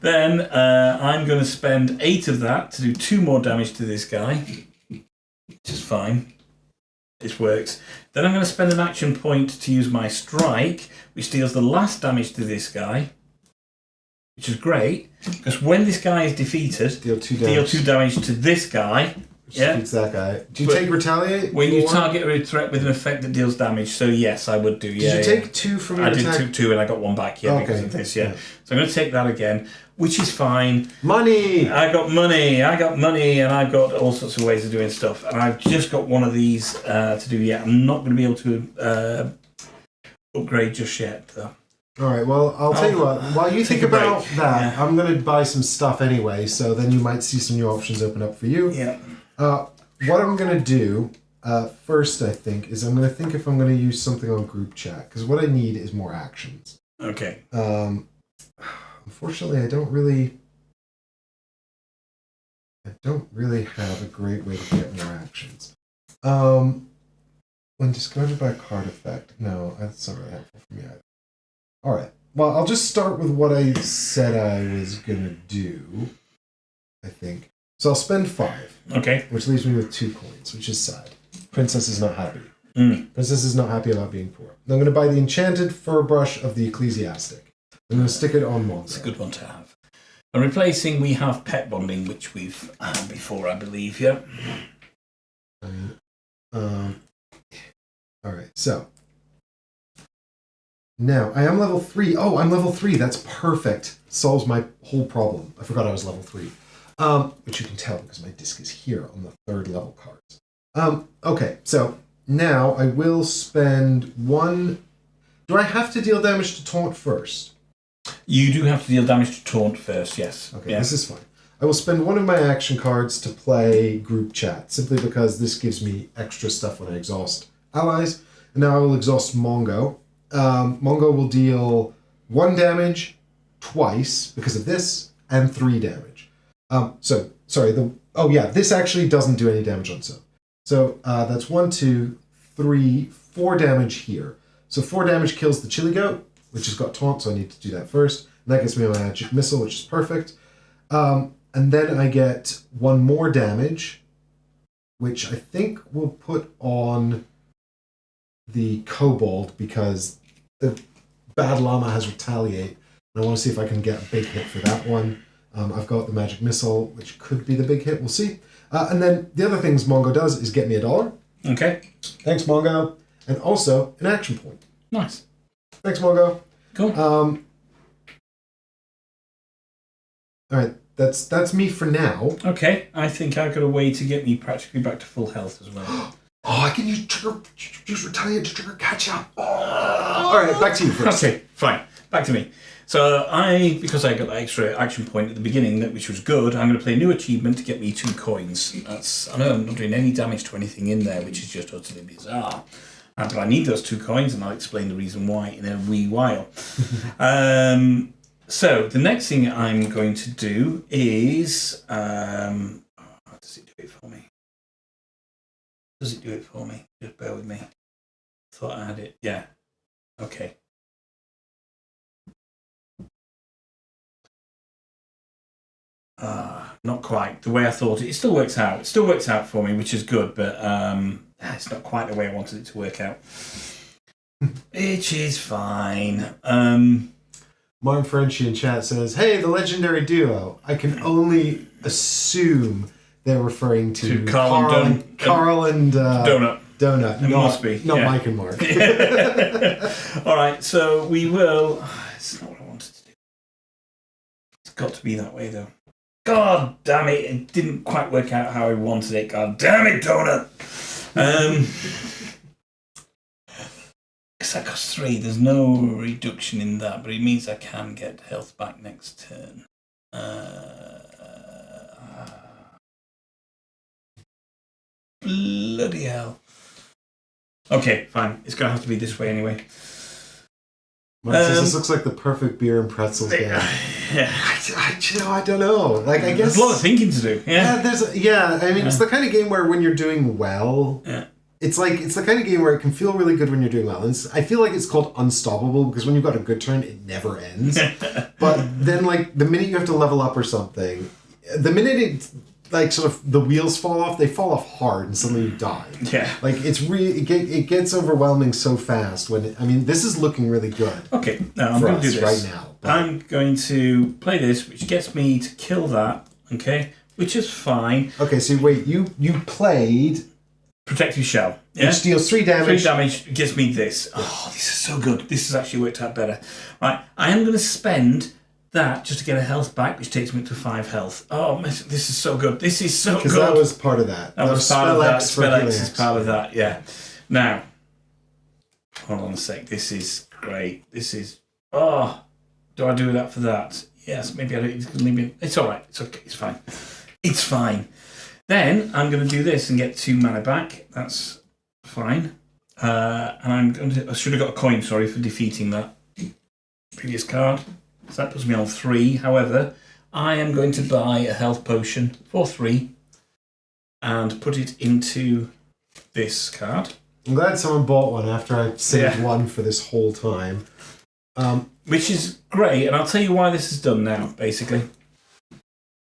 Then I'm going to spend 8 of that to do 2 more damage to this guy. Which is fine. This works. Then I'm going to spend an action point to use my strike, which deals the last damage to this guy. Which is great, because when this guy is defeated, deal 2 damage to this guy. Which defeats that guy. Do you take retaliate? When you target a threat with an effect that deals damage, so yes, I would do. Yeah. Did you take 2 from your attack? I did 2 and I got 1 back, because of this, yeah. So I'm going to take that again, which is fine. Money! I got money, and I've got all sorts of ways of doing stuff. And I've just got one of these to do yet. I'm not going to be able to upgrade just yet, though. Alright, well, I'll tell you what. While you think about that, I'm going to buy some stuff anyway, so then you might see some new options open up for you. Yeah. What I'm going to do first, I think, is I'm going to think if I'm going to use something on group chat, because what I need is more actions. Okay. Unfortunately, I don't really have a great way to get more actions. When discarded by a card effect. No, that's not really helpful for me either. Alright, well, I'll just start with what I said I was going to do, I think. So I'll spend 5. Okay. Which leaves me with 2 coins, which is sad. Princess is not happy. Princess is not happy about being poor. I'm going to buy the enchanted fur brush of the ecclesiastic. I'm going to stick it on Mongo. It's a good one to have. And replacing, we have pet bonding, which we've had before, I believe, yeah. Alright, so. Now, I am level 3. Oh, I'm level 3. That's perfect. Solves my whole problem. I forgot I was level 3. Which you can tell because my disc is here on the 3rd level cards. Okay, so now I will spend 1... Do I have to deal damage to taunt first? You do have to deal damage to taunt first, yes. Okay, this is fine. I will spend 1 of my action cards to play group chat, simply because this gives me extra stuff when I exhaust allies. And now I will exhaust Mongo. Mongo will deal 1 damage twice because of this, and 3 damage. This actually doesn't do any damage on Sub. So that's 1, 2, 3, 4 damage here. So 4 damage kills the Chili Goat, which has got taunt, so I need to do that first. And that gets me my magic missile, which is perfect. And then I get 1 more damage, which I think will put on the Kobold because the Bad Llama has Retaliate. And I want to see if I can get a big hit for that one. I've got the magic missile, which could be the big hit. We'll see. And then the other things Mongo does is get me $1. Okay. Thanks, Mongo. And also an action point. Nice. Thanks, Mongo. Cool. All right, that's me for now. Okay, I think I've got a way to get me practically back to full health as well. I can use Retaliate to trigger catch up. All right, back to you first. Okay, fine. Back to me. So because I got that extra action point at the beginning, which was good, I'm going to play a new achievement to get me 2 coins. I know I'm not doing any damage to anything in there, which is just utterly bizarre. But I need those 2 coins, and I'll explain the reason why in a wee while. So the next thing I'm going to do is... does it do it for me? Does it do it for me? Just bear with me. Thought I had it. Yeah. Okay. Not quite the way I thought it. It still works out. It still works out for me, which is good, but it's not quite the way I wanted it to work out. Which is fine. Martin Frenchie in chat says, "Hey, the legendary duo. I can only assume they're referring to Carl and Donut. Donut. It must be. Not yeah. Mike and Mark." All right, so we will... It's not what I wanted to do. It's got to be that way, though. God damn it, it didn't quite work out how I wanted it. God damn it, Donut! Because that costs 3, there's no reduction in that, but it means I can get health back next turn. Bloody hell. Okay, fine. It's going to have to be this way anyway. Mark says this looks like the perfect beer and pretzels game. Yeah. I don't know. Like, I guess there's a lot of thinking to do. Yeah. It's the kind of game where when you're doing well, it's the kind of game where it can feel really good when you're doing well. And I feel like it's called unstoppable because when you've got a good turn, it never ends. But then, like, the minute you have to level up or something, the minute it, like, sort of the wheels fall off, they fall off hard and suddenly you die. Yeah. Like, it's really, it gets overwhelming so fast this is looking really good. Okay, now I'm going to do this right now. I'm going to play this, which gets me to kill that, okay? Which is fine. Okay, so wait, you played... Protective Shell. Yeah? Which deals 3 damage. 3 damage gives me this. Oh, this is so good. This has actually worked out better. Right, I am going to spend that just to get a health back, which takes me up to 5 health. Oh, this is so good. This is so good. Because that was part of that. That was part of that. Spell X is part of that, yeah. Now, hold on a sec. This is great. This is... Oh, do I do that for that? Yes, maybe I don't. Leave me. It's all right. It's okay. It's fine. It's fine. Then I'm going to do this and get 2 mana back. That's fine. And I'm going to... I should have got a coin, sorry, for defeating that previous card. So that puts me on 3. However, I am going to buy a health potion for 3 and put it into this card. I'm glad someone bought one after I saved one for this whole time. Which is great, and I'll tell you why this is done now, basically.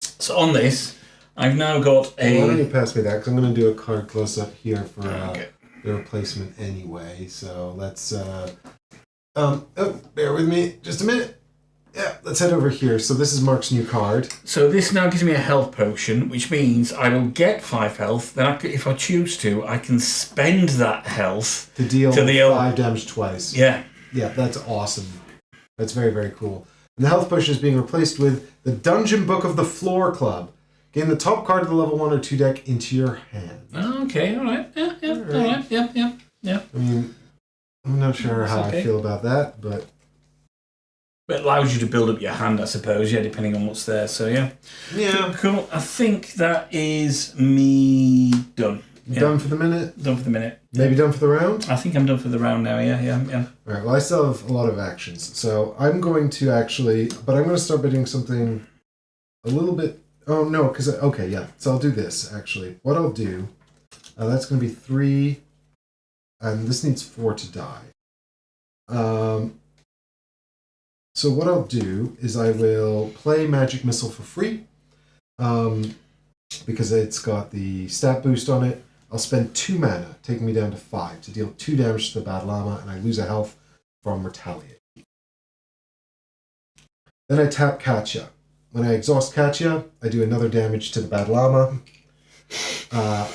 So on this, I've now got a... Why don't you pass me that, because I'm going to do a card close-up here for the replacement anyway. So let's... bear with me just a minute. Yeah, let's head over here. So this is Mark's new card. So this now gives me a health potion, which means I will get 5 health. Then if I choose to, I can spend that health to deal 5 damage twice. Yeah. Yeah, that's awesome. That's very, very cool. And the health potion is being replaced with the Dungeon Book of the Floor Club. Gain the top card of the level 1 or 2 deck into your hand. Oh, okay, all right. Yeah, all right. Yeah. I mean, I'm not sure how I feel about that, but... It allows you to build up your hand, I suppose, depending on what's there, so yeah. Yeah. Cool. I think that is me done. Done for the minute? Done for the minute. Maybe done for the round? I think I'm done for the round now, yeah. Alright, well, I still have a lot of actions, so I'm going to actually... But I'm going to start bidding something a little bit... Oh, no, because... Okay, yeah. So I'll do this, actually. What I'll do... that's going to be 3... And this needs 4 to die. So what I'll do is I will play Magic Missile for free, because it's got the stat boost on it. I'll spend 2 mana, taking me down to 5, to deal 2 damage to the Bad Llama, and I lose a health from Retaliate. Then I tap Katya. When I exhaust Katya, I do another damage to the Bad Llama,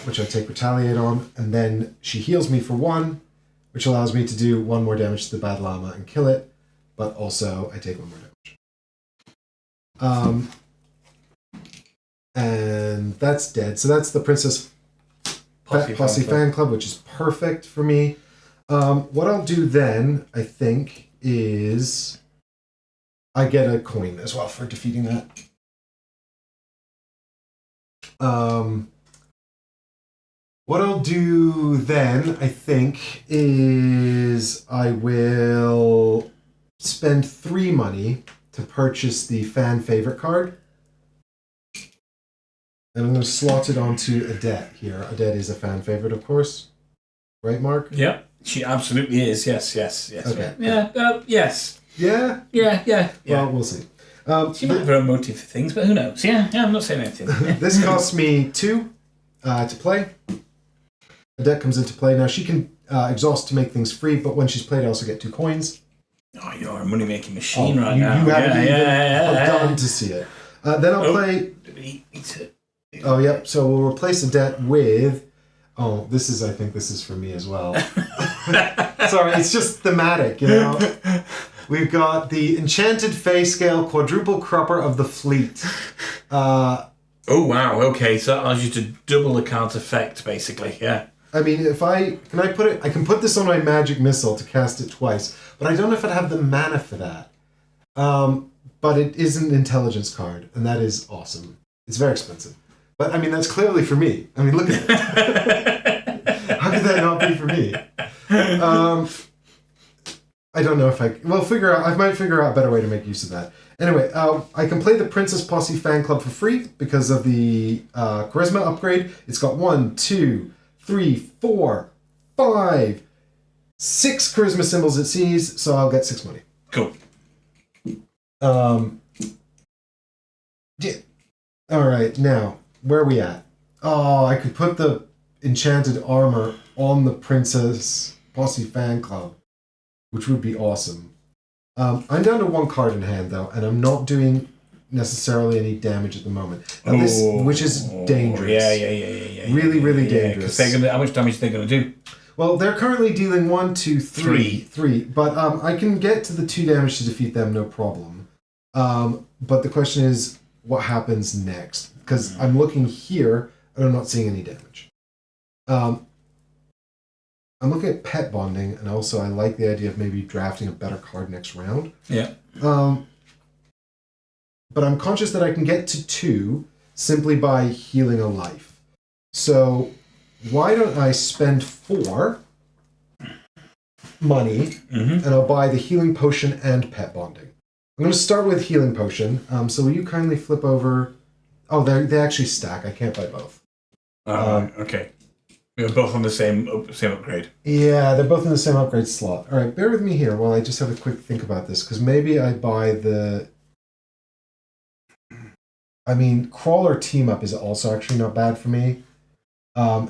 which I take Retaliate on, and then she heals me for 1, which allows me to do 1 more damage to the Bad Llama and kill it. But also, I take 1 more damage. And that's dead. So that's the Princess Posse Fan Club, which is perfect for me. What I'll do then, I think, is I get a coin as well for defeating that. What I'll do then, I think, is I will... spend 3 money to purchase the fan favorite card. And I'm going to slot it onto Adet here. Adet is a fan favorite, of course. Right, Mark? Yeah, she absolutely is. Yes. Okay. Yeah, yes. Yeah? Yeah. Well, we'll see. She might have her own motive for things, but who knows? Yeah, I'm not saying anything. This costs me 2 to play. Adet comes into play. Now, she can exhaust to make things free, but when she's played, I also get 2 coins. Oh, you're a money-making machine right now. You haven't even begun to see it. Then I'll play... Oh, yep. So we'll replace a debt with... Oh, I think this is for me as well. Sorry, it's just thematic, you know? We've got the Enchanted Fey Scale Quadruple Crupper of the Fleet. Oh, wow. Okay, so that allows you to double the card's effect, basically. Yeah. I mean, I can put this on my Magic Missile to cast it twice, but I don't know if I'd have the mana for that. But it is an intelligence card, and that is awesome. It's very expensive. But, I mean, that's clearly for me. I mean, look at it. How could that not be for me? I don't know if I might figure out a better way to make use of that. Anyway, I can play the Princess Posse Fan Club for free because of the Charisma upgrade. It's got 1, 2, 3, 4, 5, 6 charisma symbols it sees, so I'll get 6 money. Cool. Yeah. Alright, now, where are we at? Oh, I could put the enchanted armor on the Princess Posse Fan Club, which would be awesome. I'm down to 1 card in hand, though, and I'm not doing necessarily any damage at the moment. Now, which is dangerous. Yeah. Really, really dangerous. How much damage are they going to do? Well, they're currently dealing 1, 2, 3. 3. But I can get to the 2 damage to defeat them, no problem. But the question is, what happens next? Because I'm looking here, and I'm not seeing any damage. I'm looking at pet bonding, and also I like the idea of maybe drafting a better card next round. Yeah. But I'm conscious that I can get to 2 simply by healing a life. So why don't I spend 4 money, and I'll buy the healing potion and pet bonding. I'm going to start with healing potion. So will you kindly flip over... Oh, they actually stack. I can't buy both. Okay. We're both on the same upgrade. Yeah, they're both in the same upgrade slot. All right, bear with me here while I just have a quick think about this, because maybe I buy the... I mean, Crawler Team Up is also actually not bad for me.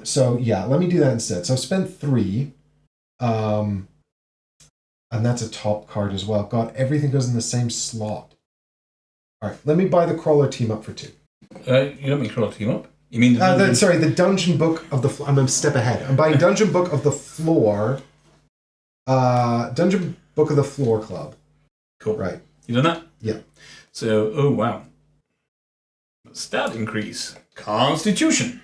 So, yeah, let me do that instead. So I've spent 3. And that's a top card as well. God, everything goes in the same slot. All right, let me buy the Crawler Team Up for 2. You don't mean Crawler Team Up? You mean the Dungeon Book of the Floor. I'm a step ahead. I'm buying Dungeon Book of the Floor. Dungeon Book of the Floor Club. Cool. Right. You done that? Yeah. So, oh wow. stat increase. Constitution.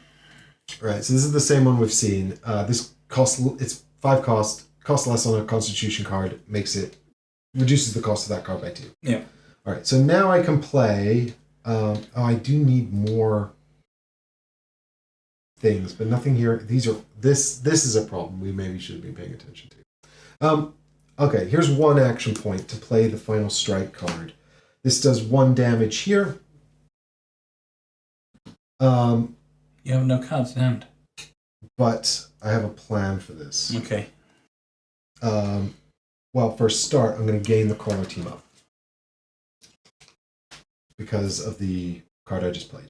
Right, so this is the same one we've seen. This it's 5 cost, costs less on a Constitution card, reduces the cost of that card by 2. Yeah. All right, so now I can play. I do need more things, but nothing here. This is a problem we maybe should be paying attention to. Okay, here's 1 action point to play the final strike card. This does 1 damage here. You have no cards in hand. But I have a plan for this. Okay. Well, for a start, I'm going to gain the Corlo team up. Because of the card I just played.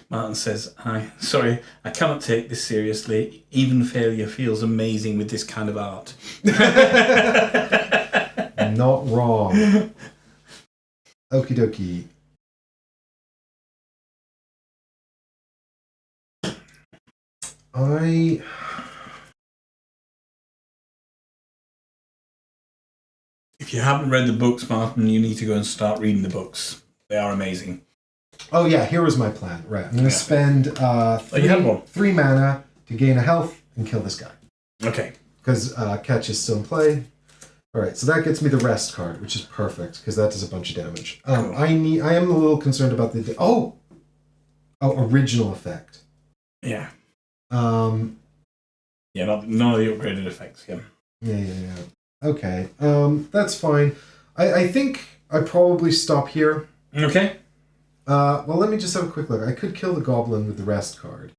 Martin says, sorry, I cannot take this seriously. Even failure feels amazing with this kind of art. Not wrong. Okie dokie. If you haven't read the books, Martin, you need to go and start reading the books. They are amazing. Oh yeah, here was my plan. Right, I'm going to spend you have one. 3 mana to gain a health and kill this guy. Okay. Because Catch is still in play. All right, so that gets me the rest card, which is perfect because that does a bunch of damage. Cool. I am a little concerned about the original effect. Yeah. None of the upgraded effects. Yeah. Yeah. Okay. That's fine. I think I probably stop here. Okay. Well, let me just have a quick look. I could kill the goblin with the rest card.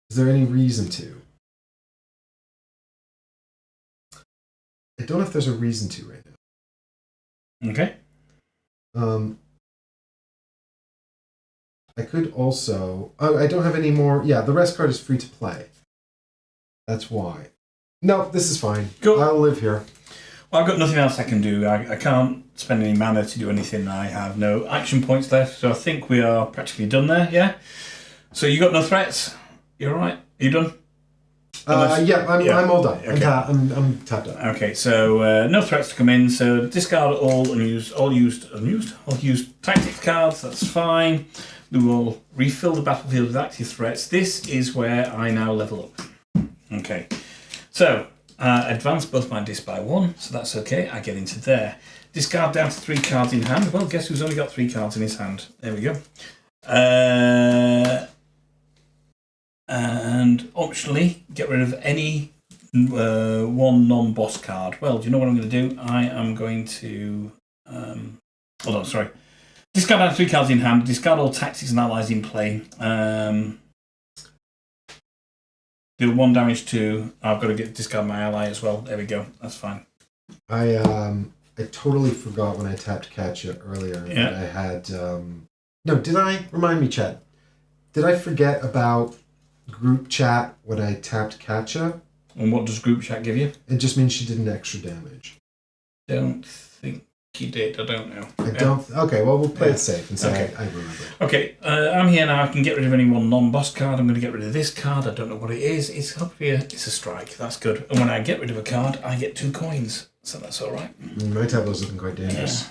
Is there any reason to? I don't know if there's a reason to right now. Okay. I could also... Oh, I don't have any more... Yeah, the rest card is free to play. That's why. No, this is fine. Cool. I'll live here. Well, I've got nothing else I can do. I can't spend any mana to do anything. I have no action points left, so I think we are practically done there, yeah? So you got no threats? You're all right? Are you done? I'm all done. Okay. I'm tapped out. Okay, so no threats to come in. So discard all used tactics cards. That's fine. We will refill the battlefield with active threats. This is where I now level up. Okay, so advance both my disc by 1, so that's okay. I get into there. Discard down to 3 cards in hand. Well, guess who's only got 3 cards in his hand? There we go. And optionally, get rid of any 1 non-boss card. Well, do you know what I'm going to do? I am going to... hold on, sorry. Discard down to 3 cards in hand. Discard all tactics and allies in play. Do 1 damage to... I've got to discard my ally as well. There we go. That's fine. I totally forgot when I tapped Catch earlier that I had... No, did I? Remind me, Chet. Did I forget about group chat when I tapped Katja? And what does group chat give you? It just means she did an extra damage. Don't think he did. I don't know. I don't... Okay, well, we'll play it safe and say I remember. Okay, I'm here now. I can get rid of any 1 non-boss card. I'm going to get rid of this card. I don't know what it is. It's hopefully it's a strike. That's good. And when I get rid of a card, I get 2 coins. So that's all right. My tableau's looking quite dangerous.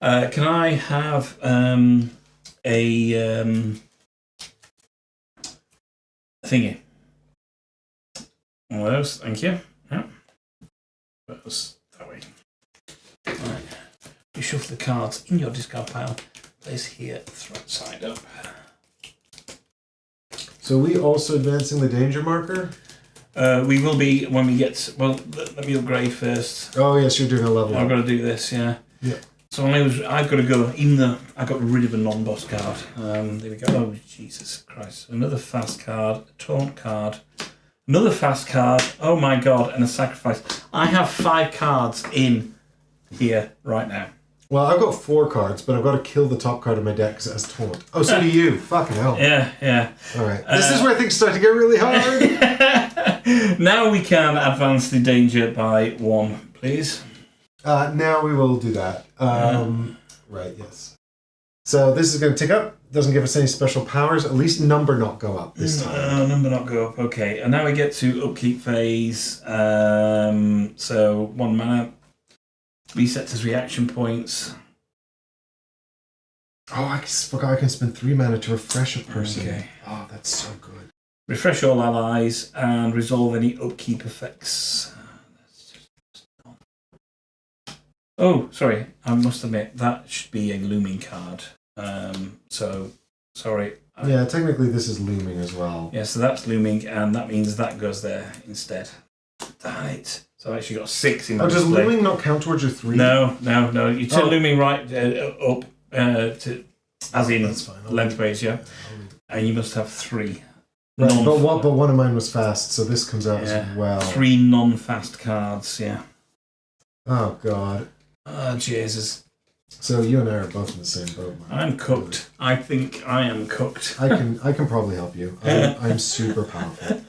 Can I have a thingy? One of those, thank you. Yeah. Those that way. Alright. You shuffle the cards in your discard pile. Place here, threat side up. So are we also advancing the danger marker? We will be when we get... Well, let me upgrade first. Oh, yes, you're doing a level. I've got to do this, yeah. Yeah. So I've got to go, even though I got rid of a non-boss card. There we go. Oh, Jesus Christ. Another fast card, a taunt card, another fast card, oh my God, and a sacrifice. I have 5 cards in here right now. Well, I've got 4 cards, but I've got to kill the top card of my deck because it has taunt. Oh, so do you. Fucking hell. Yeah. All right. This is where things start to get really hard. Now we can advance the danger by 1, please. Now we will do that. Right, yes. So this is going to tick up. Doesn't give us any special powers. At least number not go up this time. Number not go up. Okay. And now we get to upkeep phase. So 1 mana. Reset as reaction points. Oh, I forgot I can spend 3 mana to refresh a person. Okay. Oh, that's so good. Refresh all allies and resolve any upkeep effects. Oh, sorry. I must admit, that should be a looming card. So, sorry. Yeah, technically this is looming as well. Yeah, so that's looming, and that means that goes there instead. Damn it. So I've actually got 6 in my does display. looming not count towards your 3? No. You turn looming right up to, as in that's fine. lengthways, yeah. And you must have 3. Right, but one of mine was fast, so this comes out as well. 3 non-fast cards, yeah. Oh, God. Oh, Jesus. So you and I are both in the same boat, man. I'm cooked. I think I am cooked. I can probably help you. I'm super powerful.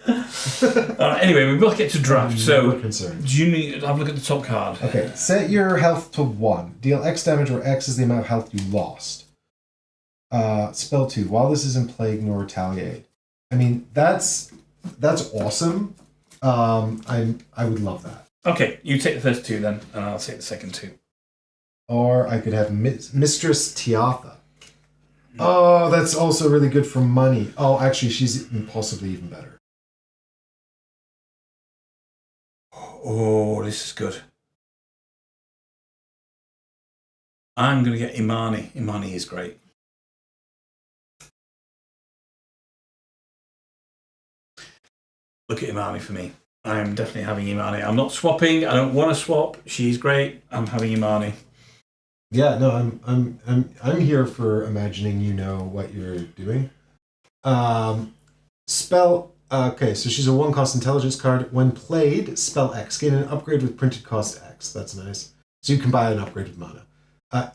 Anyway, we both get to draft. So, concerned. do you need to have a look at the top card? Okay, set your health to 1. Deal X damage where X is the amount of health you lost. Spell 2. While this is in play, ignore retaliate. I mean, that's awesome. I would love that. Okay, you take the first 2 then, and I'll take the second 2. Or I could have Mistress Tiatha. Oh, that's also really good for money. Oh, actually, she's possibly even better. Oh, this is good. I'm going to get Imani. Imani is great. Look at Imani for me. I am definitely having Imani. I'm not swapping. I don't want to swap. She's great. I'm having Imani. Yeah, no, I'm here for imagining you know what you're doing. Spell. Okay, so she's a 1-cost intelligence card. When played, spell X. Gain an upgrade with printed cost X. That's nice. So you can buy an upgrade with mana.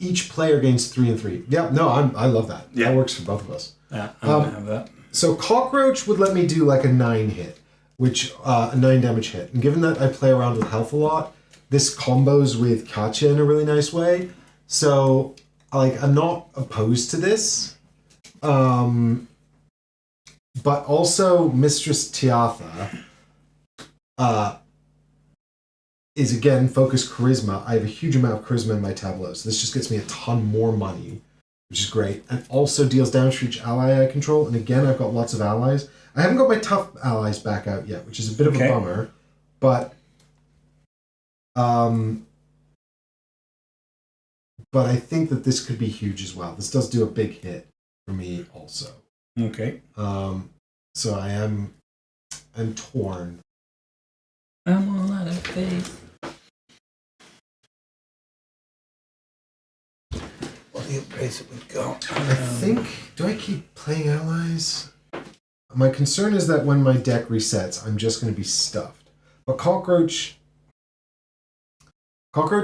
Each player gains 3 and 3. Yeah, no, I love that. Yeah. That works for both of us. Yeah, I'm going to have that. So Cockroach would let me do like a 9 hit, which a 9 damage hit. And given that I play around with health a lot, this combos with Katya in a really nice way. So, like, I'm not opposed to this. But also, Mistress Tiatha is, again, focus charisma. I have a huge amount of charisma in my tableau, so this just gets me a ton more money, which is great. And also deals damage to each ally I control. And again, I've got lots of allies. I haven't got my tough allies back out yet, which is a bit of a bummer. But I think that this could be huge as well. This does do a big hit for me also. Okay. So I'm torn. I'm all out of faith. What are the upgrades that we've got? I think... Do I keep playing allies? My concern is that when my deck resets, I'm just going to be stuffed. But Cockroach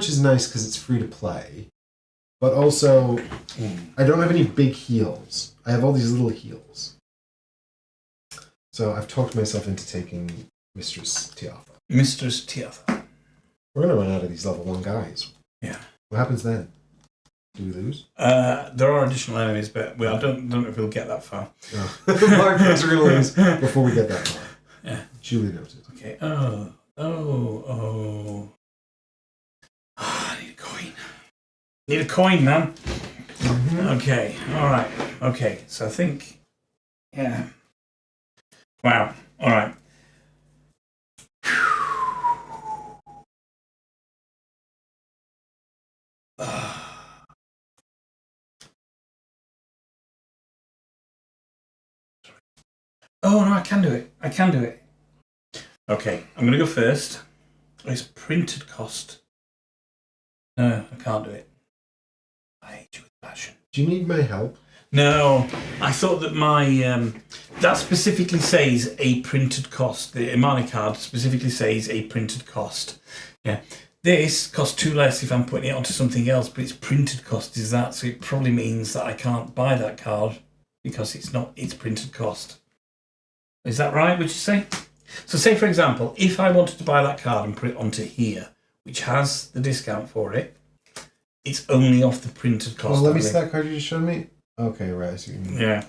is nice because it's free to play. But also, I don't have any big heals. I have all these little heals. So I've talked myself into taking Mistress Tiatha. Mistress Tiatha. We're going to run out of these level 1 guys. Yeah. What happens then? Do we lose? There are additional enemies, but I don't know if we'll get that far. No. Mark thinks we're going to lose before we get that far. Yeah. Julie noted. Okay. Oh. I need a coin. Need a coin, man. Mm-hmm. Okay. All right. Okay. So I think, yeah. Wow. All right. Oh no! I can do it. Okay. I'm gonna go first. It's printed cost. No, I can't do it. I hate you with passion. Do you need my help? No, I thought that my that specifically says a printed cost. The Imani card specifically says a printed cost. Yeah, this costs 2 less if I'm putting it onto something else, but its printed cost is that, so it probably means that I can't buy that card because it's not its printed cost. Is that right? Would you say? So, say for example, if I wanted to buy that card and put it onto here, which has the discount for it, it's only off the printed cost. Well, let me see that card you just showed me. Okay, right. I see what you mean. Yeah.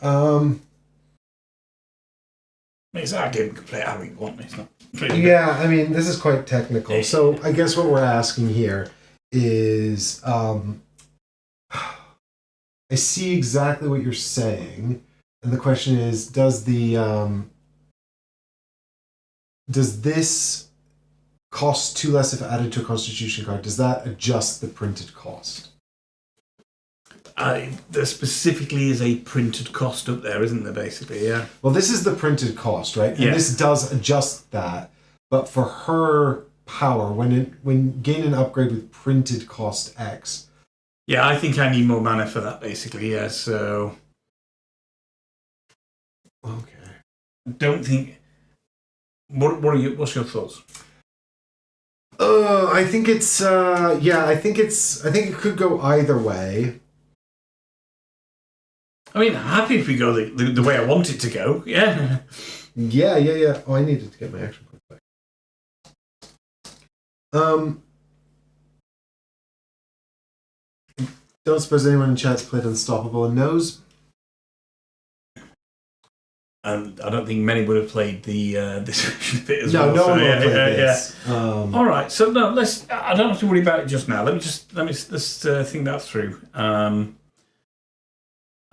It's I can play it how you want. It's not. Yeah, I mean, this is quite technical. So I guess what we're asking here is, I see exactly what you're saying, and the question is, does this cost 2 less if added to a Constitution card? Does that adjust the printed cost? There specifically is a printed cost up there, isn't there, basically, yeah. Well, this is the printed cost, right? And this does adjust that, but for her power, when gain an upgrade with printed cost X. Yeah, I think I need more mana for that, basically, yeah, so... Okay. I don't think... What's your thoughts? I think it's, I think it could go either way. I mean, happy if we go the way I want it to go, yeah. Yeah. Oh, I needed to get my action point back. Don't suppose anyone in chat's played Unstoppable and knows? And I don't think many would have played the this version of it as well. No one would have played this. Yeah. All right, so no, I don't have to worry about it just now. Let's think that through.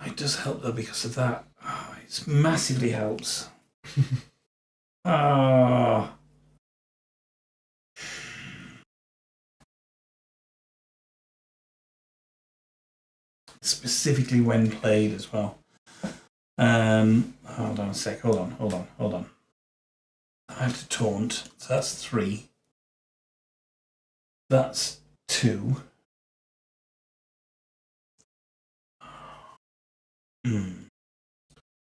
It does help though because of that. Oh, it massively helps. Specifically when played as well. Hold on a sec. Hold on. I have to taunt. So that's 3. That's 2.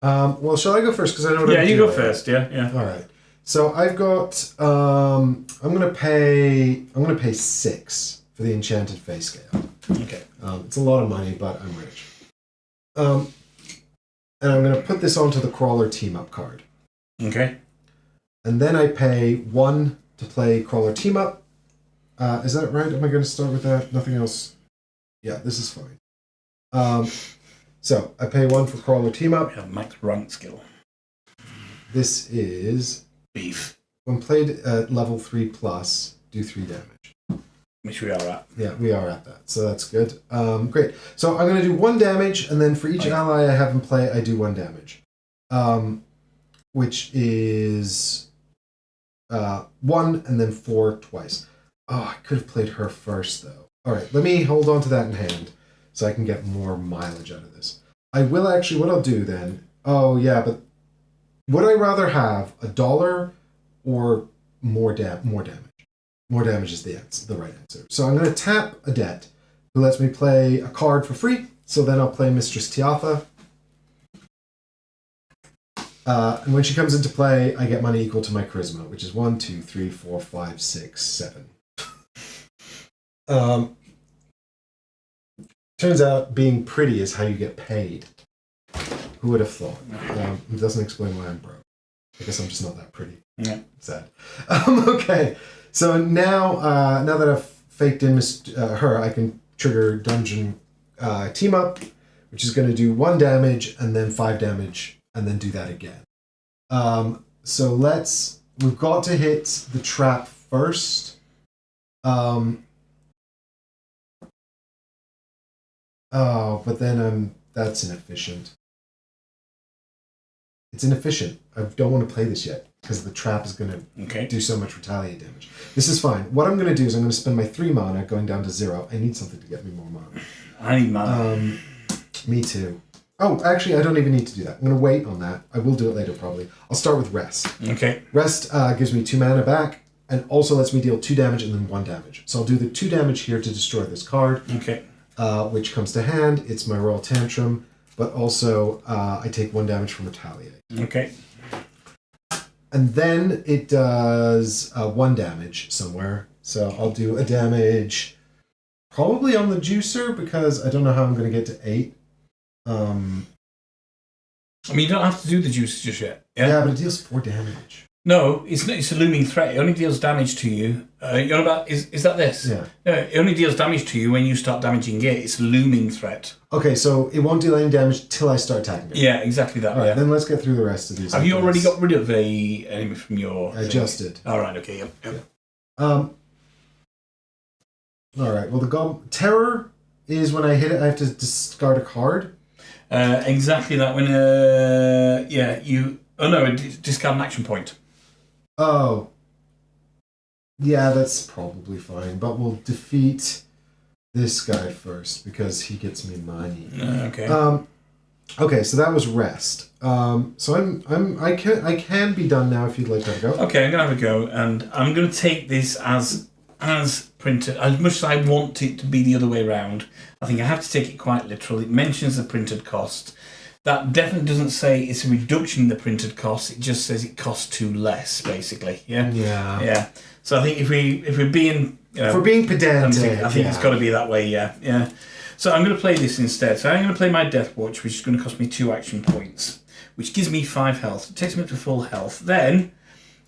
Well, shall I go first? Because I know what I'm doing. Yeah, you go first. Yeah. All right. So I've got. I'm gonna pay 6 for the enchanted face scale. Okay. It's a lot of money, but I'm rich. And I'm gonna put this onto the Crawler team up card. Okay. And then I pay 1 to play Crawler team up. Is that right? Am I going to start with that? Nothing else? Yeah, this is fine. So I pay 1 for Crawler team up. Yeah, max rank skill. This is beef. When played at level 3 plus, do 3 damage. Which we are at. Yeah, we are at that. So that's good. Great. So I'm going to do 1 damage, and then for each ally I have in play, I do 1 damage. Which is 1 and then 4 twice. Oh, I could have played her first, though. All right, let me hold on to that in hand so I can get more mileage out of this. I will actually, what I'll do then... Oh, yeah, but would I rather have $1 or more damage? More damage is the right answer. So I'm going to tap a debt who lets me play a card for free. So then I'll play Mistress Tiatha. And when she comes into play, I get money equal to my charisma, which is 1, 2, 3, 4, 5, 6, 7. Turns out being pretty is how you get paid. Who would have thought? It doesn't explain why I'm broke. I guess I'm just not that pretty. Yeah. Sad. Okay. So now that I've faked in her, I can trigger Dungeon Team Up, which is going to do 1 damage and then 5 damage, and then do that again. So we've got to hit the trap first. But then that's inefficient. It's inefficient. I don't want to play this yet because the trap is going to do so much retaliate damage. This is fine. What I'm going to do is I'm going to spend my 3 mana going down to 0. I need something to get me more mana. I need mana. Me too. Oh, actually, I don't even need to do that. I'm going to wait on that. I will do it later, probably. I'll start with Rest. Okay. Rest gives me 2 mana back and also lets me deal 2 damage and then 1 damage. So I'll do the 2 damage here to destroy this card. Okay. Which comes to hand. It's my Royal Tantrum, but also I take 1 damage from Retaliate. Okay. And then it does 1 damage somewhere. So I'll do a damage probably on the Juicer because I don't know how I'm going to get to 8. I mean, you don't have to do the Juicer just yet. Yeah, but it deals 4 damage. No, it's not. It's a looming threat. It only deals damage to you. You're on about is that this? Yeah. No, it only deals damage to you when you start damaging it. It's a looming threat. Okay, so it won't deal any damage till I start attacking it. Yeah, exactly that. All right, then let's get through the rest of these. Have you already got rid of a enemy from your? I just did. All right. Okay. Yep. All right. Well, the Terror is when I hit it, I have to discard a card? Exactly that. When you. Oh no, discard an action point. Oh. Yeah, that's probably fine. But we'll defeat this guy first because he gets me money. Okay. Okay, so that was rest. So I can be done now if you'd like to have a go. Okay, I'm gonna have a go, and I'm gonna take this as printed. As much as I want it to be the other way around, I think I have to take it quite literal. It mentions the printed cost. That definitely doesn't say it's a reduction in the printed cost. It just says it costs 2 less, basically. Yeah. Yeah. Yeah. So I think if we're being if we're being pedantic, I think it's got to be that way. Yeah. Yeah. So I'm going to play this instead. So I'm going to play my Death Watch, which is going to cost me 2 action points, which gives me 5 health. It takes me up to full health. Then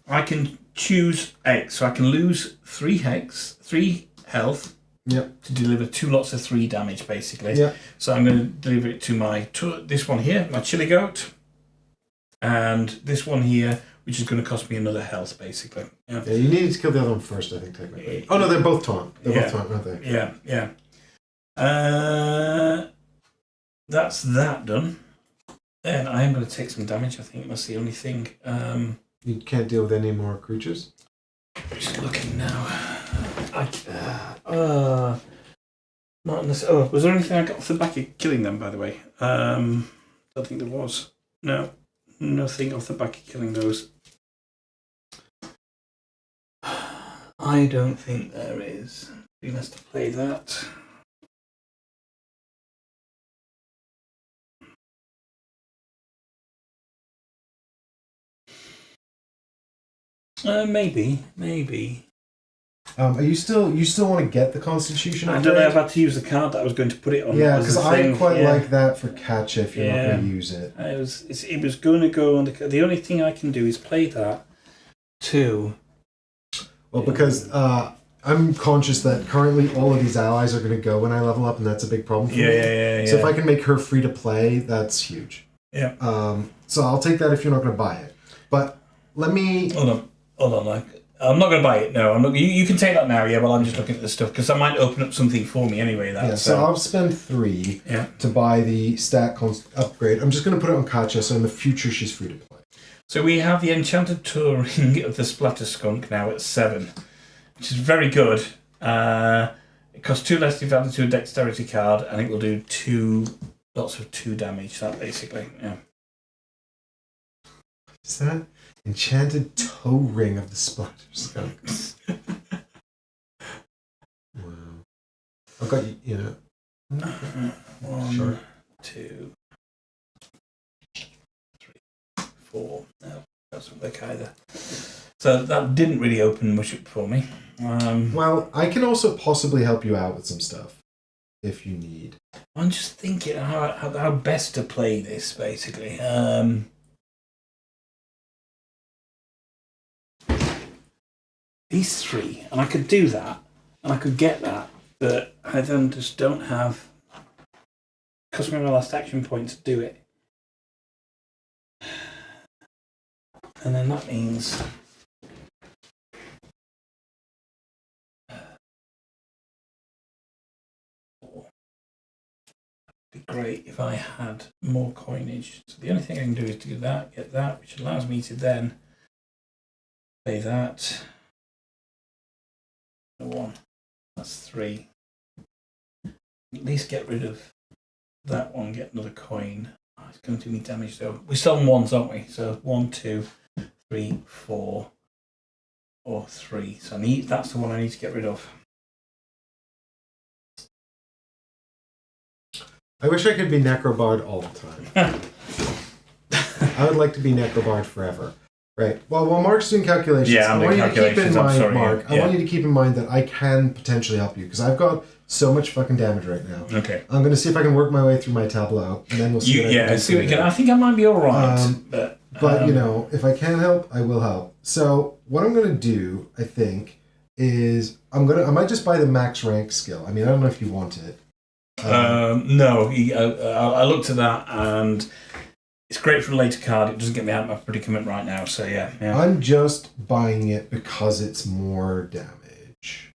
I can choose X, so I can lose 3 health. Yep. To deliver 2 lots of 3 damage, basically. Yep. So I'm going to deliver it to this one here, my chili goat, and this one here, which is going to cost me another health, basically. Yeah, you needed to kill the other one first, I think, technically. Oh no, they're both taunt. They're both taunt, aren't they? Yeah, yeah. That's that done. Then I am going to take some damage. I think that's the only thing. You can't deal with any more creatures? Just looking now. Not unless. Oh, was there anything I got off the back of killing them? By the way, don't think there was. No, nothing off the back of killing those. I don't think there is. Be nice to play that. Maybe. You still want to get the Constitution? I don't know if I had to use the card that I was going to put it on. Yeah, because I quite like that for catch if you're not going to use it. It was going to go on the only thing I can do is play that too. Well, because I'm conscious that currently all of these allies are going to go when I level up, and that's a big problem for me. Yeah. So if I can make her free to play, that's huge. Yeah. So I'll take that if you're not going to buy it. But let me... Hold on. I'm not going to buy it. No, I'm not. You can take that now. Yeah, well, I'm just looking at the stuff because that might open up something for me anyway. So I'll spend 3 to buy the stat upgrade. I'm just going to put it on Katja, so in the future she's free to play. So we have the Enchanted Touring of the Splatter Skunk now at 7, which is very good. It costs 2 less if added to a Dexterity card, and it will do 2 lots of 2 damage. That basically, yeah. Is that Enchanted Toe Ring of the Splatter Skunk? Wow. I've got you know. 1, 2, 3, 4. No, that doesn't work either. So that didn't really open much up for me. Well, I can also possibly help you out with some stuff if you need. I'm just thinking how best to play this, basically. These 3, and I could do that, and I could get that, but I then just don't have. Cost me my last action point to do it, and then that means. It'd be great if I had more coinage. So the only thing I can do is do that, get that, which allows me to then play that. 1. That's 3. At least get rid of that one, get another coin. Oh, it's going to do me damage though. We're still on 1s, aren't we? So 1, 2, 3, 4, or 3. So that's the one I need to get rid of. I wish I could be Necrobard all the time. I would like to be Necrobard forever. Right. Well, while Mark's doing calculations, I want you to keep in mind, Mark, I want you to keep in mind that I can potentially help you because I've got so much fucking damage right now. Okay. I'm going to see if I can work my way through my tableau, and then we'll see. See what you can. I think I might be all right. But you know, if I can help, I will help. So what I'm going to do, I think, is I might just buy the max rank skill. I mean, I don't know if you want it. No, I looked at that and. It's great for a later card. It doesn't get me out of my predicament right now. So yeah. I'm just buying it because it's more damage.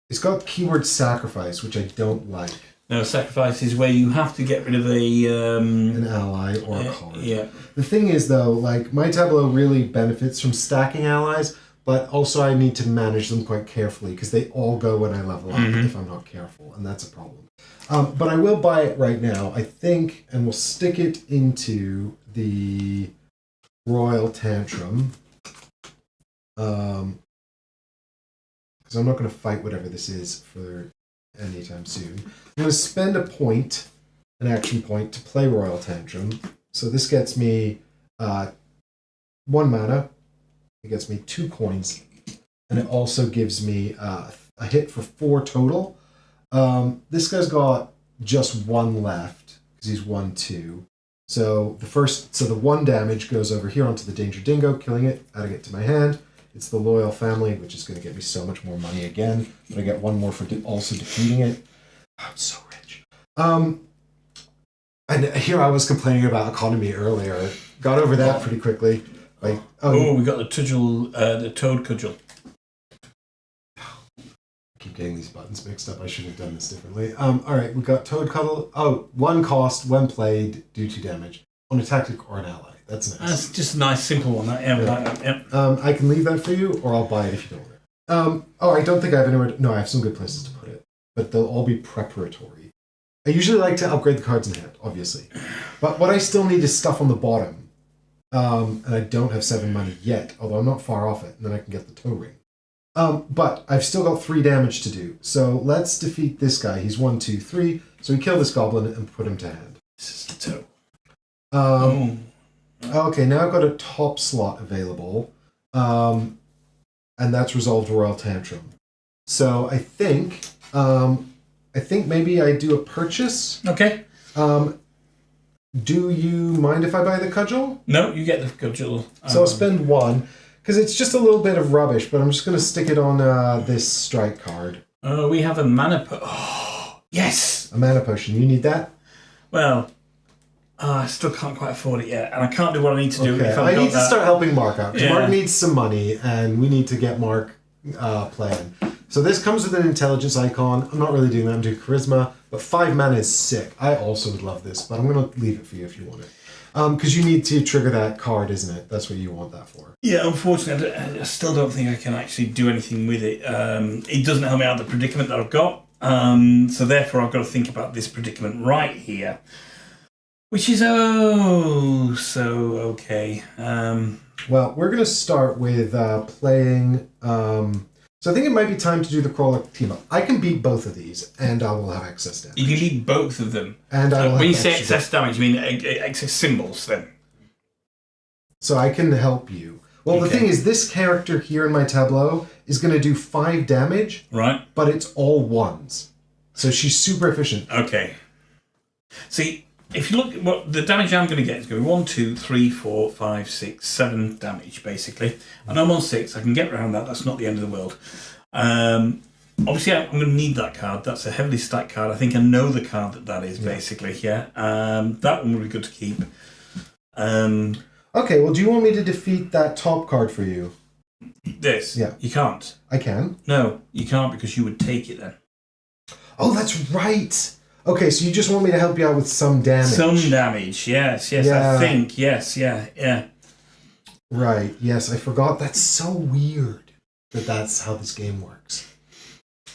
It's got keyword sacrifice, which I don't like. No, sacrifice is where you have to get rid of An ally or a card. Yeah. The thing is, though, like, my tableau really benefits from stacking allies, but also I need to manage them quite carefully because they all go when I level up if I'm not careful, and that's a problem. But I will buy it right now, I think, and we'll stick it into the Royal Tantrum. Because I'm not going to fight whatever this is for anytime soon. I'm going to spend an action point, to play Royal Tantrum. So this gets me 1 mana. It gets me 2 coins. And it also gives me a hit for 4 total. This guy's got just 1 left, because he's 1/2. So the 1 damage goes over here onto the Danger Dingo, killing it, adding it to my hand. It's the Loyal Family, which is going to get me so much more money again. But I get 1 more for also defeating it. I'm so rich. And here I was complaining about economy earlier. Got over that pretty quickly. Like, we got the Toad Cudgel. I keep getting these buttons mixed up. I should have done this differently. All right, we got Toad Cuddle. 1 cost when played, do 2 damage on a tactic or an ally. That's nice. That's just a nice, simple one. Like that. Yeah. I can leave that for you, or I'll buy it if you don't want it. I don't think I have anywhere. No, I have some good places to put it, but they'll all be preparatory. I usually like to upgrade the cards in hand, obviously, but what I still need is stuff on the bottom, and I don't have 7 money yet. Although I'm not far off it, and then I can get the toe ring. But I've still got 3 damage to do. So let's defeat this guy. He's 1, 2, 3. So we kill this goblin and put him to hand. This is the toe. Okay, now I've got a top slot available, and that's resolved Royal Tantrum. So I think maybe I do a purchase. Okay. Do you mind if I buy the cudgel? No, you get the cudgel. So I'll spend 1, because it's just a little bit of rubbish, but I'm just going to stick it on this strike card. We have a mana yes! A mana potion. You need that? Well, I still can't quite afford it yet, and I can't do what I need to do. Okay. If I need to start helping Mark out, because Mark needs some money, and we need to get Mark playing. So this comes with an intelligence icon. I'm not really doing that. I'm doing charisma, but 5 mana is sick. I also would love this, but I'm going to leave it for you if you want it. Because you need to trigger that card, isn't it? That's what you want that for. Yeah, unfortunately, I still don't think I can actually do anything with it. It doesn't help me out of the predicament that I've got. So therefore, I've got to think about this predicament right here. Which is so okay. Well, we're going to start with playing... so I think it might be time to do the crawler team up. I can beat both of these, and I will have excess damage. You can beat both of them. And I will when you have say excess damage, you mean excess symbols then? So I can help you. Well, the thing is, this character here in my tableau is going to do 5 damage. Right. But it's all 1s. So she's super efficient. Okay. See... If you look at what the damage I'm going to get, is going to be 1, 2, 3, 4, 5, 6, 7 damage, basically. And I'm on 6. I can get around that. That's not the end of the world. Obviously, I'm going to need that card. That's a heavily stacked card. I think I know the card that is, basically. Yeah. That one would be good to keep. Okay, well, do you want me to defeat that top card for you? This? Yeah. You can't. I can? No, you can't, because you would take it then. Oh, that's right! Okay, so you just want me to help you out with some damage. Some damage, yes, yeah. I think, yes, yeah. Right, yes, I forgot. That's so weird that's how this game works.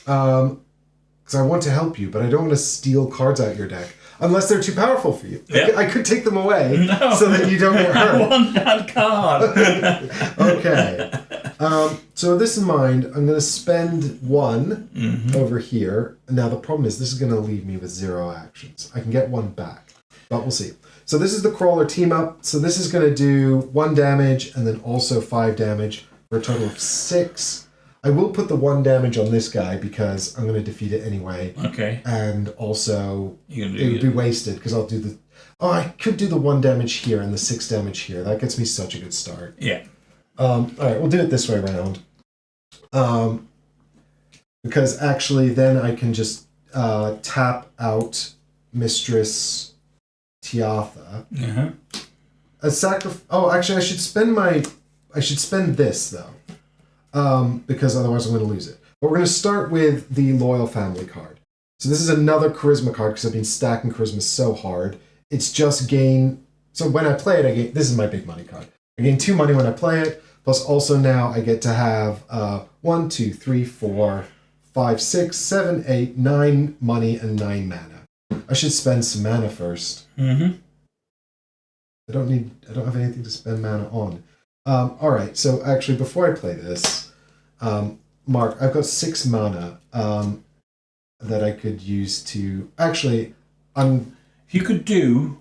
Because I want to help you, but I don't want to steal cards out your deck. Unless they're too powerful for you. Yep. I could take them away so that you don't get hurt. I want that card. Okay. So with this in mind, I'm going to spend 1 over here. Now the problem is this is going to leave me with 0 actions. I can get 1 back, but we'll see. So this is the crawler team up. So this is going to do 1 damage and then also 5 damage for a total of 6. I will put the 1 damage on this guy because I'm going to defeat it anyway. Okay. And also it would be wasted because I'll do the... Oh, I could do the 1 damage here and the 6 damage here. That gets me such a good start. Yeah. All right, we'll do it this way around. Because actually then I can just tap out Mistress Tiatha. Actually, I should spend this though, because otherwise I'm going to lose it. But we're going to start with the Loyal Family card. So this is another Charisma card because I've been stacking Charisma so hard. It's just gain... So when I play it, I get... This is my big money card. I gain 2 money when I play it. Plus also now I get to have 1, 2, 3, 4, 5, 6, 7, 8, 9 money and 9 mana. I should spend some mana first. Mm-hmm. I don't have anything to spend mana on. Alright, so actually before I play this, Mark, I've got 6 mana that I could use to... Actually, if you could do...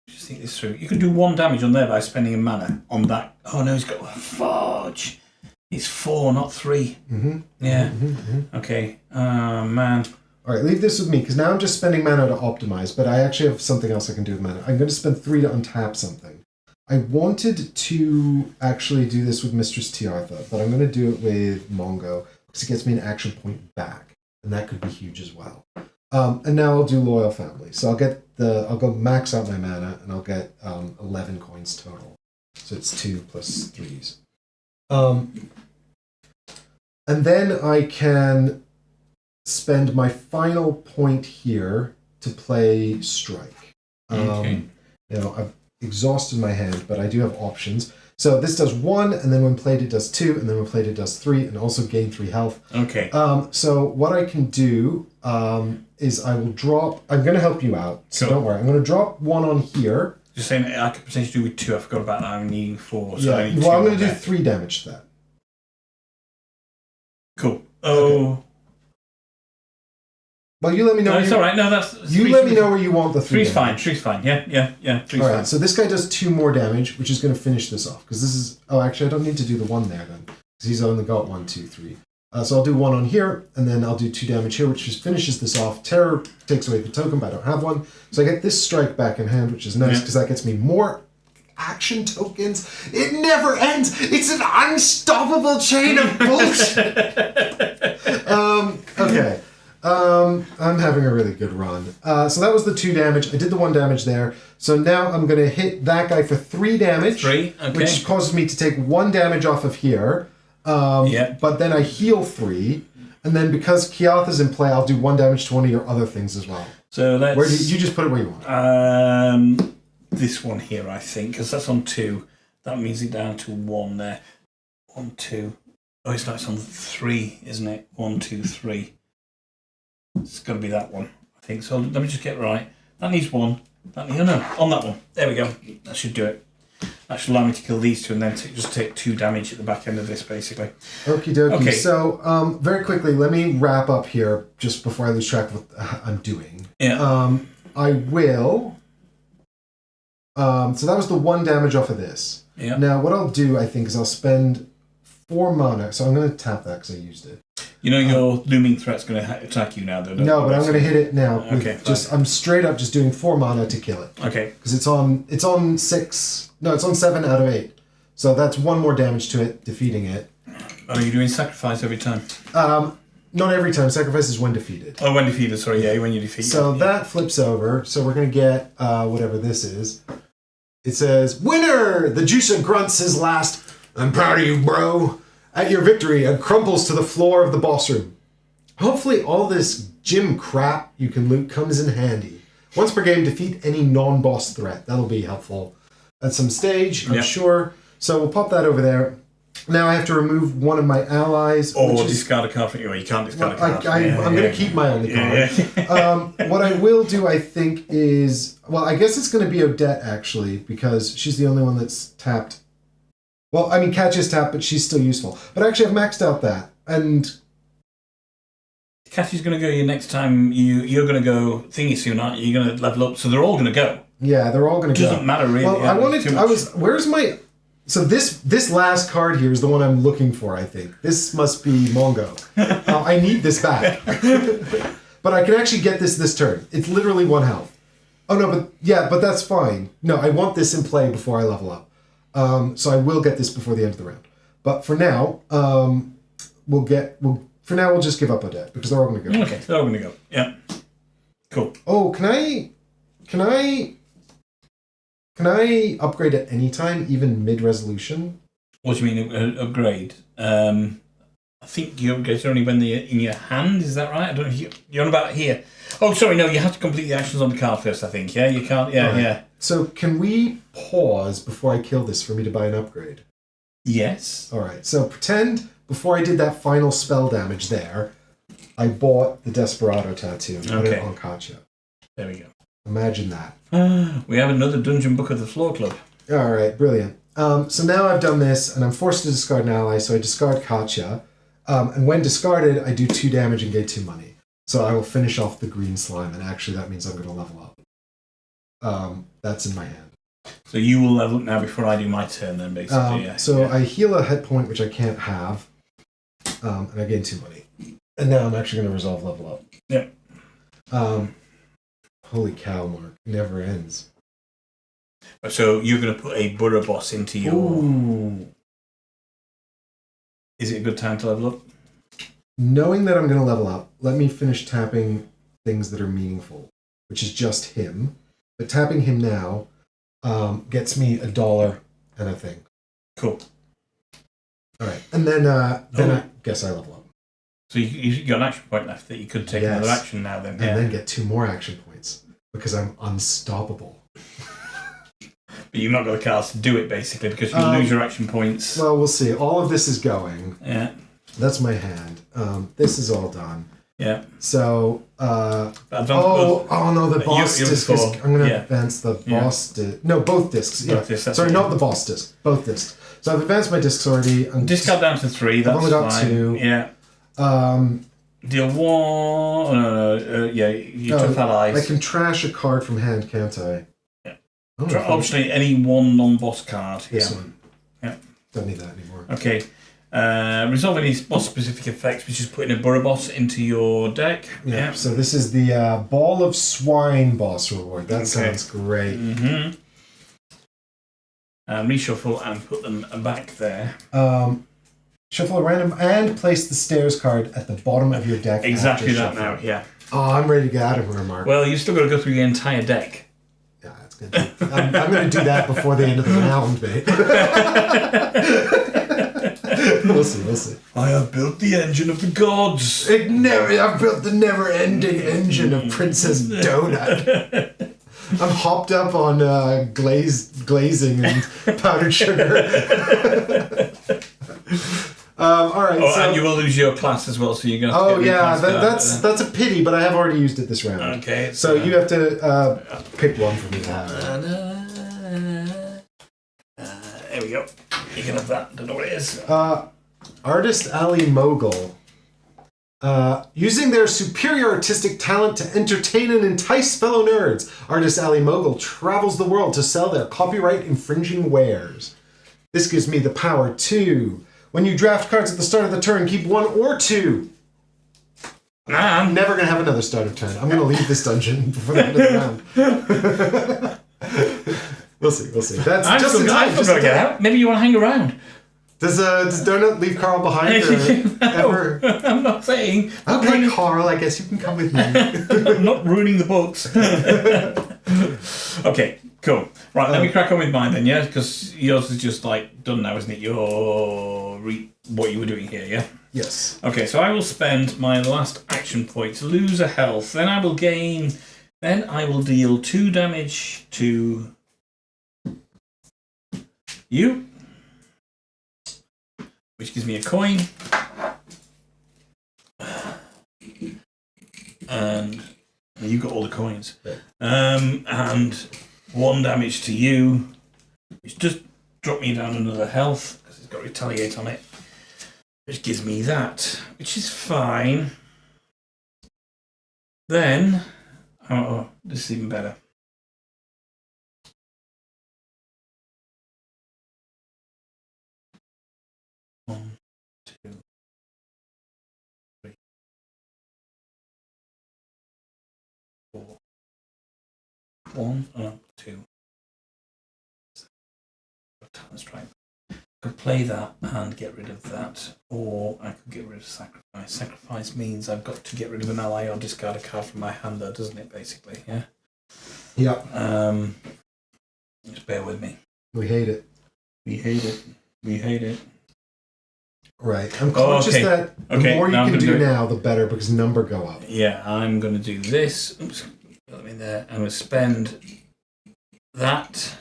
Just think this through. You could do 1 damage on there by spending a mana on that. Oh no, he's got fudge. It's 4, not 3. Mm-hmm. Yeah. Mm-hmm. Okay. Man. All right, leave this with me because now I'm just spending mana to optimize, but I actually have something else I can do with mana. I'm going to spend 3 to untap something. I wanted to actually do this with Mistress Tiartha, but I'm going to do it with Mongo because it gets me an action point back, and that could be huge as well. And now I'll do Loyal Family. So I'll go max out my mana, and I'll get 11 coins total. So it's 2 plus 3s. And then I can spend my final point here to play Strike. Okay. I've exhausted my hand, but I do have options. So this does 1, and then when played it does 2, and then when played it does 3, and also gain 3 health. Okay. So what I can do is I will drop... I'm going to help you out, so don't worry. I'm going to drop 1 on here. Just saying I could potentially do with 2. I forgot about that. I'm needing 4. So yeah, I need well, 2 I'm going to do there. 3 damage to that. Cool. Oh... Okay. Well, you let me know. No, it's all right. No, that's... You let me know where you want the 3 Three's damage. fine. 3's fine. Yeah. 3's All fine. right, so this guy does 2 more damage, which is going to finish this off. Because this is... Oh, actually, I don't need to do the 1 there, then. Because he's only got 1, 2, 3. So I'll do 1 on here, and then I'll do 2 damage here, which just finishes this off. Terror takes away the token, but I don't have one. So I get this strike back in hand, which is nice, because that gets me more action tokens. It never ends! It's an unstoppable chain of bullshit! Okay. I'm having a really good run. So that was the 2 damage. I did the 1 damage there. So now I'm going to hit that guy for 3 damage. 3, okay. Which causes me to take 1 damage off of here. But then I heal 3. And then because Kiatha's in play, I'll do 1 damage to one of your other things as well. So let's... Where you just put it where you want. This one here, I think, because that's on 2. That means it down to 1 there. 1, 2. Oh, it's not. It's on 3, isn't it? 1, 2, 3. It's got to be that one, I think. So let me just get right. That needs 1. On that one. There we go. That should do it. That should allow me to kill these 2 and then just take 2 damage at the back end of this, basically. Okie dokie. Okay. So, very quickly, let me wrap up here just before I lose track of what I'm doing. Yeah. I will... so that was the 1 damage off of this. Yeah. Now, what I'll do, I think, is I'll spend 4 mana. So I'm going to tap that because I used it. You know your looming threat's going to attack you now, though. No, but I'm going to hit it now. Okay. I'm straight up just doing 4 mana to kill it. Okay. Because it's on 6. No, it's on 7 out of 8. So that's 1 more damage to it, defeating it. Are you doing sacrifice every time? Not every time. Sacrifice is when defeated. Oh, when defeated. Sorry, yeah, when you defeat. So that flips over. So we're going to get whatever this is. It says, "Winner! The juicer grunts his last. I'm proud of you, bro. At your victory and crumples to the floor of the boss room. Hopefully all this gym crap you can loot comes in handy. Once per game, defeat any non-boss threat." That'll be helpful at some stage, I'm sure. So we'll pop that over there. Now I have to remove one of my allies. Or discard a card from you. You can't discard a card. I'm going to keep my only card. What I will do, I think, is... Well, I guess it's going to be Odette, actually, because she's the only one that's tapped. Well, I mean, Catch is tapped, but she's still useful. But actually, I've maxed out that. And... Cassie's going to go you next time. You're going to go thingy soon, aren't you? You're going to level up. So they're all going to go. Yeah, they're all going to go. Doesn't matter, really. Well, where's my... So this last card here is the one I'm looking for, I think. This must be Mongo. I need this back. But I can actually get this turn. It's literally 1 health. Oh, no, but that's fine. No, I want this in play before I level up. So I will get this before the end of the round. But for now, we'll just give up Odette, because they're all going to go. Okay, they're all going to go. Yeah. Cool. Oh, can I upgrade at any time, even mid-resolution? What do you mean, upgrade? I think you upgrade only when they're in your hand. Is that right? I don't know. You're on about here. Oh, sorry. No, you have to complete the actions on the card first. I think. Yeah, you can't. Yeah, Right. yeah. So can we pause before I kill this for me to buy an upgrade? Yes. All right. So pretend before I did that final spell damage there, I bought the Desperado tattoo and put it on Katya. There we go. Imagine that. We have another dungeon book of the Floor Club. All right. Brilliant. So now I've done this, and I'm forced to discard an ally, so I discard Katya. And when discarded, I do 2 damage and get 2 money. So I will finish off the green slime, and actually that means I'm going to level up. That's in my hand. So you will level up now before I do my turn then, basically. I heal a hit point, which I can't have, and I gain 2 money. And now I'm actually going to resolve level up. Yeah. Holy cow, Mark. Never ends. So you're going to put a Burrow Boss into your... Ooh. Is it a good time to level up? Knowing that I'm going to level up, let me finish tapping things that are meaningful, which is just him. But tapping him now gets me $1 and a thing. Cool. All right. And then I guess I level up. So you've got an action point left that you could take another action now then. And then get 2 more action points because I'm unstoppable. But you've not got the cards to do it, basically, because you lose your action points. Well, we'll see. All of this is going. Yeah. That's my hand. This is all done. Yeah. So, no, the boss disc is... I'm going to advance the boss disc. No, both discs. Both discs, sorry, not the boss disc. Both discs. So I've advanced my discs already. Discard down to 3, that's I've only got fine. 2. Yeah. Deal 1... you took allies. I can trash a card from hand, can't I? Obviously, any one non-boss card. This one. Yeah. Don't need that anymore. Okay. Resolve any boss-specific effects, which is putting a Burrow Boss into your deck. Yeah. So this is the Ball of Swine boss reward. That sounds great. Mm-hmm. Reshuffle and put them back there. Shuffle a random and place the stairs card at the bottom of your deck. Exactly that now, yeah. Oh, I'm ready to get out of here, Mark. Well, you've still got to go through the entire deck. Yeah, that's good. I'm going to do that before the end of the round, mate. We'll see. I have built the engine of the gods. I've built the never-ending engine of Princess Donut. I'm hopped up on glazing and powdered sugar. All right. And you will lose your class as well, so you're going to. Oh yeah, that's a pity, but I have already used it this round. Okay. So you have to pick one for me to have. There we go. You can have that. Don't know what it is. Artist Ali Mogul. Using their superior artistic talent to entertain and entice fellow nerds, Artist Ali Mogul travels the world to sell their copyright-infringing wares. This gives me the power to... When you draft cards at the start of the turn, keep 1 or 2. I'm never going to have another start of turn. I'm going to leave this dungeon before the end of the round. We'll see. That's I'm just in time. Just to get out. Maybe you want to hang around. Does Donut leave Carl behind? No, I'm not saying. Okay, Carl, I guess you can come with me. I'm not ruining the books. Okay, cool. Right, let me crack on with mine then, yeah? Because yours is just like done now, isn't it? What you were doing here, yeah? Yes. Okay, so I will spend my last action point to lose a health. Then I will deal 2 damage to you, which gives me a coin. And you got all the coins. And 1 damage to you, which just dropped me down another health, because it's got retaliate on it. Which gives me that, which is fine. Then, this is even better. One, 2, 3, 4. 1, 2. Talent strike. I could play that and get rid of that, or I could get rid of sacrifice. Sacrifice means I've got to get rid of an ally or discard a card from my hand, though, doesn't it? Basically, yeah. Yeah. Just bear with me. We hate it. We hate it. Right. I'm conscious that the more you can do now, the better, because number go up. Yeah, I'm going to do this. Oops, got them in there. I'm going to spend that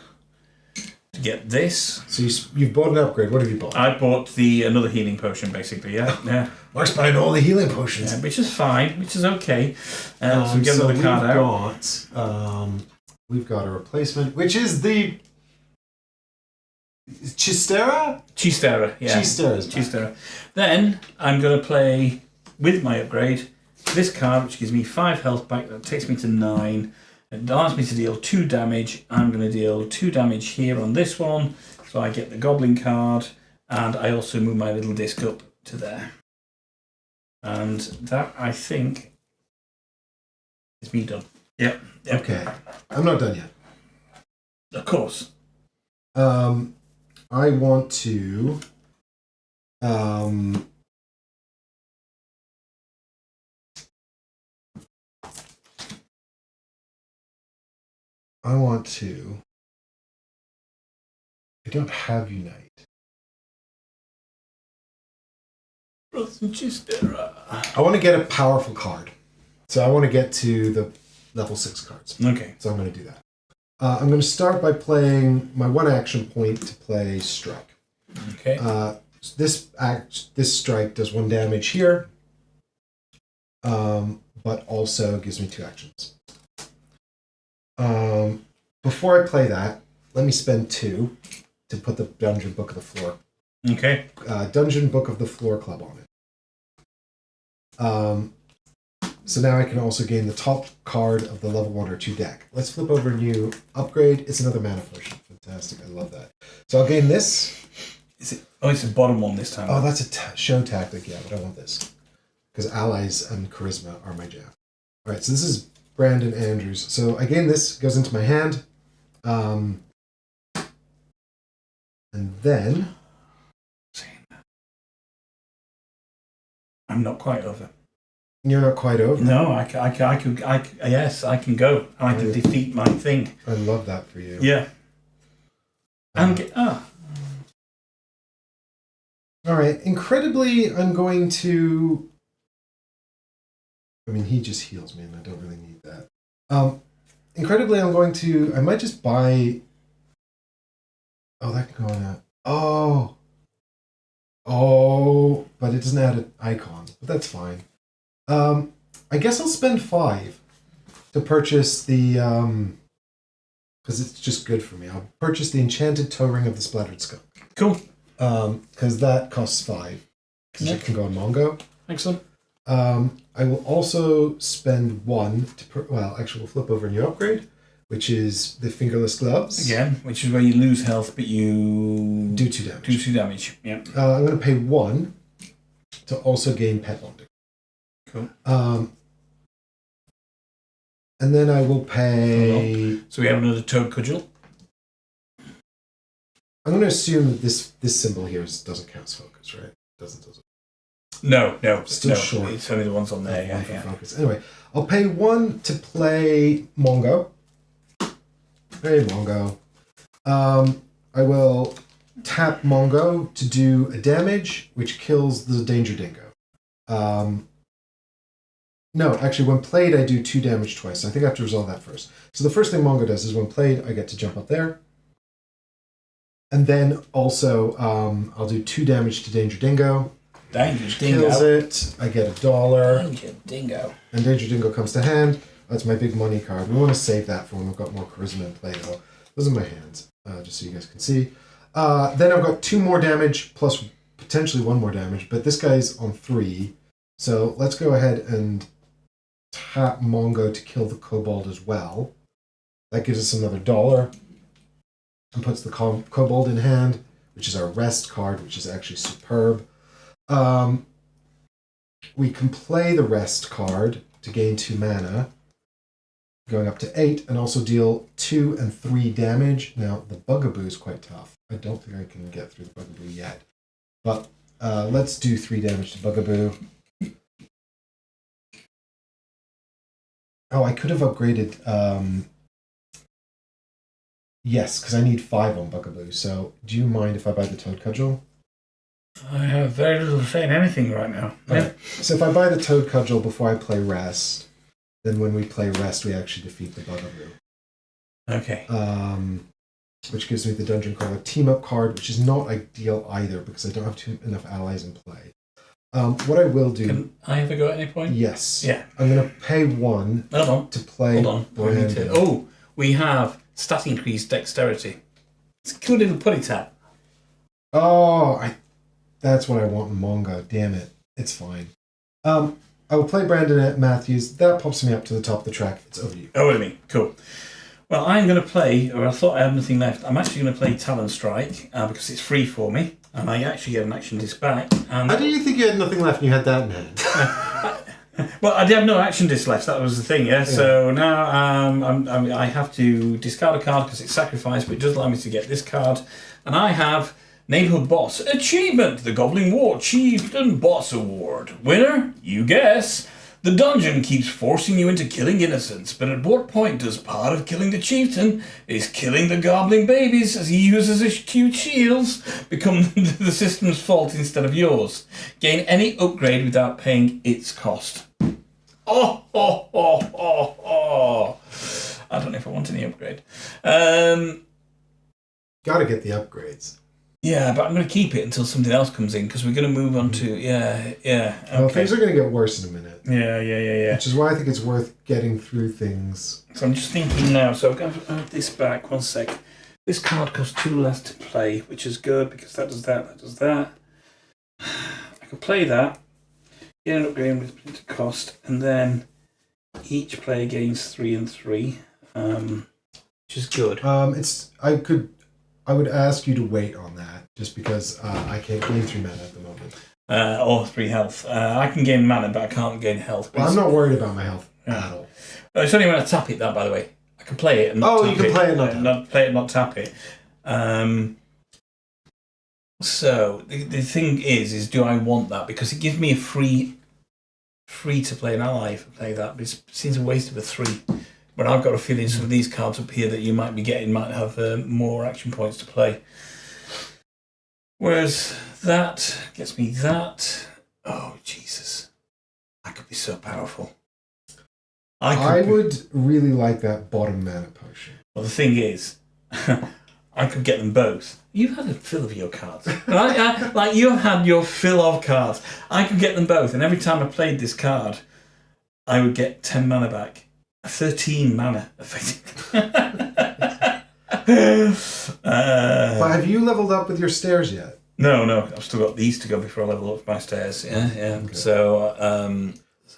to get this. So you've bought an upgrade. What have you bought? I bought another healing potion, basically. Yeah. Mark's buying all the healing potions. Yeah, which is fine, which is okay. So we get another card out. We've got a replacement, which is the Chistera? Chistera, yeah. Chistera. Then I'm going to play, with my upgrade, this card, which gives me 5 health back. That takes me to 9. It allows me to deal 2 damage. I'm going to deal 2 damage here on this one. So I get the Goblin card. And I also move my little disc up to there. And that, I think, is me done. Yep. Okay. I'm not done yet. Of course. I want to I don't have Unite. I want to get a powerful card. So I want to get to the level 6 cards. Okay. So I'm going to do that. I'm going to start by playing my 1 action point to play Strike. Okay. This strike does 1 damage here, but also gives me 2 actions. Before I play that, let me spend 2 to put the Dungeon Book of the Floor. Okay. Dungeon Book of the Floor Club on it. So now I can also gain the top card of the level 1 or 2 deck. Let's flip over a new upgrade. It's another mana potion. Fantastic. I love that. So I'll gain this. It's the bottom one this time. Oh, that's a show tactic. Yeah, but I want this. Because allies and charisma are my jam. All right, so this is Brandon Andrews. So I gain this. Goes into my hand. And then... I'm not quite over. You're not quite over? No, yes, I can go. I can defeat my thing. I love that for you. Yeah. All right. Incredibly, I'm going to... I mean, he just heals me, and I don't really need that. Incredibly, I'm going to... I might just buy... Oh, that can go on that. Oh, but it doesn't add an icon. But that's fine. I guess I'll spend 5 to purchase the... because it's just good for me. I'll purchase the Enchanted Toe Ring of the Splattered Skunk. Cool. Because that costs 5. Because it can go on Mongo. Excellent. I will also spend 1 to... actually, we'll flip over a new upgrade, which is the Fingerless Gloves. Again, which is where you lose health, but you... Do 2 damage. Do 2 damage, yeah. I'm going to pay 1 to also gain Pet Bonding. Cool. And then I will pay... So we have another Toad Cudgel. I'm going to assume that this symbol here doesn't count as focus, right? Does it? No. Still short. It's only the ones on there, yeah. Focus. Anyway, I'll pay 1 to play Mongo. Hey, Mongo. I will tap Mongo to do a damage, which kills the Danger Dingo. No, actually, when played, I do 2 damage twice. So I think I have to resolve that first. So the first thing Mongo does is when played, I get to jump up there. And then also, I'll do 2 damage to Danger Dingo. Danger Dingo. Kills it. I get $1. Danger Dingo. And Danger Dingo comes to hand. That's my big money card. We want to save that for when we've got more charisma in play, though. Those are my hands, just so you guys can see. Then I've got 2 more damage, plus potentially 1 more damage, but this guy's on 3. So let's go ahead and tap Mongo to kill the Kobold as well. That gives us another $1. And puts the Kobold in hand, which is our rest card, which is actually superb. We can play the rest card to gain 2 mana, going up to 8, and also deal 2 and 3 damage. Now, the Bugaboo is quite tough. I don't think I can get through the Bugaboo yet. But let's do 3 damage to Bugaboo. Oh, I could have upgraded... yes, because I need 5 on Bugaboo. So, do you mind if I buy the Toad Cudgel? I have very little to say in anything right now. Right. So if I buy the Toad Cudgel before I play Rest, then when we play Rest, we actually defeat the Bugaboo. Okay. Which gives me the Dungeon Crawler team-up card, which is not ideal either because I don't have enough allies in play. What I will do... Can I have a go at any point? Yes. Yeah. I'm going to pay 1 to play Brandon. Oh, we have stat increase dexterity. It's a good little putty tap. Oh, that's what I want in manga. Damn it. It's fine. I will play Brandon Matthews. That pops me up to the top of the track. It's over to you. Over to me. Cool. Well, I'm going to play, or I thought I had nothing left. I'm actually going to play Talon Strike because it's free for me, and I actually get an action disc back. And how do you think you had nothing left and you had that in hand? well, I did have no action disc left. That was the thing, yeah. So now I have to discard a card because it's sacrificed, but it does allow me to get this card, and I have Neighborhood Boss Achievement: The Goblin War Chieftain Boss Award. Winner? You guess. The dungeon keeps forcing you into killing innocents, but at what point does part of killing the chieftain is killing the goblin babies as he uses his cute shields become the system's fault instead of yours? Gain any upgrade without paying its cost. Oh. I don't know if I want any upgrade. Gotta get the upgrades. Yeah, but I'm going to keep it until something else comes in because we're going to move on to Okay. Well, things are going to get worse in a minute. Yeah. Which is why I think it's worth getting through things. So I'm just thinking now. So I'm going to add this back. 1 sec. This card costs 2 less to play, which is good because that does that. That does that. I could play that, get an upgrade with printed cost, and then each player gains 3 and 3, which is good. I would ask you to wait on that, just because I can't gain 3 mana at the moment. Or 3 health. I can gain mana, but I can't gain health. Well, I'm not worried about my health at all. It's only when I tap it, that, by the way. I can play it and not tap it. Oh, you can play it and not play it and not tap it. So, the thing is do I want that? Because it gives me a free to play an ally if I play that, but it seems a waste of a 3. But I've got a feeling some of these cards up here that you might be getting might have more action points to play. Whereas that gets me that. Oh, Jesus. That could be so powerful. I would really like that bottom mana potion. Well, the thing is, I could get them both. You've had a fill of your cards. Right? Like, you've had your fill of cards. I could get them both, and every time I played this card, I would get 10 mana back. 13 mana, effectively. But have you leveled up with your stairs yet? No. I've still got these to go before I level up my stairs. Yeah. Okay. So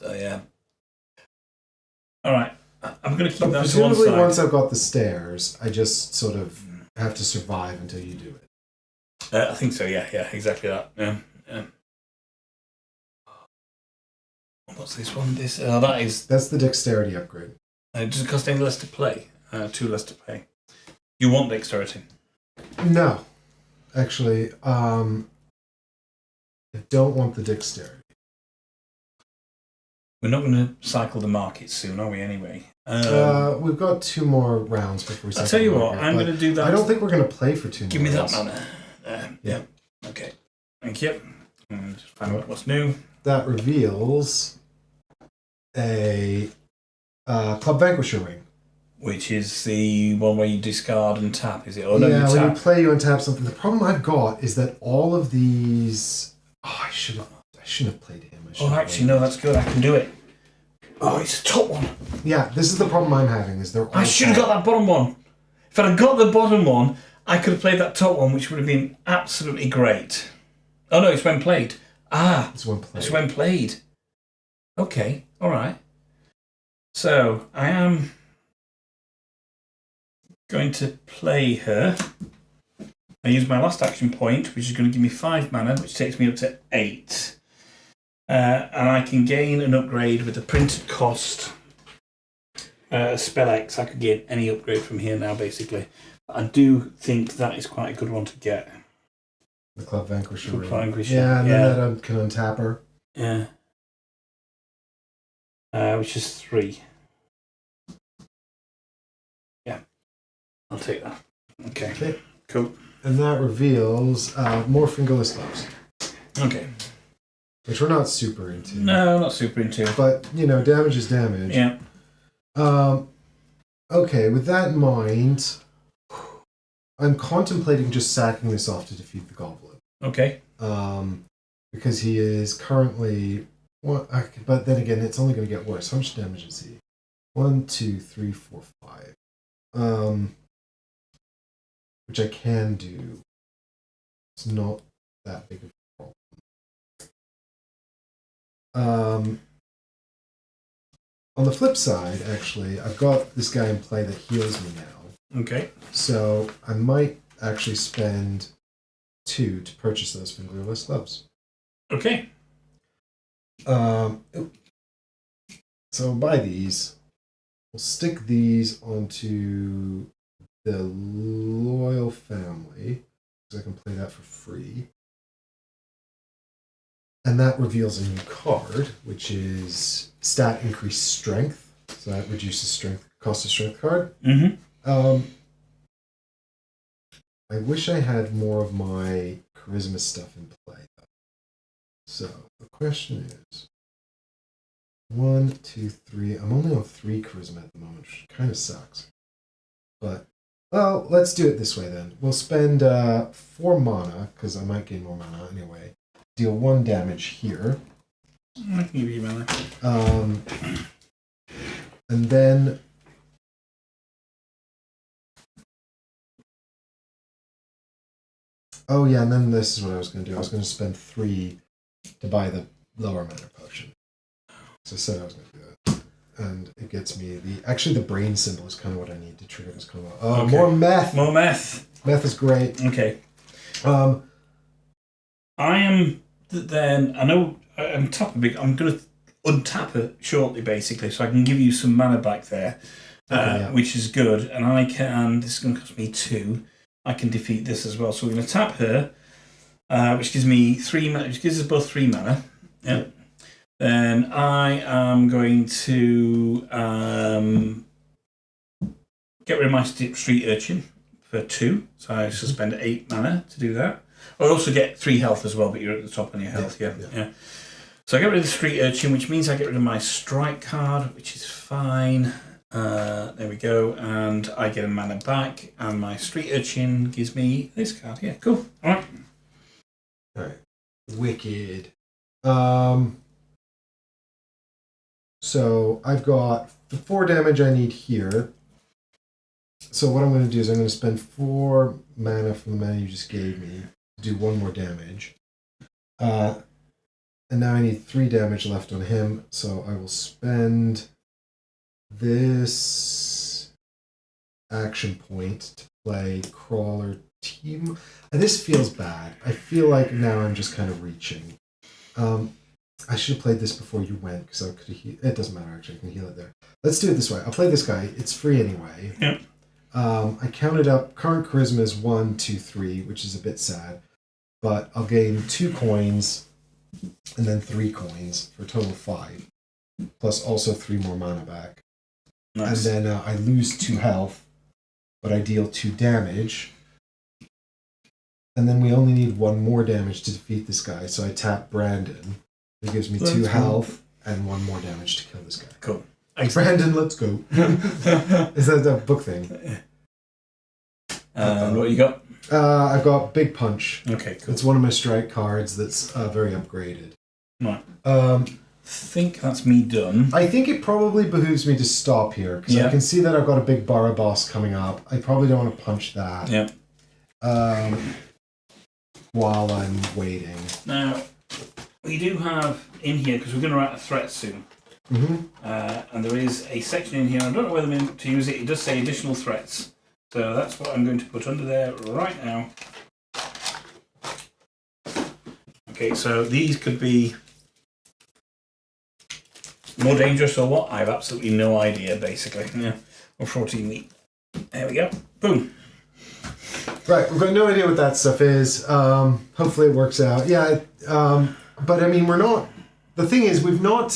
yeah. All right. I'm going to keep that to one presumably side. Once I've got the stairs, I just sort of have to survive until you do it. I think so, yeah, exactly that. Yeah. What's this one? That's the dexterity upgrade. Does it cost any less to play? 2 less to pay. You want dexterity? No. Actually, I don't want the dexterity. We're not going to cycle the market soon, are we, anyway? We've got 2 more rounds before we cycle. I'll tell you what, I'm going to do that. I don't think we're going to play for 2 more Give me rounds. that mana. Yeah. Okay. Thank you. Just find out what's new. That reveals a Club Vanquisher ring. Which is the one where you discard and tap, is it? Oh, no, yeah, you when tap. you play, you untap something. The problem I've got is that all of these... Oh, I shouldn't have played him. Actually, no, that's good. I can do it. Oh, it's the top one. Yeah, this is the problem I'm having. Is they're all I should have got that bottom one. If I'd have got the bottom one, I could have played that top one, which would have been absolutely great. Oh, no, it's when played. It's when played. It's when played. Okay, all right. So, I am going to play her. I use my last action point, which is going to give me 5 mana, which takes me up to 8. And I can gain an upgrade with the printed cost spell X. I could get any upgrade from here now, basically. I do think that is quite a good one to get. The Club Vanquisher ring. Yeah, and then that can untap her. Yeah. Which is 3. Yeah. I'll take that. Okay. Cool. And that reveals more Fingerless Gloves. Okay. Which we're not super into. No, not super into. But, damage is damage. Yeah. Okay, with that in mind, I'm contemplating just sacking this off to defeat the goblin. Okay. Because he is currently... but then again, it's only going to get worse. How much damage is he? 1, 2, 3, 4, 5. Which I can do. It's not that big of a problem. On the flip side, actually, I've got this guy in play that heals me now. Okay. So I might actually spend 2 to purchase those fingerless gloves. Okay. So I'll buy these. We'll stick these onto the loyal family, because I can play that for free. And that reveals a new card, which is stat increase strength. So that reduces strength, cost of strength card. Mm-hmm. I wish I had more of my charisma stuff in play, though. So the question is 1, 2, 3. I'm only on 3 charisma at the moment, which kind of sucks. But, well, let's do it this way then. We'll spend 4 mana, because I might gain more mana anyway. Deal 1 damage here. I can give you mana. And then... Oh yeah, and then this is what I was going to do. I was going to spend 3 to buy the lower mana potion. So I said I was going to do that. And it gets me the brain symbol is kind of what I need to trigger this combo. Okay. More meth! More meth! Meth is great. Okay. I am then, I know I'm tapping, I'm going to untap it shortly basically, so I can give you some mana back there, which is good. And I can, this is going to cost me 2. I can defeat this as well. So we're going to tap her, which gives me 3 mana, which gives us both 3 mana. Yeah. Then I am going to get rid of my street urchin for 2. So I shall spend 8 mana to do that. I also get 3 health as well, but you're at the top on your health, yeah. So I get rid of the street urchin, which means I get rid of my strike card, which is fine. There we go, and I get a mana back, and my street urchin gives me this card. Yeah, cool. All right. Wicked. So I've got the 4 damage I need here. So what I'm going to do is I'm going to spend 4 mana from the mana you just gave me to do 1 more damage. And now I need 3 damage left on him, so I will spend this action point to play Crawler Team. And this feels bad. I feel like now I'm just kind of reaching. I should have played this before you went, because I could have it doesn't matter, actually. I can heal it there. Let's do it this way. I'll play this guy. It's free anyway. Yep. I counted up. Current charisma is 1, 2, 3, which is a bit sad. But I'll gain 2 coins and then 3 coins for a total of 5. Plus also 3 more mana back. Nice. And then I lose 2 health, but I deal 2 damage. And then we only need 1 more damage to defeat this guy. So I tap Brandon. It gives me 2 health and 1 more damage to kill this guy. Cool. Brandon, let's go. Is that a book thing? What you got? I've got Big Punch. Okay, cool. It's one of my strike cards that's very upgraded. Right. Think that's me done. I think it probably behooves me to stop here, because I can see that I've got a big Barra boss coming up. I probably don't want to punch that. Yeah. While I'm waiting. Now, we do have in here, because we're going to write a threat soon. Mm-hmm. And there is a section in here, I don't know whether to use it, it does say additional threats. So that's what I'm going to put under there right now. Okay, so these could be more dangerous or what? I have absolutely no idea, basically. Yeah. Or 14 week. There we go. Boom. Right, we've got no idea what that stuff is. Hopefully it works out. Yeah, but I mean, we're not... The thing is, we've not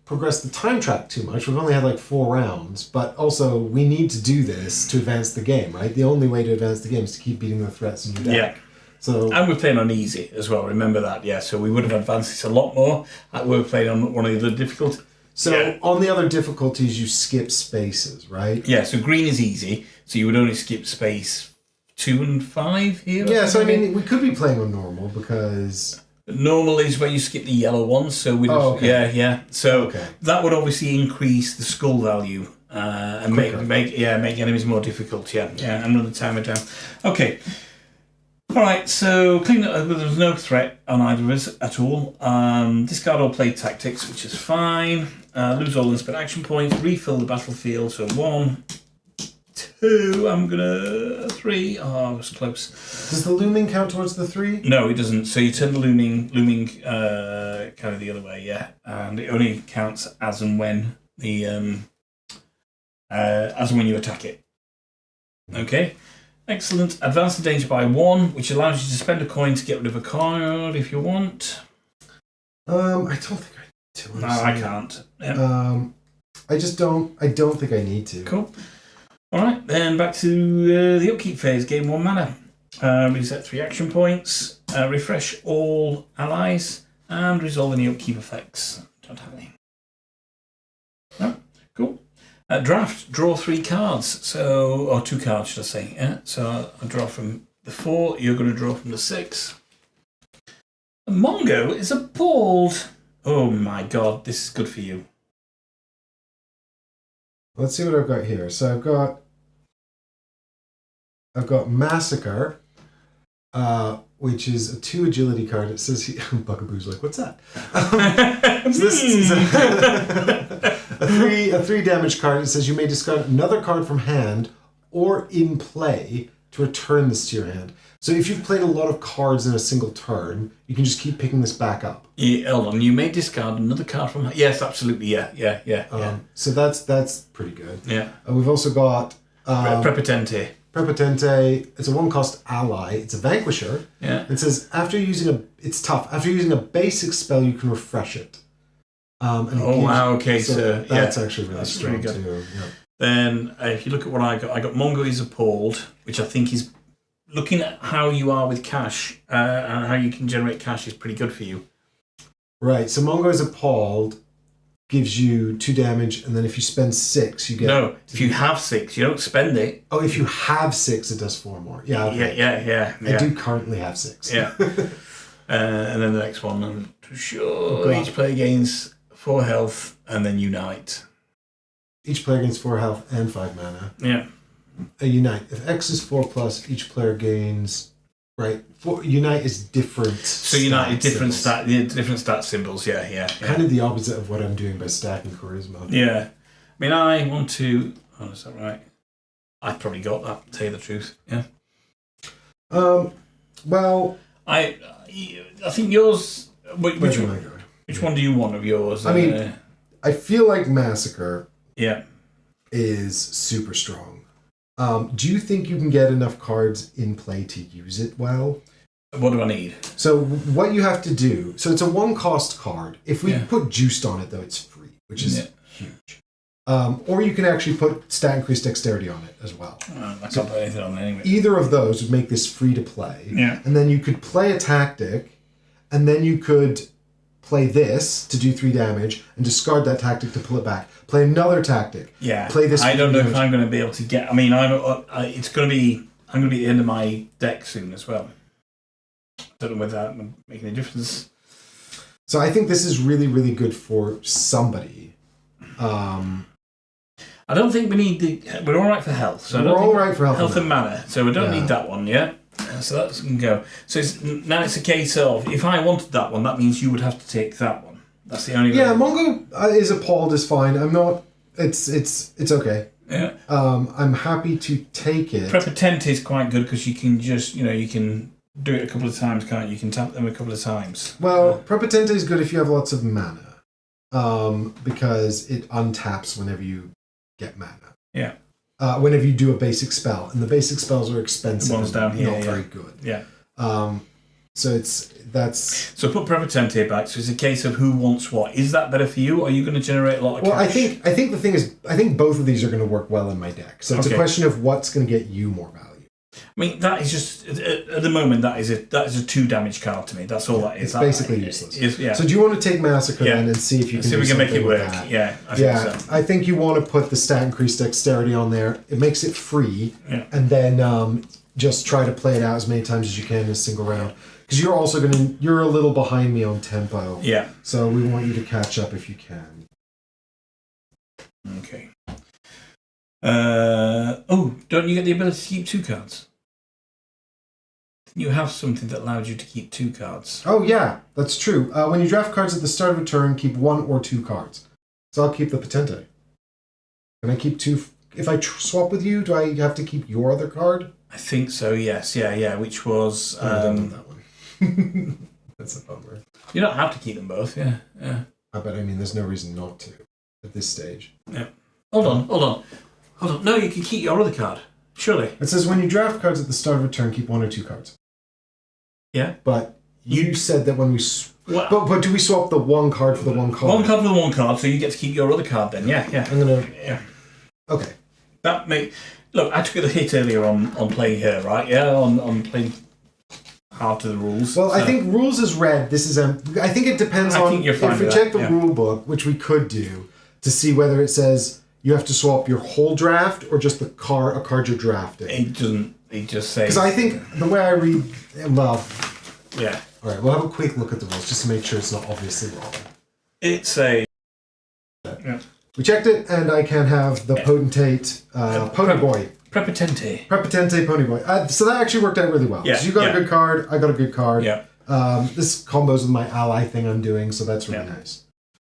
progressed the time track too much. We've only had like 4 rounds, but also we need to do this to advance the game, right? The only way to advance the game is to keep beating the threats in your deck. Yeah. So And we're playing on easy as well, remember that, yeah. So we would have advanced this a lot more. We're playing on one of the other difficult. So on the other difficulties, you skip spaces, right? Yeah, so green is easy, so you would only skip space 2 and 5 here. Yeah, so I mean, we could be playing on normal because... Normal is where you skip the yellow ones, so we yeah. So that would obviously increase the skull value and make enemies more difficult, and run the timer down. Okay. Alright, so clean up, there was no threat on either of us at all. Discard all play tactics, which is fine. Lose all unspent action points, refill the battlefield, so 1, 2, I'm gonna 3. Oh, I was close. Does the looming count towards the 3? No, it doesn't. So you turn the looming kind of the other way, and it only counts as and when the as and when you attack it. Okay. Excellent. Advance the danger by 1, which allows you to spend a coin to get rid of a card if you want. I don't think I need to. No, I can't. Yeah. I just don't. I don't think I need to. Cool. All right, then back to the upkeep phase. Gain 1 mana. Reset 3 action points. Refresh all allies and resolve any upkeep effects. Don't have any. No. Cool. Draft, draw 3 cards, or 2 cards, should I say? Yeah. So I draw from the 4. You're going to draw from the 6. Mongo is appalled. Oh my god, this is good for you. Let's see what I've got here. So I've got Massacre, which is a 2 agility card. It says Bugaboo's like, what's that? So this is a 3 damage card. It says you may discard another card from hand or in play to return this to your hand. So if you've played a lot of cards in a single turn, you can just keep picking this back up. Yeah, hold on. You may discard another card from hand. Yes, absolutely. Yeah. So that's pretty good. Yeah. We've also got Prepotente. Prepotente. It's a 1-cost ally. It's a vanquisher. Yeah. It says it's tough. After using a basic spell, you can refresh it. Wow. Okay, so that's actually really strong good. too. Yeah. Then if you look at what I got Mongo is appalled, which I think is looking at how you are with cash and how you can generate cash is pretty good for you. Right. So Mongo is appalled. Gives you 2 damage, and then if you spend 6, you get... No, if you have 6, you don't spend it. Oh, if you have 6, it does 4 more. Yeah, okay. Yeah. I do currently have 6. Yeah. And then the next one, each player gains 4 health, and then unite. Each player gains 4 health and 5 mana. Yeah. Unite. If X is 4+, each player gains... Right. Unite is different. So unite is different stat symbols. Yeah. Kind of the opposite of what I'm doing by stacking charisma. Yeah. I mean, I want to. Oh, is that right? I've probably got that. To tell you the truth. Yeah. Well, I think yours. Which one? Which one do you want of yours? I mean, I feel like Massacre. Yeah. Is super strong. Do you think you can get enough cards in play to use it well? What do I need? So what you have to do... So it's a 1-cost card. If we put Juiced on it, though, it's free, which is huge. Or you can actually put stat increased dexterity on it as well. I can't put anything on it anyway. Either of those would make this free to play. Yeah. And then you could play a tactic, and then you could play this to do 3 damage, and discard that tactic to pull it back. Play another tactic. Yeah. Play this. I don't know if I'm going to be able to get. I mean, I'm going to be at the end of my deck soon as well. Don't know whether that would make any difference. So I think this is really, really good for somebody. I don't think we need we're all right for health. So we're all right for health and mana. So we don't need that one. Yeah. So that can go. So now it's a case of if I wanted that one, that means you would have to take that one. That's the only way. Yeah, Mongo is appalled is fine. I'm not. It's okay. Yeah. I'm happy to take it. Prepotente is quite good because you can just you can do it a couple of times, can't you? You can tap them a couple of times. Well, Prepotente is good if you have lots of mana, because it untaps whenever you get mana. Yeah. Whenever you do a basic spell, and the basic spells are expensive. The ones down here, not very good. Yeah. So So put Prepotente back. So it's a case of who wants what. Is that better for you, or are you going to generate a lot of cash? Well, I think the thing is, I think both of these are going to work well in my deck. So it's a question of what's going to get you more value. I mean, that is just at the moment that is a 2 damage card to me. That's all that is. It's that basically useless. Yeah. So do you want to take Massacre then and see if you can see if we can make it work? That? Yeah, I think so. I think you want to put the stat increased dexterity on there. It makes it free, and then just try to play it out as many times as you can in a single round. Because you're a little behind me on tempo. Yeah. So we want you to catch up if you can. Okay. Don't you get the ability to keep 2 cards? You have something that allowed you to keep 2 cards. Oh yeah, that's true. When you draft cards at the start of a turn, keep 1 or 2 cards. So I'll keep the Potente. Can I keep 2? If I swap with you, do I have to keep your other card? I think so. Yes. Yeah. Which was. I don't know that one. That's a bummer. You don't have to keep them both. Yeah. But I mean, there's no reason not to at this stage. Yeah. Hold on. No, you can keep your other card. Surely. It says when you draft cards at the start of a turn, keep 1 or 2 cards. Yeah. But you said that when we... But do we swap the 1 card for the 1 card? 1 card for the 1 card, so you get to keep your other card then. Yeah. I'm going to... Yeah. Okay. Look, I took the hit earlier on playing her, right? Yeah, on playing hard to the rules. Well, so. I think rules is red. This is I think it depends on... think you're fine if we check the rule book, which we could do, to see whether it says you have to swap your whole draft or just a card you're drafting. It doesn't... It just says... Because I think the way I read... Well... Yeah. All right, we'll have a quick look at the rules just to make sure it's not obviously wrong. It's a... Yeah. We checked it, and I can have the Potentate Pony Boy. Prepotente Pony Boy. So that actually worked out really well. Yeah. So you got a good card, I got a good card. Yeah. This combos with my ally thing I'm doing, so that's really nice.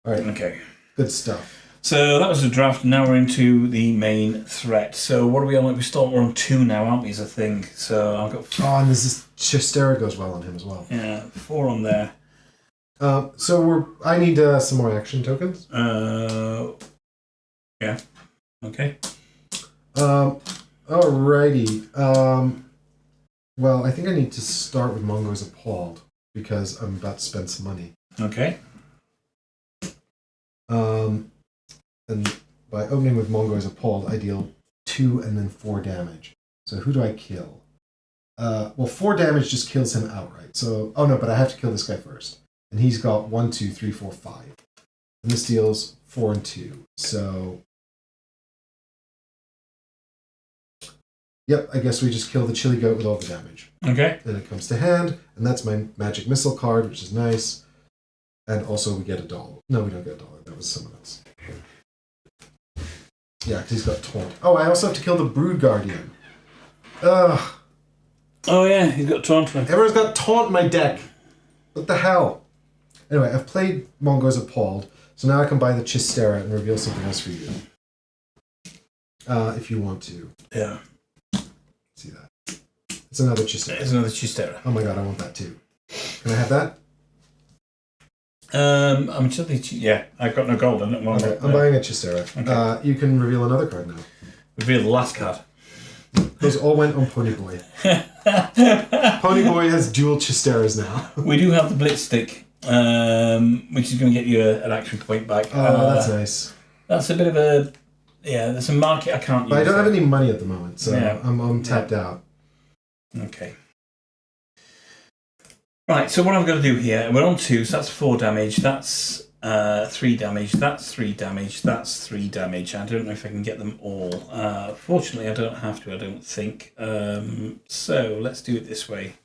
All right. Okay. Good stuff. So that was the draft. Now we're into the main threat. So what are we on? We're on 2 now, aren't we, as a thing? So I've got... Oh, and Chistera goes well on him as well. Yeah, 4 on there. I need some more action tokens. Yeah. Okay. Alrighty. Well, I think I need to start with Mongo's Appalled because I'm about to spend some money. Okay. And by opening with Mongo's Appalled, I deal 2 and then 4 damage. So who do I kill? 4 damage just kills him outright. So, oh no, but I have to kill this guy first. And he's got 1, 2, 3, 4, 5. And this deals 4 and 2. So, yep, I guess we just kill the Chili Goat with all the damage. Okay. Then it comes to hand, and that's my Magic Missile card, which is nice. And also we get $1. No, we don't get $1. That was someone else. Yeah, because he's got Taunt. Oh, I also have to kill the Brood Guardian. Ugh. Oh yeah, he's got Taunt. Everyone's got Taunt in my deck. What the hell? Anyway, I've played Mongo's Appalled, so now I can buy the Chistera and reveal something else for you. If you want to. Yeah. See that? It's another Chistera. It's another Chistera. Oh my god, I want that too. Can I have that? I'm just yeah, I've got no gold. I'm buying a Chistera. Okay. You can reveal another card now. Reveal the last card. Those all went on Pony Boy. Pony Boy has dual Chisteras now. We do have the Blitz Stick, which is going to get you an action point back. Oh, that's nice. That's a bit of a... Yeah, there's a market I can't use. But I don't have any money at the moment, so I'm tapped out. Okay. Right, so what I'm going to do here, we're on 2, so that's 4 damage, that's 3 damage, that's 3 damage, that's 3 damage. I don't know if I can get them all. Fortunately, I don't have to, I don't think. So let's do it this way.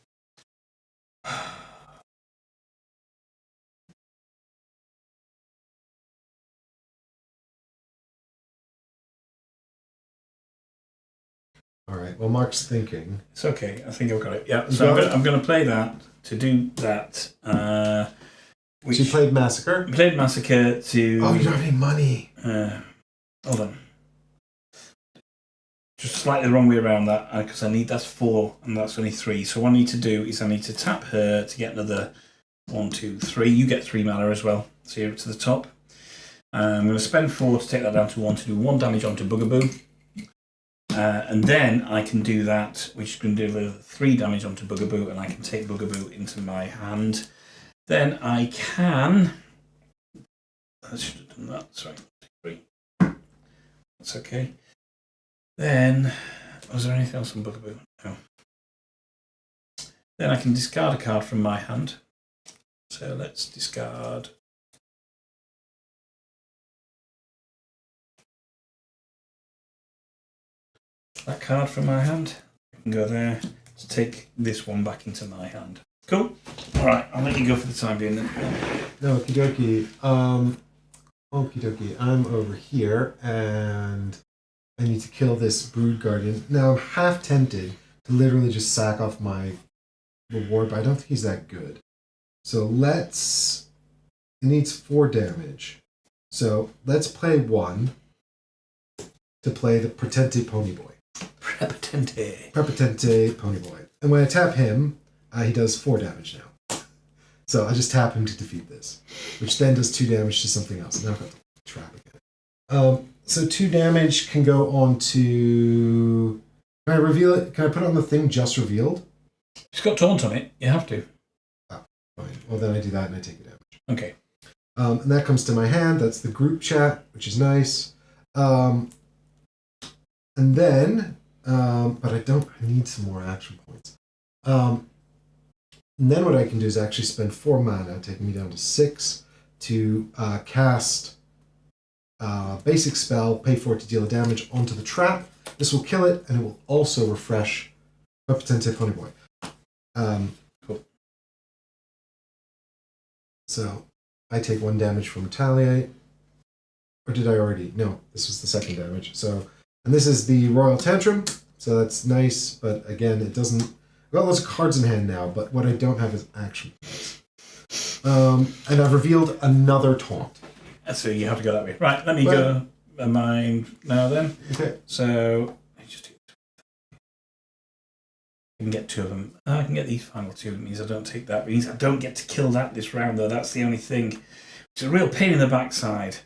All right. Well, Mark's thinking. It's okay. I think I've got it. Yeah. So I'm going to play that to do that. So you played Massacre? I played Massacre to... Oh, you don't have any money. Hold on. Just slightly the wrong way around that because I need... That's 4 and that's only 3. So what I need to do is I need to tap her to get another 1, 2, 3. You get 3 mana as well. So you're up to the top. I'm going to spend 4 to take that down to 1 to do 1 damage onto Bugaboo. And then I can do that, which is going to do 3 damage onto Bugaboo, and I can take Bugaboo into my hand. Then I can... I should have done that. Sorry. 3. That's okay. Then... Was there anything else on Bugaboo? No. Then I can discard a card from my hand. So let's discard that card from my hand. I can go there to take this one back into my hand. Cool. All right, I'll let you go for the time being then. No, okie dokie. Okie dokie. I'm over here and I need to kill this Brood Guardian. Now I'm half tempted to literally just sack off my reward, but I don't think he's that good. So let's... It needs 4 damage. So let's play 1 to play the Pretente Ponyboy. Prepotente Ponyboy. And when I tap him, he does 4 damage now. So I just tap him to defeat this, which then does 2 damage to something else. Now I've got the trap again. So 2 damage can go on to... Can I reveal it? Can I put it on the thing just revealed? It's got taunt on it. You have to. Oh, fine. Well, then I do that and I take the damage. Okay. And that comes to my hand. That's the group chat, which is nice. And then... but I need some more action points. And then what I can do is actually spend 4 mana, taking me down to 6, to cast basic spell, pay for it to deal a damage onto the trap. This will kill it, and it will also refresh Prepotente Ponyboy. Cool. So I take 1 damage from Retaliate. Or did I already? No, this was the 2nd damage. So, and this is the Royal Tantrum. So that's nice, but again, it doesn't... I've got lots of cards in hand now, but what I don't have is action points. And I've revealed another taunt. So you have to go that way. Right, let me go mine now then. Okay. So, I can get 2 of them. I can get these final 2. It means I don't take that. It means I don't get to kill that this round, though. That's the only thing. It's a real pain in the backside.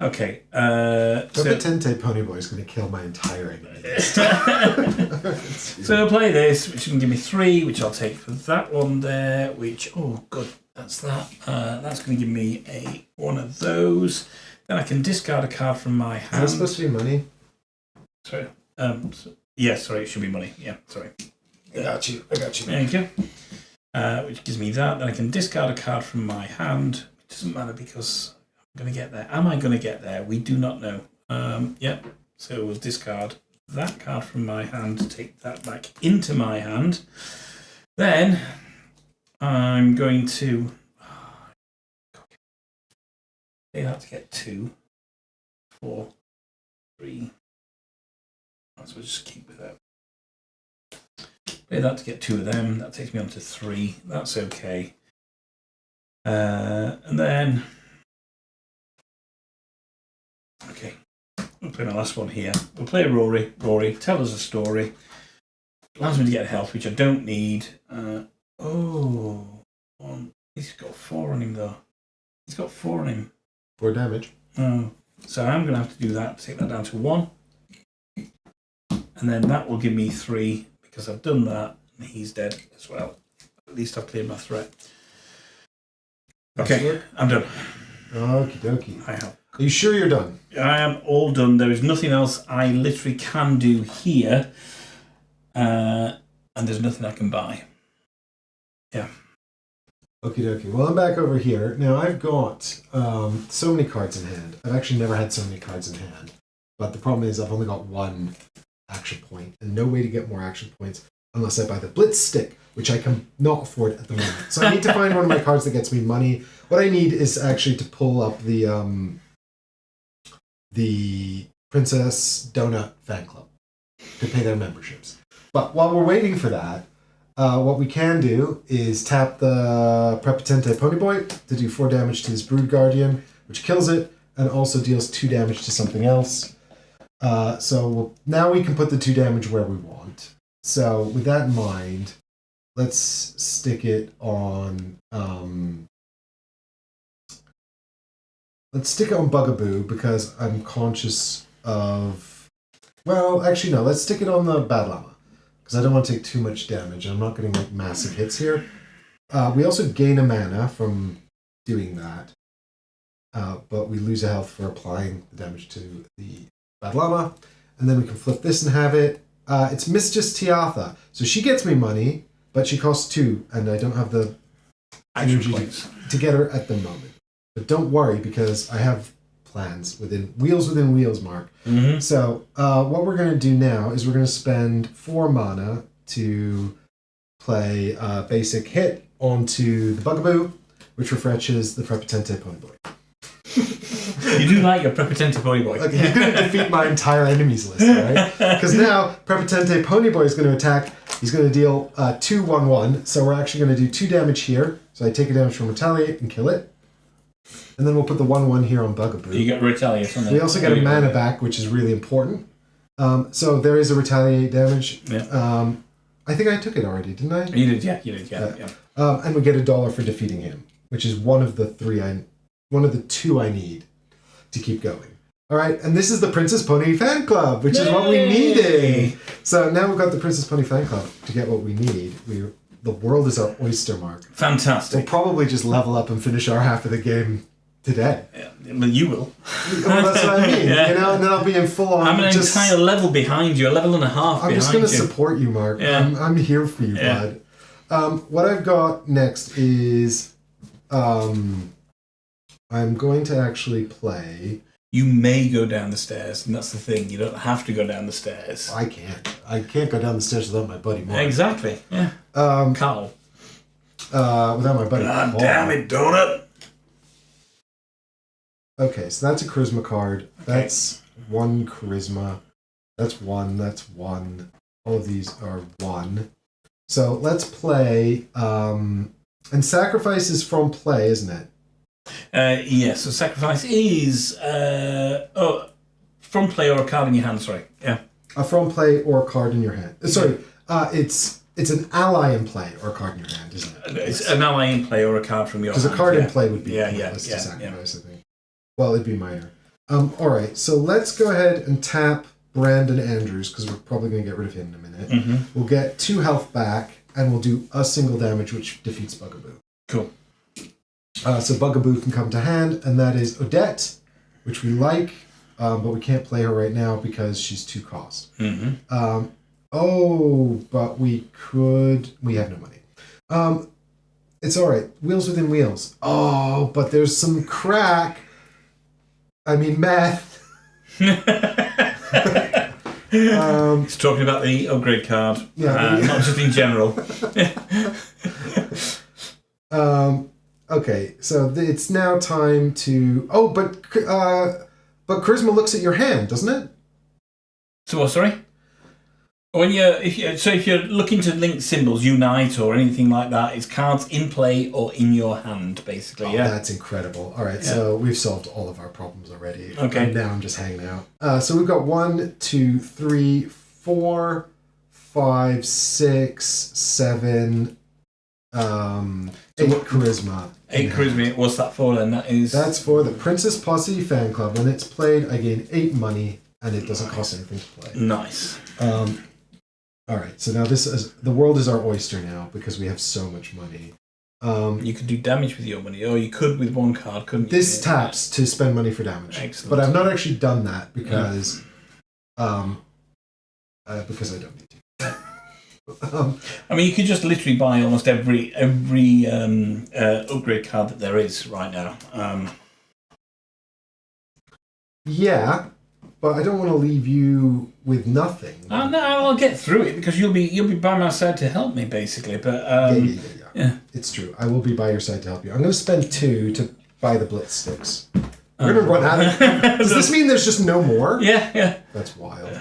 Okay. Prepotente Ponyboy is going to kill my entire enemy. So I'll play this, which can give me 3, which I'll take for that one there, which, oh, good, that's that. That's going to give me one of those. Then I can discard a card from my hand. Is that supposed to be money? Sorry. Yeah, sorry, it should be money. Yeah, sorry. I got you. There you go. Which gives me that. Then I can discard a card from my hand. It doesn't matter because I'm going to get there. Am I going to get there? We do not know. Yep. So we'll discard that card from my hand, take that back into my hand. Then I'm going to pay that to get 2, 4, 3. So we'll just keep with that. Play that to get 2 of them. That takes me on to 3. That's okay. And then, okay, we'll play my last one here. We'll play Rory. Rory, tell us a story. Allows me to get health, which I don't need. He's got 4 on him though. He's got 4 on him. 4 damage. Oh, so I'm going to have to do that. Take that down to 1, and then that will give me 3 because I've done that. And he's dead as well. At least I've cleared my threat. Okay, I'm done. Okie dokie. I have. Are you sure you're done? I am all done. There is nothing else I literally can do here. And there's nothing I can buy. Yeah. Okie dokie. Well, I'm back over here. Now, I've got so many cards in hand. I've actually never had so many cards in hand. But the problem is I've only got 1 action point and no way to get more action points unless I buy the Blitz Stick, which I can not afford at the moment. So I need to find one of my cards that gets me money. What I need is actually to pull up the Princess Donut fan club to pay their memberships. But while we're waiting for that, what we can do is tap the Prepotente Ponyboy to do 4 damage to this Brood Guardian, which kills it, and also deals 2 damage to something else. Now we can put the 2 damage where we want. So with that in mind, let's stick it on... let's stick it on Bugaboo because I'm conscious of... Well, actually no, let's stick it on the Bad Llama because I don't want to take too much damage. I'm not getting like massive hits here. We also gain a mana from doing that, but we lose a health for applying the damage to the Bad Llama. And then we can flip this and have it. It's Mistress Tiatha. So she gets me money, but she costs 2, and I don't have the energy to get her at the moment. But don't worry, because I have plans within wheels, Mark. Mm-hmm. So what we're going to do now is we're going to spend 4 mana to play a basic hit onto the Bugaboo, which refreshes the Prepotente Ponyboy. You do like your Prepotente Ponyboy. Okay, you're going to defeat my entire enemies list, right? Because now Prepotente Ponyboy is going to attack. He's going to deal 2/1/1. So we're actually going to do 2 damage here. So I take a damage from Retaliate and kill it. And then we'll put the 1/1 here on Bugaboo. You get Retaliate. We also get a mana back, which is really important. So there is a Retaliate damage. Yeah. I think I took it already, didn't I? You did, yeah. And we get $1 for defeating him, which is one of the 2 I need to keep going. All right, and this is the Princess Pony fan club, which is what we needed. So now we've got the Princess Pony fan club to get what we need. The world is our oyster, Mark. Fantastic. We'll probably just level up and finish our half of the game today. Yeah, well, you will. Well, that's what I mean. Yeah. You know, and then I'll be in full on. I'm an entire level behind you, a level and a half behind you. I'm just going to support you, Mark. Yeah. I'm here for you, bud. What I've got next is I'm going to actually play. You may go down the stairs, and that's the thing. You don't have to go down the stairs. I can't go down the stairs without my buddy Mark. Exactly. Yeah. Carl. Without my buddy. God damn it, Donut. Okay, so that's a charisma card. Okay. That's 1 charisma. That's 1. That's 1. All of these are 1. So let's play. And sacrifice is from play, isn't it? Yes, so sacrifice is from play or a card in your hand, sorry. Yeah. From play or a card in your hand. Sorry, it's an ally in play or a card in your hand, isn't it? It's an ally in play or a card from your hand. Because a card in play would be to sacrifice, I think. Well, it'd be minor. Alright, so let's go ahead and tap Brandon Andrews, because we're probably going to get rid of him in a minute. Mm-hmm. We'll get 2 health back, and we'll do a single damage, which defeats Bugaboo. Cool. So Bugaboo can come to hand, and that is Odette, which we like, but we can't play her right now because she's 2 cost. Mm-hmm. But we could. We have no money. It's all right. Wheels within wheels. Oh, but there's some crack. I mean, meth. He's talking about the upgrade card, not just in general. Okay, so it's now time to. Oh, but charisma looks at your hand, doesn't it? So what? Sorry. If you're looking to link symbols, unite or anything like that, it's cards in play or in your hand, basically. Oh, yeah, that's incredible. All right, so we've solved all of our problems already. Okay. And now I'm just hanging out. So we've got 1, 2, 3, 4, 5, 6, 7, 8 charisma. 8 charisma. What's that for then? That's for the Princess Posse fan club. When it's played, I gain 8 money, and it doesn't cost anything to play. Nice. All right, so now the world is our oyster now because we have so much money. You could do damage with your money, or you could with 1 card, couldn't you? This taps to spend money for damage. Excellent. But I've not actually done that because I don't need to. I mean, you could just literally buy almost every upgrade card that there is right now. Yeah, but I don't want to leave you with nothing. No, I'll get through it because you'll be by my side to help me, basically. But yeah. It's true. I will be by your side to help you. I'm going to spend 2 to buy the blitz sticks. We're going to run out of. Does this mean there's just no more? Yeah. That's wild. Yeah.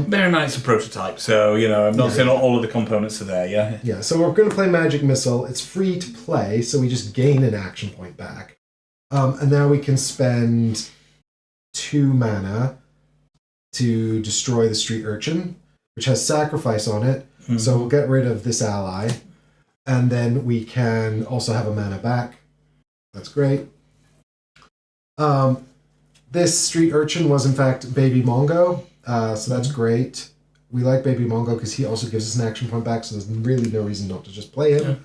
Bear in mind it's a prototype, so I'm not saying all of the components are there. Yeah. Yeah. So we're going to play Magic Missile. It's free to play, so we just gain an action point back, and now we can spend 2 mana to destroy the Street Urchin, which has sacrifice on it. Mm-hmm. So we'll get rid of this ally, and then we can also have a mana back. That's great. This Street Urchin was in fact Baby Mongo. So that's great. We like Baby Mongo because he also gives us an action point back, so there's really no reason not to just play him. Yeah.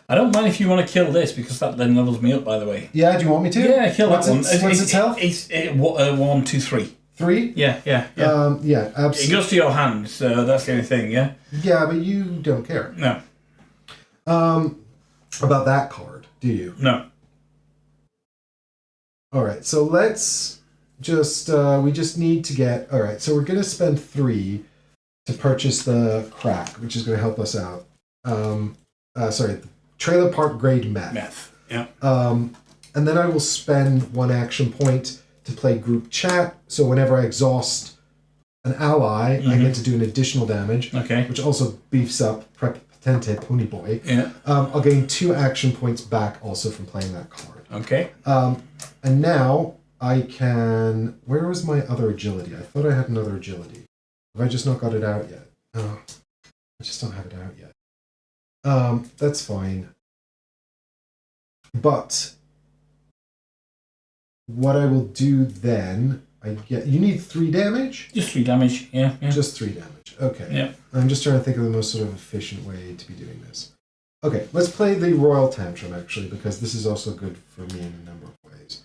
I don't mind if you want to kill this, because that then levels me up, by the way. Yeah, do you want me to? Yeah, kill that one. What's its health? It's 1, 2, 3. 3? Yeah. Yeah, absolutely. It goes to your hand, so that's the only thing, yeah? Yeah, but you don't care. No. About that card, do you? No. All right, so let's just, we just need to get, all right, so we're going to spend 3 to purchase the crack, which is going to help us out. Sorry, trailer park grade meth. Meth, yeah. And then I will spend 1 action point to play group chat, so whenever I exhaust an ally, I get to do an additional damage, which also beefs up Prepotente Pony Boy. Yeah. I'll gain 2 action points back also from playing that card. Okay. And now I can... Where was my other agility? I thought I had another agility. Have I just not got it out yet? Oh, I just don't have it out yet. That's fine. But what I will do then... You need 3 damage? Just 3 damage, yeah. Just 3 damage. Okay. Yeah. I'm just trying to think of the most sort of efficient way to be doing this. Okay, let's play the Royal Tantrum, actually, because this is also good for me in a number of ways.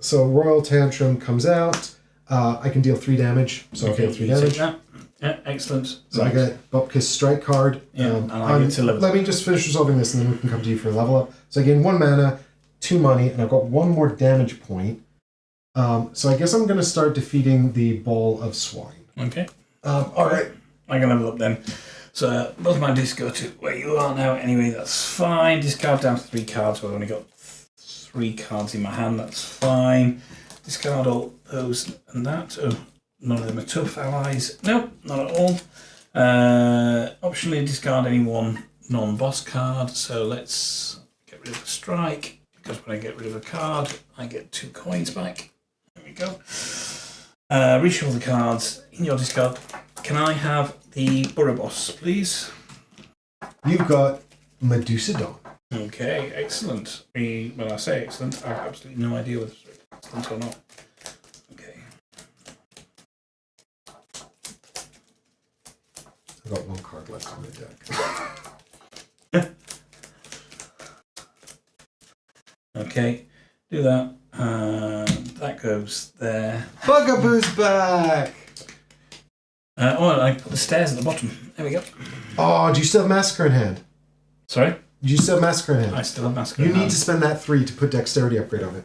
So Royal Tantrum comes out. I can deal 3 damage, so I'll deal 3 damage. Yeah, excellent. So I get Bupkis Strike card. Yeah, and I get to level. Let me just finish resolving this, and then we can come to you for a level up. So I gain 1 mana, 2 money, and I've got 1 more damage point. So I guess I'm going to start defeating the Ball of Swine. Okay. All right. I can level up then. So both my discs go to where you are now. Anyway, that's fine. Discard down to 3 cards. I've only got 3 cards in my hand. That's fine. Discard all those and that. Oh, none of them are tough allies. Nope, not at all. Optionally discard any 1 non-boss card. So let's get rid of a strike. Because when I get rid of a card, I get 2 coins back. There we go. Reshuffle the cards in your discard. Can I have the Burrow Boss, please? You've got Medusa Dawn. Okay, excellent. When I say excellent, I have absolutely no idea whether it's excellent or not. Okay. I've got 1 card left in my deck. Okay, do that. That goes there. Bugaboo's back! I put the stairs at the bottom. There we go. Oh, do you still have Massacre in hand? Sorry? Do you still have Massacre in hand? I still have Massacre You in need hand. to spend that 3 to put Dexterity upgrade on it.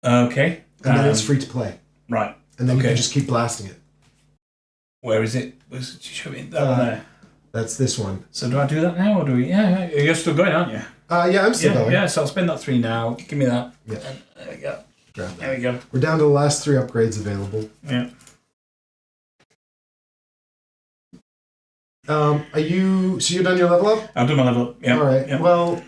Okay. And then it's free to play. Right. And then you can just keep blasting it. Where is it? Show me that one there. That's this one. So do I do that now, or do we? Yeah, you're still going, aren't you? Yeah, I'm still going. Yeah, so I'll spend that 3 now. Give me that. Yeah. And there we go. Grab that. There we go. We're down to the last 3 upgrades available. Yeah. So you're done your level up? I'll do my level up. Yeah. All right. Yeah. Well,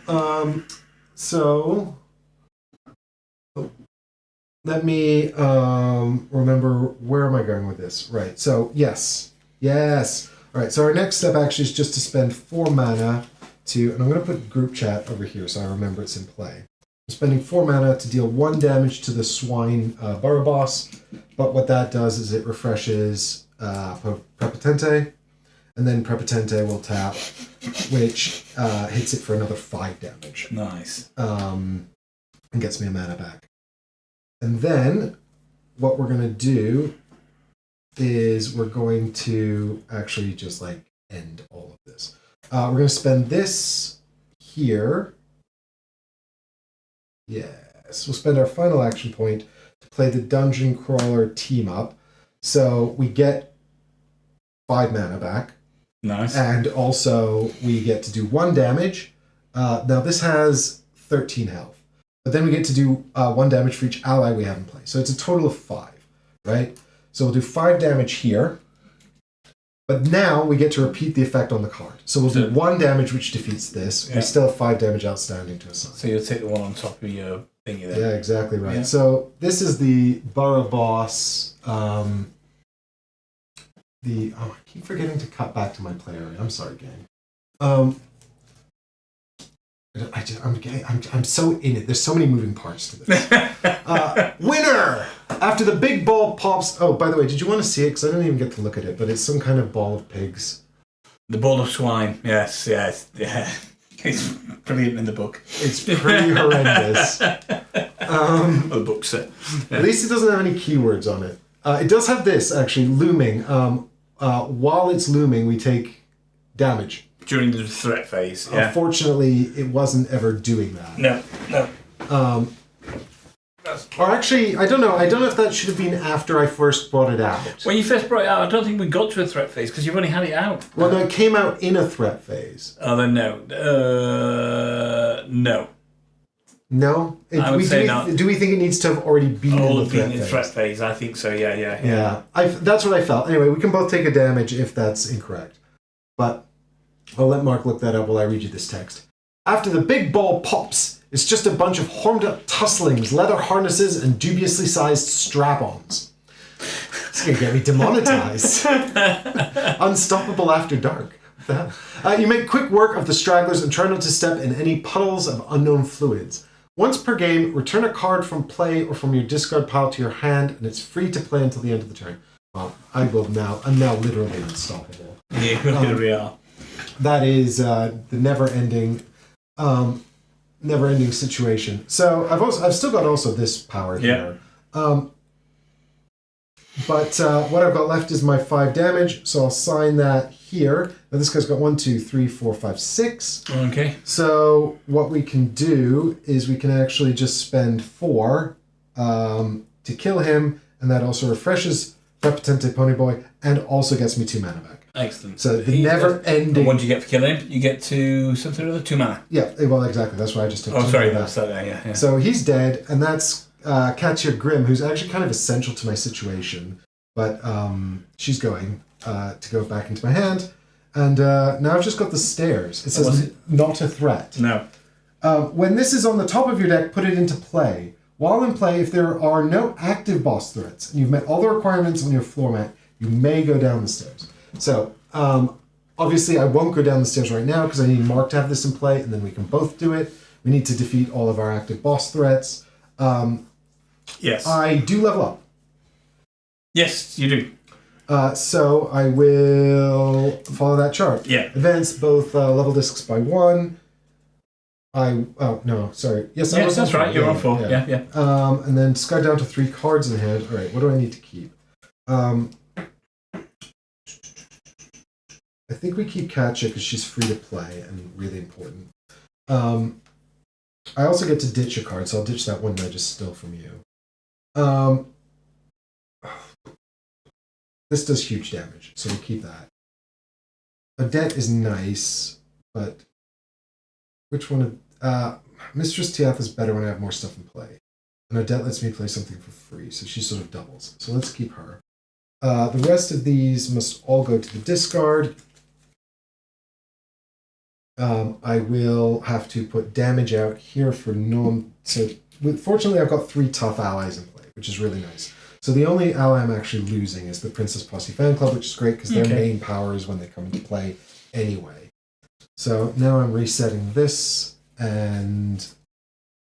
let me remember, where am I going with this? Right. So yes. All right. So our next step actually is just to spend 4 mana to, and I'm going to put group chat over here so I remember it's in play. I'm spending 4 mana to deal 1 damage to the Swine Burrow Boss, but what that does is it refreshes Prepotente. And then Prepotente will tap, which hits it for another 5 damage. Nice. And gets me a mana back. And then what we're going to do is we're going to actually just end all of this. We're going to spend this here. Yes. We'll spend our final action point to play the Dungeon Crawler team up. So we get 5 mana back. Nice. And also, we get to do 1 damage. Now, this has 13 health. But then we get to do 1 damage for each ally we have in play. So it's a total of 5, right? So we'll do 5 damage here. But now we get to repeat the effect on the card. So we'll do 1 damage, which defeats this. Yeah. We still have 5 damage outstanding to assign. So you'll take the one on top of your thingy there. Yeah, exactly right. Yeah. So this is the Burrow Boss... I keep forgetting to cut back to my play area. I'm sorry, gang. I'm so in it. There's so many moving parts to this. Winner! After the big ball pops... Oh, by the way, did you want to see it? Because I didn't even get to look at it, but it's some kind of ball of pigs. The Ball of Swine. Yes. It's brilliant in the book. It's pretty horrendous. The book set. At least it doesn't have any keywords on it. It does have this, actually, looming. While it's looming, we take damage. during the threat phase. Yeah. Unfortunately, it wasn't ever doing that. No. Or actually, I don't know. I don't know if that should have been after I first brought it out. When you first brought it out, I don't think we got to a threat phase because you've only had it out. Well, no, it came out in a threat phase. Oh, then no. No. No? I would say not. Do we think it needs to have already been in the threat phase? I think so, yeah. Yeah, that's what I felt. Anyway, we can both take a damage if that's incorrect. But I'll let Mark look that up while I read you this text. After the big ball pops, it's just a bunch of horned-up tusslings, leather harnesses, and dubiously sized strap-ons. It's going to get me demonetized. Unstoppable after dark. What the hell? You make quick work of the stragglers and try not to step in any puddles of unknown fluids. Once per game, return a card from play or from your discard pile to your hand, and it's free to play until the end of the turn. Well, I'm now literally unstoppable. Yeah, we are. That is the never-ending situation. So I've still got also this power here. But what I've got left is my 5 damage, so I'll sign that here. Now this guy's got 1, 2, 3, 4, 5, 6. Okay. So what we can do is we can actually just spend 4 to kill him, and that also refreshes Repetente Ponyboy and also gets me 2 mana back. Excellent. So the never-ending... What do you get for killing him? You get to something or other, 2 mana. Yeah, well, exactly. That's why I just took 2 sorry. mana. Yeah. So he's dead, and that's Katya Grimm, who's actually kind of essential to my situation. But she's going to go back into my hand. And now I've just got the stairs. It says not a threat. No. When this is on the top of your deck, put it into play. While in play, if there are no active boss threats, and you've met all the requirements on your floor mat, you may go down the stairs. So, obviously I won't go down the stairs right now because I need Mark to have this in play, and then we can both do it. We need to defeat all of our active boss threats. Yes. I do level up. Yes, you do. So I will follow that chart. Yeah. Advance both level discs by 1. Yes, that's right. You're on 4. Yeah. And then discard down to 3 cards in hand. All right, what do I need to keep? I think we keep Katya because she's free to play and really important. I also get to ditch a card, so I'll ditch that one that I just stole from you. This does huge damage, so we keep that. Odette is nice, but which one? Mistress Tiath is better when I have more stuff in play. And Odette lets me play something for free, so she sort of doubles. So let's keep her. The rest of these must all go to the discard. I will have to put damage out here for so fortunately I've got 3 tough allies in play, which is really nice. So the only ally I'm actually losing is the Princess Posse Fan Club, which is great because their main power is when they come into play anyway. So now I'm resetting this, and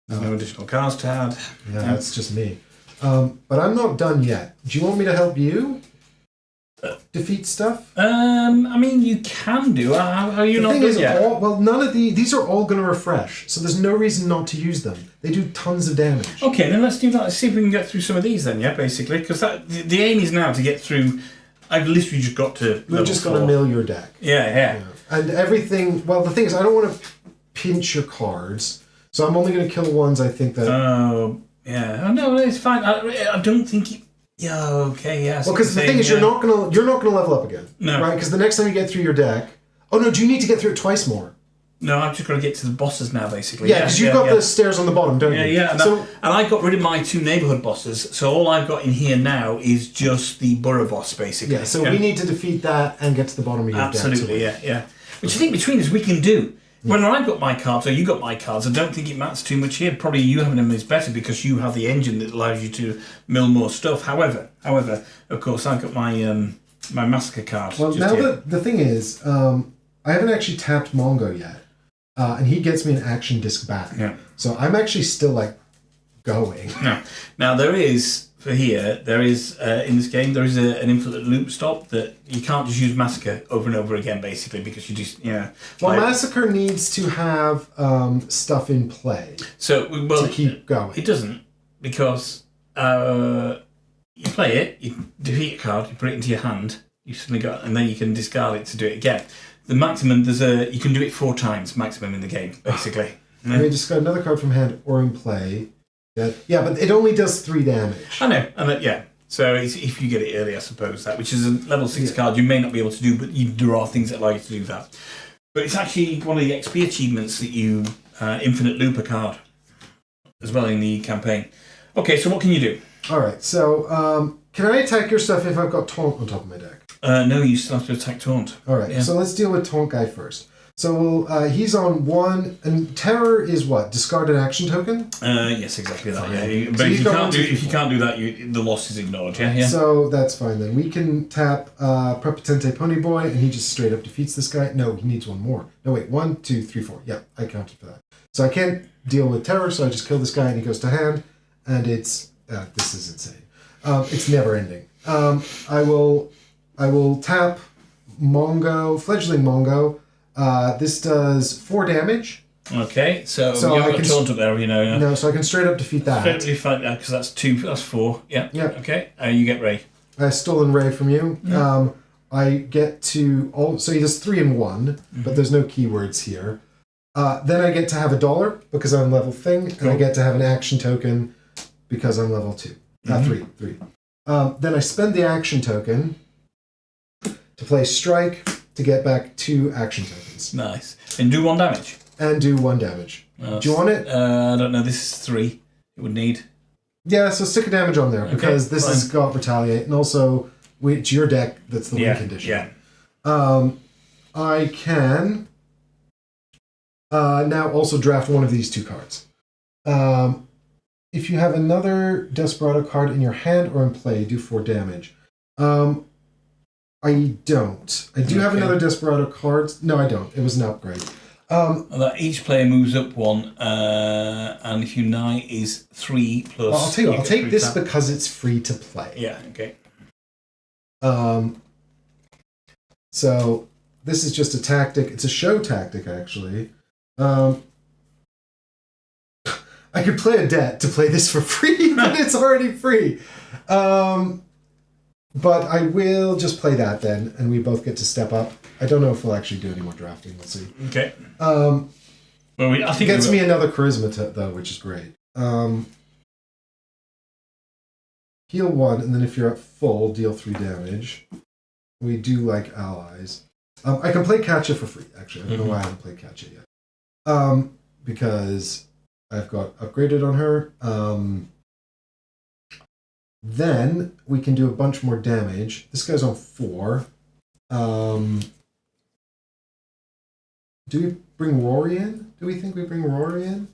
there's no additional cards to add. Yeah, that's just me. But I'm not done yet. Do you want me to help you defeat stuff? I mean, you can do. Are you not done yet? None of these are all going to refresh, so there's no reason not to use them. They do tons of damage. Okay, then let's do that. Let's see if we can get through some of these then, yeah, basically. Because the aim is now to get through... I've literally just got to We've just got to mill your deck. Yeah. And everything... Well, the thing is, I don't want to pinch your cards, so I'm only going to kill ones I think that... Oh, yeah. Oh, no, it's fine. I don't think... Yeah, okay, yeah. Well, because the thing is, you're not gonna level up again. No. Right? Because the next time you get through your deck... Oh, no, do you need to get through it twice more? No, I've just got to get to the bosses now, basically. Yeah, because you've got the stairs on the bottom, don't you? Yeah. And I got rid of my 2 neighbourhood bosses, so all I've got in here now is just the borough boss, basically. Yeah, so we need to defeat that and get to the bottom of your deck. Absolutely, yeah. Which I think between us we can do. Whether I've got my cards or you got my cards, I don't think it matters too much here. Probably you having them is better because you have the engine that allows you to mill more stuff. However, of course, I've got my my massacre card. Well, now the thing is, I haven't actually tapped Mongo yet. And he gets me an action disc back. Yeah. So I'm actually still going. Now there is in this game there is an infinite loop stop that you can't just use Massacre over and over again basically because you just Well, Massacre needs to have stuff in play. To keep going. It doesn't because you play it, you defeat a card, you put it into your hand, you suddenly got, and then you can discard it to do it again. The maximum, you can do it 4 times maximum in the game, basically. We just got another card from hand or in play. Yeah, but it only does 3 damage. I know, yeah. So if you get it early, I suppose that, which is a level 6 card you may not be able to do, but there are things that allow you to do that. But it's actually one of the XP achievements that you infinite loop a card as well in the campaign. Okay, so what can you do? All right, so can I attack your stuff if I've got Taunt on top of my deck? No, you still have to attack Taunt. All right, so let's deal with Taunt guy first. So he's on 1, and Terror is what? Discard an action token? Yes, exactly that. Yeah, but so if you can't do that, the loss is ignored. Yeah. So that's fine then. We can tap Prepotente Ponyboy, and he just straight up defeats this guy. No, he needs one more. No, wait, 1, 2, 3, 4. Yeah, I counted for that. So I can't deal with Terror, so I just kill this guy, and he goes to hand, and it's this is insane. It's never ending. I will tap Fledgling Mongo. This does 4 damage. Okay, so you haven't got Taunt up there, you know. No, so I can straight up defeat that. Straight up fight that, because that's 4. Yeah. Okay, you get Ray. Stolen Ray from you. I get to... So he does 3 in 1, but there's no keywords here. Then I get to have $1 because I'm level thing, and I get to have an action token because I'm level 2. 3. Then I spend the action token to play Strike to get back 2 action tokens. Nice. And do 1 damage. And do 1 damage. Do you want it? I don't know. This is 3. It would need. Yeah, so stick a damage on there because this has got Retaliate, and also it's your deck that's the win condition. Yeah. I can now also draft one of these 2 cards. If you have another Desperado card in your hand or in play, do 4 damage. I don't. I do have another Desperado card. No, I don't. It was an upgrade. Each player moves up 1, and if you nigh is 3 plus. Well, I'll tell you, I'll take this because it's free to play. Yeah. Okay. So this is just a tactic. It's a show tactic, actually. I could play a debt to play this for free, but it's already free. But I will just play that then, and we both get to step up. I don't know if we'll actually do any more drafting. We'll see. Okay. Well, I think it gets me another charisma though, which is great. Heal 1, and then if you're at full, deal 3 damage. We do like allies. I can play Catcha for free, actually. I don't know why I haven't played Catcha yet. Because I've got upgraded on her. Then we can do a bunch more damage. This guy's on 4. Do we bring Rory in? Do we think we bring Rory in?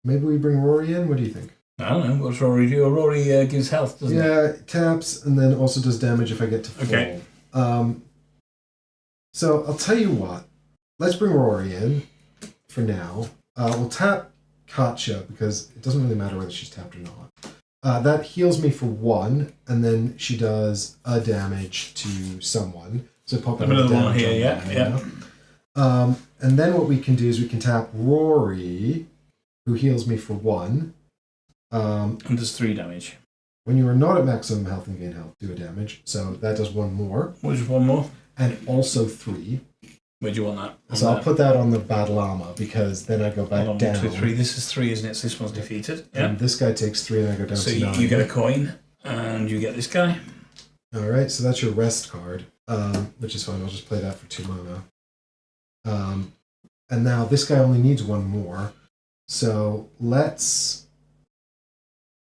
Maybe we bring Rory in? What do you think? I don't know. What's Rory do? Rory gives health, doesn't it? Yeah, taps and then also does damage if I get to full. Okay. So I'll tell you what. Let's bring Rory in for now. We'll tap Katja because it doesn't really matter whether she's tapped or not. That heals me for 1, and then she does a damage to someone. So pop another one here, yeah. And then what we can do is we can tap Rory, who heals me for 1. And does 3 damage. When you are not at maximum health and gain health, do a damage. So that does 1 more. What is 1 more? And also 3. Where do you want that? So I'll put that on the Battle Armor because then I go back down. 1, 2, 3. This is 3, isn't it? So this one's defeated. Yeah. And this guy takes 3 and I go down to 9. So you get a coin and you get this guy. Alright, so that's your rest card, which is fine. I'll just play that for 2 mana. And now this guy only needs 1 more. So let's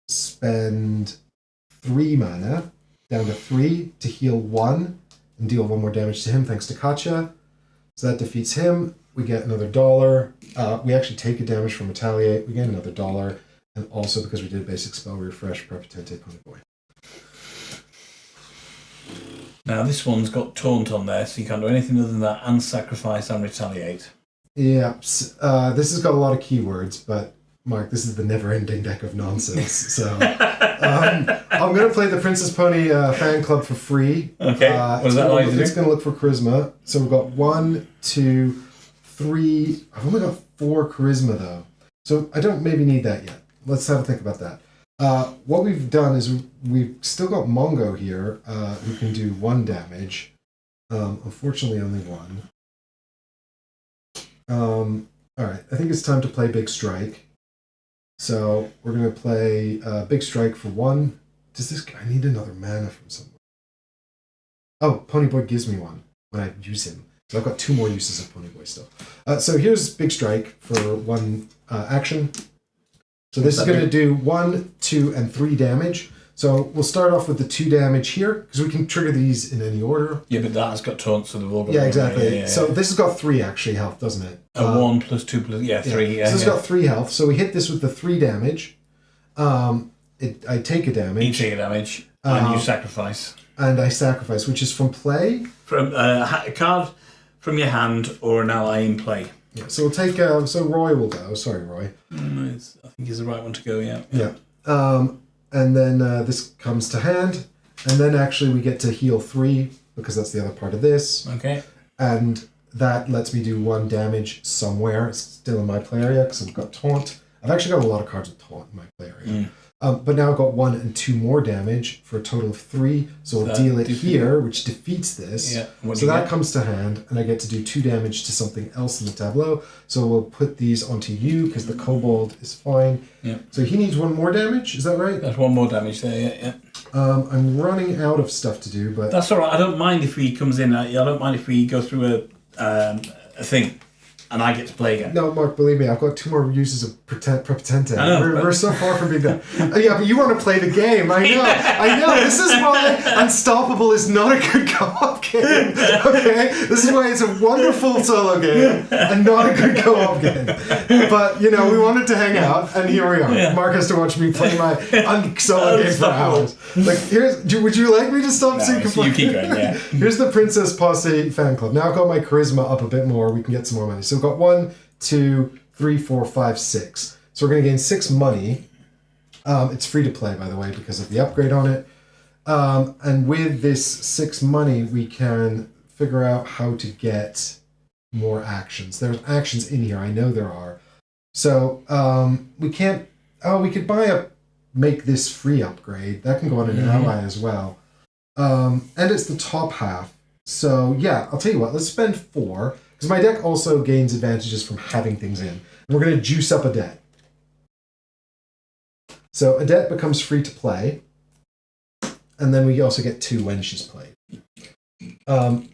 spend 3 mana down to 3 to heal 1 and deal 1 more damage to him thanks to Katja. So that defeats him. We get another $1. We actually take a damage from Retaliate. We get another $1. And also because we did a basic spell refresh, Prepotente Ponyboy. Now this one's got Taunt on there, so you can't do anything other than that and Sacrifice and Retaliate. Yeah, this has got a lot of keywords, but Mark, this is the never-ending deck of nonsense. So I'm going to play the Princess Pony fan club for free. Okay, what does that allow you to do? It's going to look for charisma. So we've got 1, 2, 3. I've only got 4 charisma though, so I don't maybe need that yet. Let's have a think about that. What we've done is we've still got Mongo here, who can do 1 damage. Unfortunately, only one. All right, I think it's time to play Big Strike. So we're going to play Big Strike for 1. Does this guy need another mana from somewhere? Oh, Ponyboy gives me 1 when I use him. So I've got 2 more uses of Ponyboy still. So here's Big Strike for 1 action. So this is going to do 1, 2, and 3 damage. So we'll start off with the 2 damage here, because we can trigger these in any order. Yeah, but that has got taunt, so they've all got... Yeah, exactly. Yeah. So this has got 3 actually health, doesn't it? 1 plus 2 plus... Yeah, 3. Yeah. So it's got 3 health. So we hit this with the 3 damage. I take a damage. You take a damage, and you sacrifice. And I sacrifice, which is from play. From a card from your hand or an ally in play. Yeah, so we'll take... so Roy will go. Sorry, Roy. I think he's the right one to go, yeah. Yeah. And then this comes to hand. And then actually we get to heal 3, because that's the other part of this. Okay. And that lets me do 1 damage somewhere. It's still in my play area, because I've got taunt. I've actually got a lot of cards with taunt in my play area. But now I've got 1 and 2 more damage for a total of 3. So I'll deal it here, which defeats this. Yeah. So that comes to hand, and I get to do 2 damage to something else in the tableau. So we'll put these onto you, because the kobold is fine. Yeah. So he needs 1 more damage, is that right? That's 1 more damage there, yeah. I'm running out of stuff to do, but... That's all right. I don't mind if he comes in. I don't mind if we go through a thing. And I get to play again. No, Mark, believe me, I've got 2 more uses of Prepotente. We're so far from being done. Yeah, but you want to play the game. I know. This is why Unstoppable is not a good co-op game. Okay? This is why it's a wonderful solo game and not a good co-op game. But, we wanted to hang out, and here we are. Yeah. Mark has to watch me play my solo game for hours. Would you like me to stop so you can play? You keep going, yeah. Here's the Princess Posse fan club. Now I've got my charisma up a bit more. We can get some more money. So we've got 1, 2, 3, 4, 5, 6. So we're going to gain 6 money. It's free to play, by the way, because of the upgrade on it. And with this 6 money, we can figure out how to get more actions. There's actions in here. I know there are. So we can't... Oh, we could buy a make this free upgrade. That can go on an ally as well. And it's the top half. So yeah, I'll tell you what. Let's spend 4. Because my deck also gains advantages from having things in. And we're going to juice up a debt. So a debt becomes free to play. And then we also get 2 when she's played. And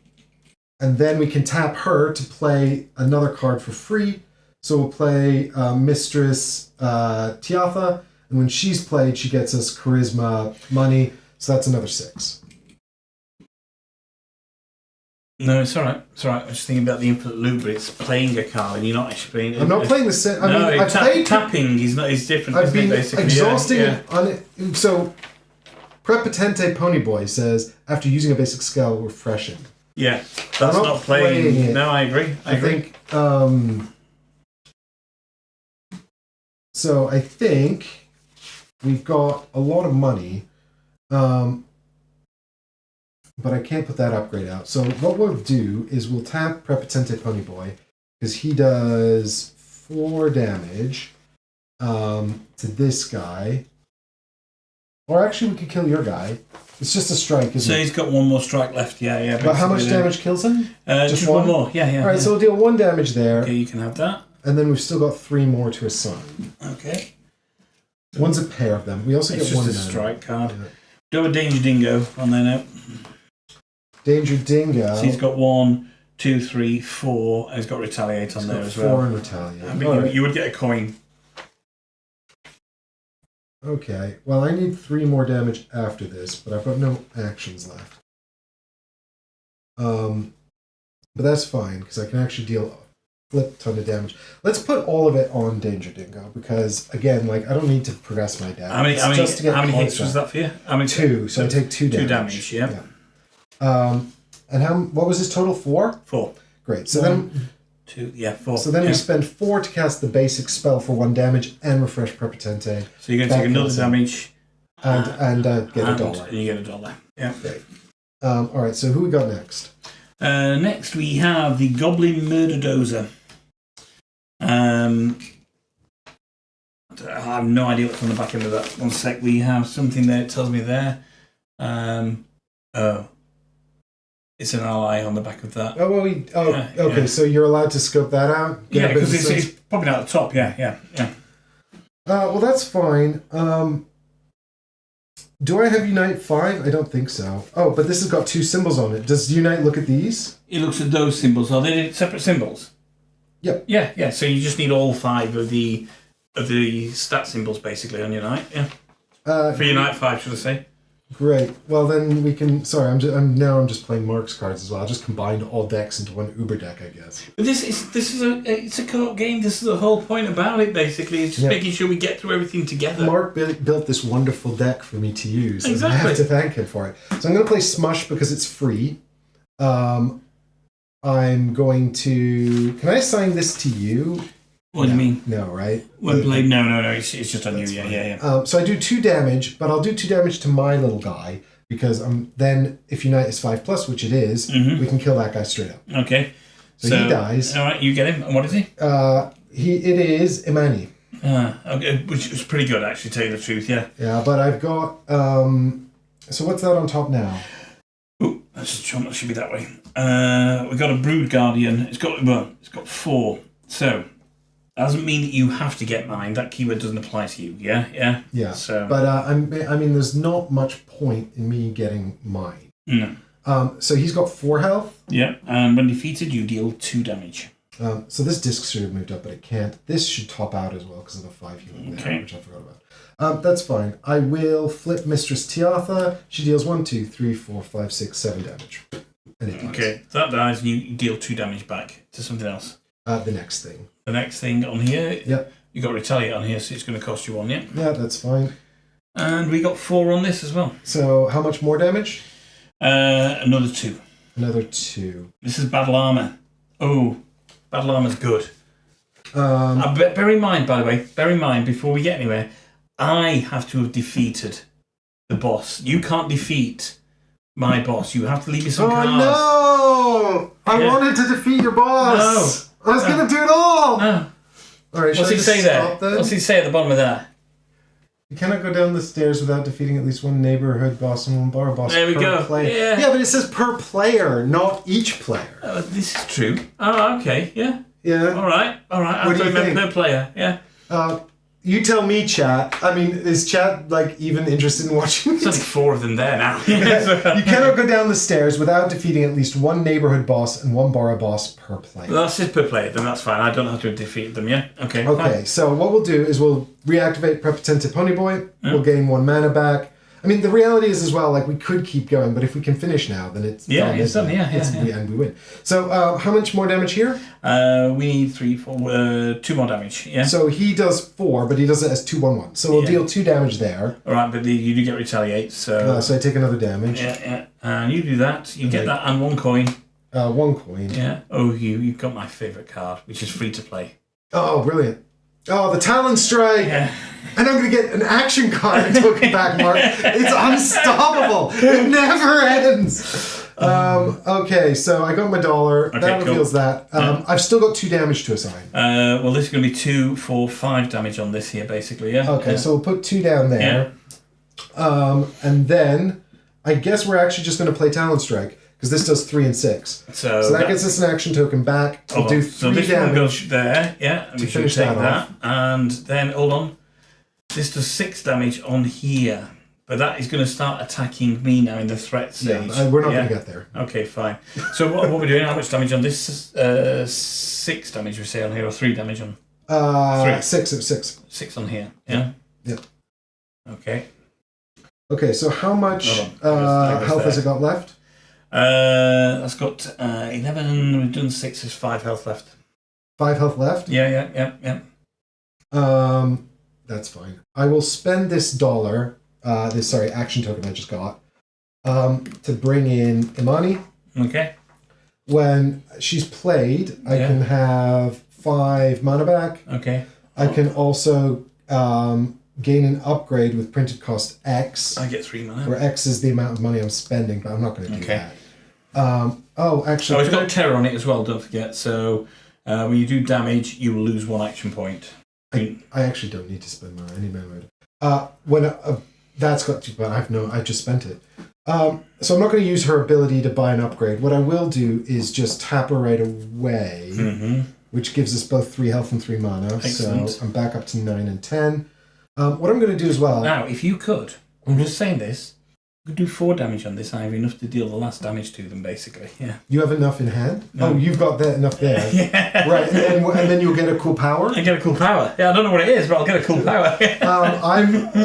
then we can tap her to play another card for free. So we'll play Mistress Tiatha. And when she's played, she gets us charisma, money. So that's another 6. No, it's all right. It's all right. I'm just thinking about the infinite loop, but it's playing a card, and you're not actually playing. I'm not playing the same. Tapping is not. Is different. I've been basically exhausting on it. So, Prepotente Ponyboy says after using a basic spell, refreshing. Yeah, that's not playing it. No, I agree. I agree. So I think we've got a lot of money. But I can't put that upgrade out. So what we'll do is we'll tap Prepotente Ponyboy, because he does 4 damage to this guy. Or actually, we could kill your guy. It's just a strike, isn't it? So he's got 1 more strike left, yeah. But how much damage kills him? Just 1 more, yeah. Alright, so we'll deal 1 damage there. Okay, you can have that. And then we've still got 3 more to assign. Okay. One's a pair of them. We also it's get 1 just a strike card. Yeah. Do a Danger Dingo on there now. Danger Dingo. So he's got 1, 2, 3, 4, and he's got Retaliate on there as well. 4 and Retaliate. I mean, you would get a coin. Okay, well I need 3 more damage after this, but I've got no actions left. But that's fine, because I can actually deal a flip ton of damage. Let's put all of it on Danger Dingo, because again, I don't need to progress my deck. How many hits was that for you? 2, so I take 2 damage. 2 damage, yeah. And what was his total? 4? 4. Great. So 4. So then we spend 4 to cast the basic spell for 1 damage and refresh Prepotente. So you're going to take another damage and get $1. And you get $1. Yeah. Great. All right. So who we got next? Next we have the Goblin Murder Dozer. I have no idea what's on the back end of that. 1 sec. We have something there. It tells me there. It's an ally on the back of that. Oh, well, okay. Yeah. So you're allowed to scope that out? Yeah, because it's popping out the top. Yeah. Well, that's fine. Do I have Unite 5? I don't think so. Oh, but this has got 2 symbols on it. Does Unite look at these? It looks at those symbols. Are they separate symbols? Yep. Yeah. So you just need all 5 of the stat symbols basically on Unite. Yeah. For Unite 5, should I say? Great. Well, then we can. Sorry, I'm just playing Mark's cards as well. I just combined all decks into one Uber deck, I guess. But this is it's a co-op game. This is the whole point about it. Basically, it's just making sure we get through everything together. Mark built this wonderful deck for me to use. Exactly. And I have to thank him for it. So I'm going to play Smush because it's free. I'm going to. Can I assign this to you? What do you mean? No, right? No. It's just on you. Yeah. So I do 2 damage, but I'll do 2 damage to my little guy because then if Unite is 5+, which it is, we can kill that guy straight up. Okay. So he dies. All right, you get him. And what is he? It is Imani. Okay, which is pretty good actually. To tell you the truth, yeah. Yeah, but I've got. So what's that on top now? Ooh, that should be that way. We've got a Brood Guardian. It's got 4. So. Doesn't mean that you have to get mine. That keyword doesn't apply to you. Yeah. So, but I mean, there's not much point in me getting mine. No. So he's got 4 health. Yeah, and when defeated, you deal 2 damage. So this disc should have moved up, but it can't. This should top out as well because of the 5 healing there, which I forgot about. That's fine. I will flip Mistress Tiatha. She deals 1, 2, 3, 4, 5, 6, 7 damage. And it dies. Okay, so that dies, and you deal 2 damage back to something else. The next thing. The next thing on here, yep. You got Retaliate on here, so it's going to cost you 1, yeah? Yeah, that's fine. And we got 4 on this as well. So how much more damage? Another 2. Another 2. This is Battle Armor. Oh, Battle Armor's good. Bear in mind, by the way, before we get anywhere, I have to have defeated the boss. You can't defeat my boss. You have to leave me some cards. Oh, no! I wanted to defeat your boss! No. I was going to do it all! No. All right, what's he say there? What's he say at the bottom of that? You cannot go down the stairs without defeating at least one neighborhood boss and one bar boss there we per go. player. Yeah, but it says per player, not each player. This is true. Oh, okay, yeah. Yeah. All right. I what do you think? Per player, yeah. You tell me, chat. I mean, is chat even interested in watching There's only 4 of them there now. You cannot go down the stairs without defeating at least one neighborhood boss and one borough boss per player. Well, that's just per player, then that's fine. I don't have to have defeated them, yeah? Okay. Okay, so what we'll do is we'll reactivate Prepotente Ponyboy. We'll gain 1 mana back. I mean, the reality is as well, we could keep going, but if we can finish now, then it's done. It's done, and we win. So, how much more damage here? We need 3, 4, 2 more damage, yeah? So he does 4, but he does it as 2/1/1. So we'll deal 2 damage there. Alright, but you do get Retaliate, so... So I take another damage. Yeah. And you do that, you get that and 1 coin. 1 coin. Yeah. Oh, you've got my favourite card, which is free to play. Oh, brilliant. Oh, the Talon Strike! Yeah. And I'm going to get an action card token back, Mark. It's unstoppable. It never ends. Okay, so I got my dollar. Okay, that reveals that. I've still got 2 damage to assign. Well, this is going to be 2, 4, 5 damage on this here, basically, yeah? Okay, so we'll put 2 down there. Yeah. And then I guess we're actually just going to play Talon Strike, because this does 3 and 6. So that gets us an action token back. We'll do 3 so this damage. one goes there, yeah. To finish that off. And then, hold on. This does 6 damage on here. But that is going to start attacking me now in the threat stage. Yeah, we're not going to get there. Okay, fine. So what we're doing, how much damage on this? 6 damage we say on here, or 3 damage on? 3. 6 of 6. 6 on here, yeah? Yeah. Okay. Okay, so how much health has it got left? That's got 11, we've done 6, there's 5 health left. 5 health left? Yeah. That's fine. I will spend this dollar, action token I just got, to bring in Imani. Okay. When she's played, I can have 5 mana back. Okay. I can also gain an upgrade with printed cost X. I get 3 mana. Where X is the amount of money I'm spending, but I'm not going to do that. Actually... it's got terror on it as well, don't forget. So when you do damage, you will lose 1 action point. I actually don't need to spend mana. I need mana. That's got to, but I just spent it. So I'm not going to use her ability to buy an upgrade. What I will do is just tap her right away, which gives us both 3 health and 3 mana. Excellent. So I'm back up to 9 and 10. What I'm going to do as well... Now, if you could, I'm just saying this, you could do 4 damage on this. I have enough to deal the last damage to them, basically. Yeah. You have enough in hand? No. Oh, you've got that enough there. Yeah. Right, and then you'll get a cool power? I get a cool power. Yeah, I don't know what it is, but I'll get a cool power.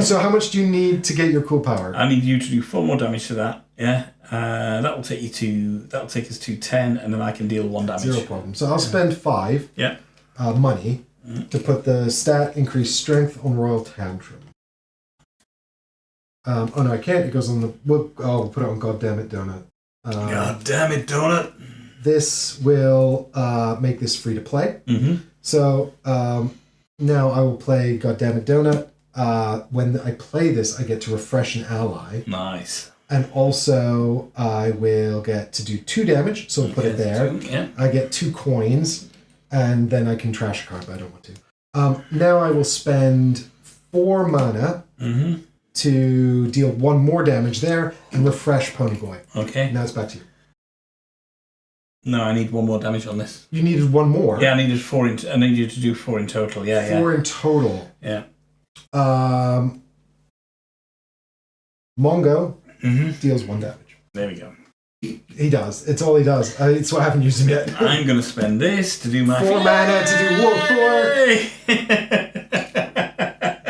So how much do you need to get your cool power? I need you to do 4 more damage to that. Yeah. That'll take us to 10, and then I can deal 1 damage. 0 problem. So I'll spend 5 money to put the stat increased strength on Royal Tantrum. Oh no, I can't. It goes on the... we'll put it on Goddammit Donut. God damn it, Donut. This will make this free to play. So now I will play Goddammit Donut. When I play this, I get to refresh an ally. Nice. And also, I will get to do 2 damage, so I'll put it there. 2, yeah. I get 2 coins, and then I can trash a card, but I don't want to. Now I will spend 4 mana to deal 1 more damage there and refresh Ponyboy. Okay. Now it's back to you. No, I need 1 more damage on this. You needed 1 more? Yeah, I needed 4 I need you to do 4 in total. Yeah, 4 in total. Yeah. Mongo deals 1 damage. There we go. He does. It's all he does. It's what I haven't used him yet. I'm going to spend this to do my... 4 mana to do War 4.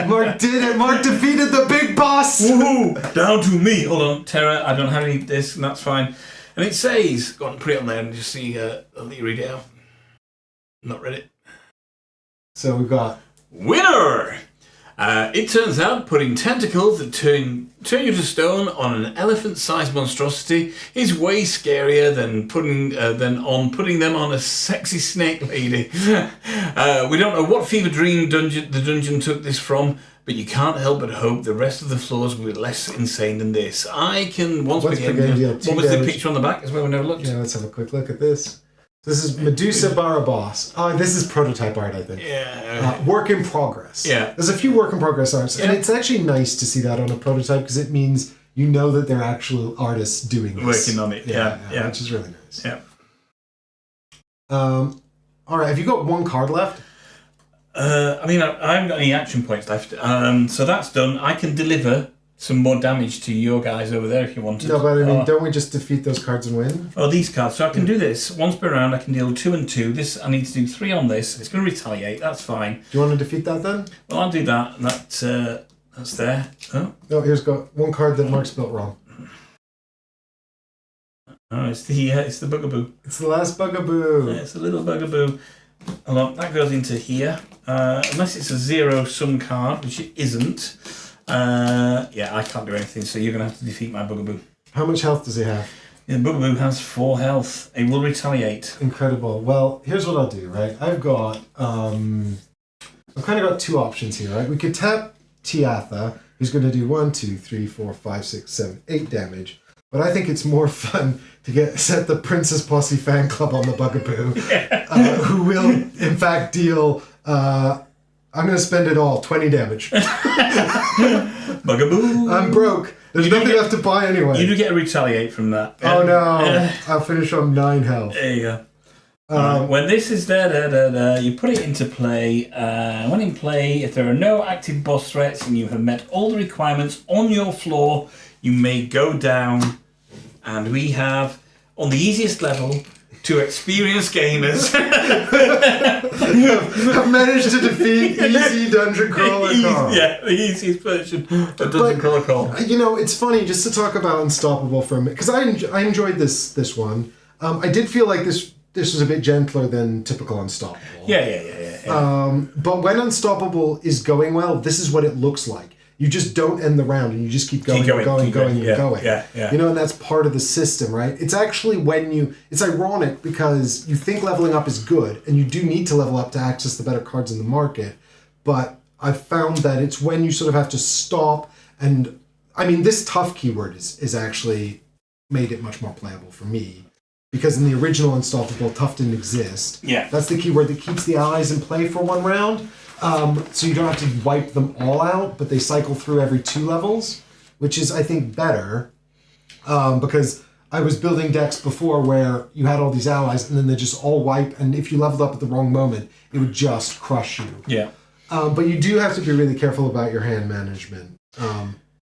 Mark did it. Mark defeated the big boss. Woohoo! Down to me. Hold on, Terra. I don't have any of this, and that's fine. And it says, go on, put it on there and just see, I'll let you read it out. Not read it. So we've got... Winner! It turns out putting tentacles that turn you to stone on an elephant-sized monstrosity is way scarier than putting them on a sexy snake lady. We don't know what fever dream the dungeon took this from, but you can't help but hope the rest of the floors will be less insane than this. I can once again. What was the picture on the back? As well, we never looked. Yeah, let's have a quick look at this. This is Medusa Baraboss. Oh, this is prototype art, I think. Yeah. Work in progress. Yeah. There's a few work in progress arts, and it's actually nice to see that on a prototype because it means you know that they're actual artists doing this. Working on it. Yeah. Which is really nice. Yeah. All right. Have you got 1 card left? I haven't got any action points left. So that's done. I can deliver some more damage to your guys over there if you wanted. No, but I mean, don't we just defeat those cards and win? Oh, these cards. So I can do this. Once per round, I can deal 2 and 2. This, I need to do 3 on this. It's going to retaliate. That's fine. Do you want to defeat that then? Well, I'll do that. That's there. Oh. No, here's got 1 card that Mark spelled wrong. Oh, it's the bugaboo. It's the last bugaboo. Yeah, it's a little bugaboo. Hold on, that goes into here. Unless it's a 0-sum card, which it isn't. I can't do anything, so you're going to have to defeat my bugaboo. How much health does he have? Yeah, the bugaboo has 4 health. It will retaliate. Incredible. Well, here's what I'll do, right? I've got... I've kind of got 2 options here, right? We could tap Tiatha, who's going to do 1, 2, 3, 4, 5, 6, 7, 8 damage. But I think it's more fun to set the Princess Posse fan club on the bugaboo, who will, in fact, deal... I'm going to spend it all, 20 damage. Bugaboo. I'm broke. There's nothing left to buy anyway. You do get a retaliate from that. Oh no. I'll finish on 9 health. There you go. When this is you put it into play. When in play, if there are no active boss threats and you have met all the requirements on your floor, you may go down. And we have, on the easiest level, 2 experienced gamers have managed to defeat easy Dungeon Crawler Carl. Yeah, the easiest version of Dungeon Crawler Carl. You know, it's funny just to talk about Unstoppable for a minute, because I enjoyed this one. I did feel like this was a bit gentler than typical Unstoppable. Yeah. But when Unstoppable is going well, this is what it looks like. You just don't end the round, and you just keep going. Yeah. You know, and that's part of the system, right? It's actually it's ironic because you think leveling up is good, and you do need to level up to access the better cards in the market, but I've found that it's when you sort of have to stop, and I mean, this tough keyword is actually made it much more playable for me, because in the original Unstoppable, tough didn't exist. Yeah. That's the keyword that keeps the allies in play for 1 round. So you don't have to wipe them all out, but they cycle through every 2 levels, which is, I think, better. because I was building decks before where you had all these allies and then they just all wipe, and if you leveled up at the wrong moment, it would just crush you. Yeah. But you do have to be really careful about your hand management.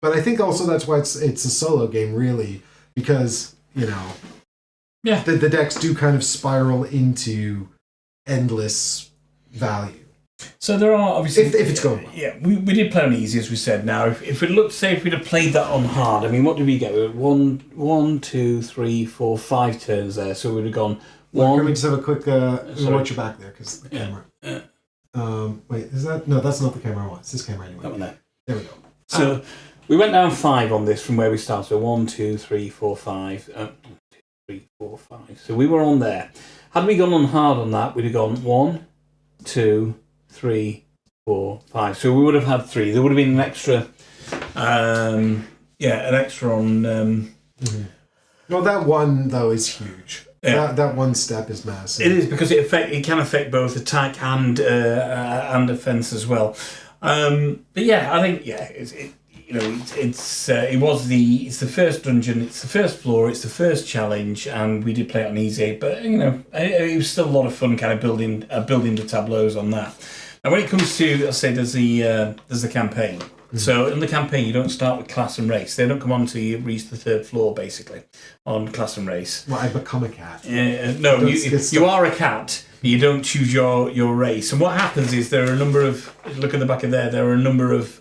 But I think also that's why it's a solo game, really, because, yeah, the decks do kind of spiral into endless value. So there are obviously... If it's going well. Yeah, we did play on easy, as we said. Now, if we'd have played that on hard, I mean, what did we get? 1, 2, 3, 4, 5 turns there, so we'd have gone... Can we just have a quick... watch your back there, because the camera... wait, is that... No, that's not the camera I want. It's this camera anyway. That one there. There we go. So, we went down 5 on this from where we started. So 1, 2, 3, 4, 5... 1, 2, 3, 4, 5. So we were on there. Had we gone on hard on that, we'd have gone 1, 2... 3, 4, 5. So we would have had 3. There would have been an extra, an extra on. Well, that one though is huge. Yeah. That one step is massive. It is, because it can affect both attack and defense as well. But yeah, I think it's the first dungeon, it's the first floor, it's the first challenge, and we did play it on easy. But it was still a lot of fun, kind of building the tableaus on that. Now, when it comes to, let's say, there's the campaign. Mm-hmm. So in the campaign, you don't start with class and race. They don't come on until you reach the 3rd floor, basically, on class and race. Well, I become a cat. No, you are a cat. You don't choose your race. And what happens is there are a number of, look at the back of there are a number of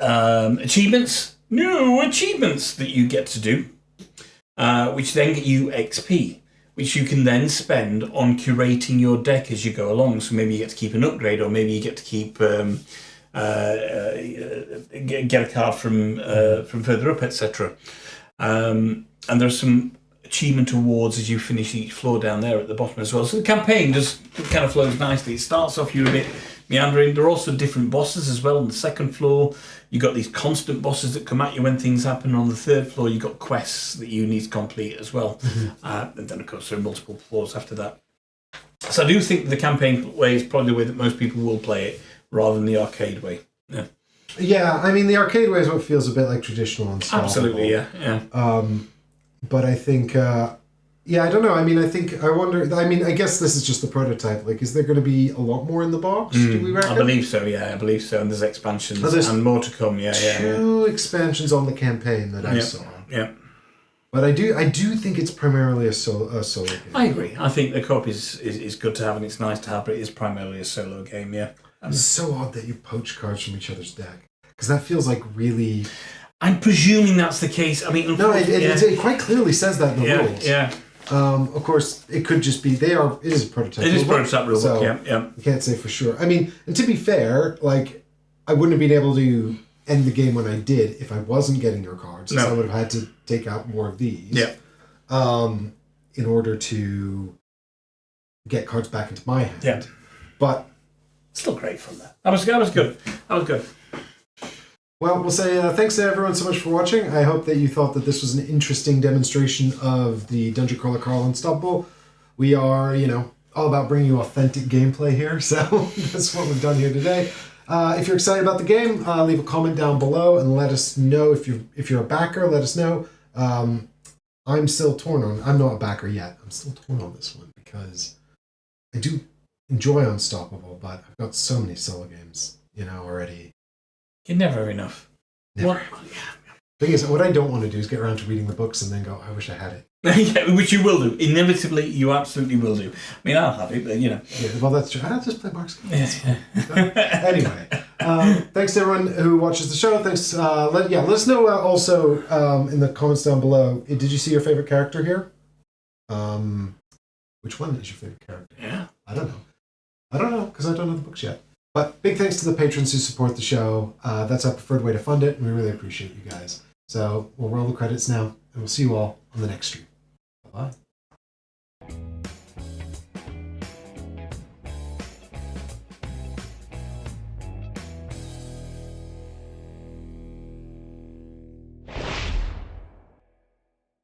achievements, new achievements that you get to do, which then get you XP, which you can then spend on curating your deck as you go along. So maybe you get to keep an upgrade, or maybe you get to keep get a card from further up, etc. And there's some achievement awards as you finish each floor down there at the bottom as well. So the campaign just kind of flows nicely. It starts off, you're a bit meandering. There are also different bosses as well on the 2nd floor. You've got these constant bosses that come at you when things happen. On the 3rd floor, you've got quests that you need to complete as well. Mm-hmm. And then, of course, there are multiple floors after that. So I do think the campaign way is probably the way that most people will play it, rather than the arcade way. Yeah. Yeah, I mean, the arcade way is what feels a bit like traditional and stuff. Absolutely, yeah. But I think... I don't know. I mean, I wonder... I mean, I guess this is just the prototype. Like, is there going to be a lot more in the box, do we reckon? I believe so, yeah. I believe so. And there's expansions and more to come, yeah. Two expansions on the campaign that I saw. Yeah. But I do think it's primarily a solo game. I agree. I think the co-op is good to have, and it's nice to have, but it is primarily a solo game, yeah. It's so odd that you poach cards from each other's deck. Because that feels like really... I'm presuming that's the case. I mean... No, it quite clearly says that in the rules. Yeah. Of course, it could just be it is a prototype. It is a prototype rulebook, so yeah. You can't say for sure. I mean, and to be fair, like, I wouldn't have been able to end the game when I did if I wasn't getting your cards. No. I would have had to take out more of these. Yeah. In order to get cards back into my hand. Yeah. But still great fun there. That was good. That was good. Well, we'll say thanks to everyone so much for watching. I hope that you thought that this was an interesting demonstration of the Dungeon Crawler Carl Unstoppable. We are, all about bringing you authentic gameplay here, so that's what we've done here today. If you're excited about the game, leave a comment down below and let us know if you're a backer. Let us know. I'm still torn on. I'm not a backer yet. I'm still torn on this one because I do enjoy Unstoppable, but I've got so many solo games, already. You're never enough. Never. Thing is, what I don't want to do is get around to reading the books and then go, I wish I had it. Yeah, which you will do. Inevitably, you absolutely will do. I mean, I'll have it, but Yeah, well, that's true. I'll just play Mark's game. Anyway, thanks to everyone who watches the show. Thanks. Let us know also in the comments down below. Did you see your favorite character here? Which one is your favorite character? Yeah. I don't know, because I don't know the books yet. But big thanks to the patrons who support the show. That's our preferred way to fund it, and we really appreciate you guys. So we'll roll the credits now, and we'll see you all on the next stream. Bye-bye.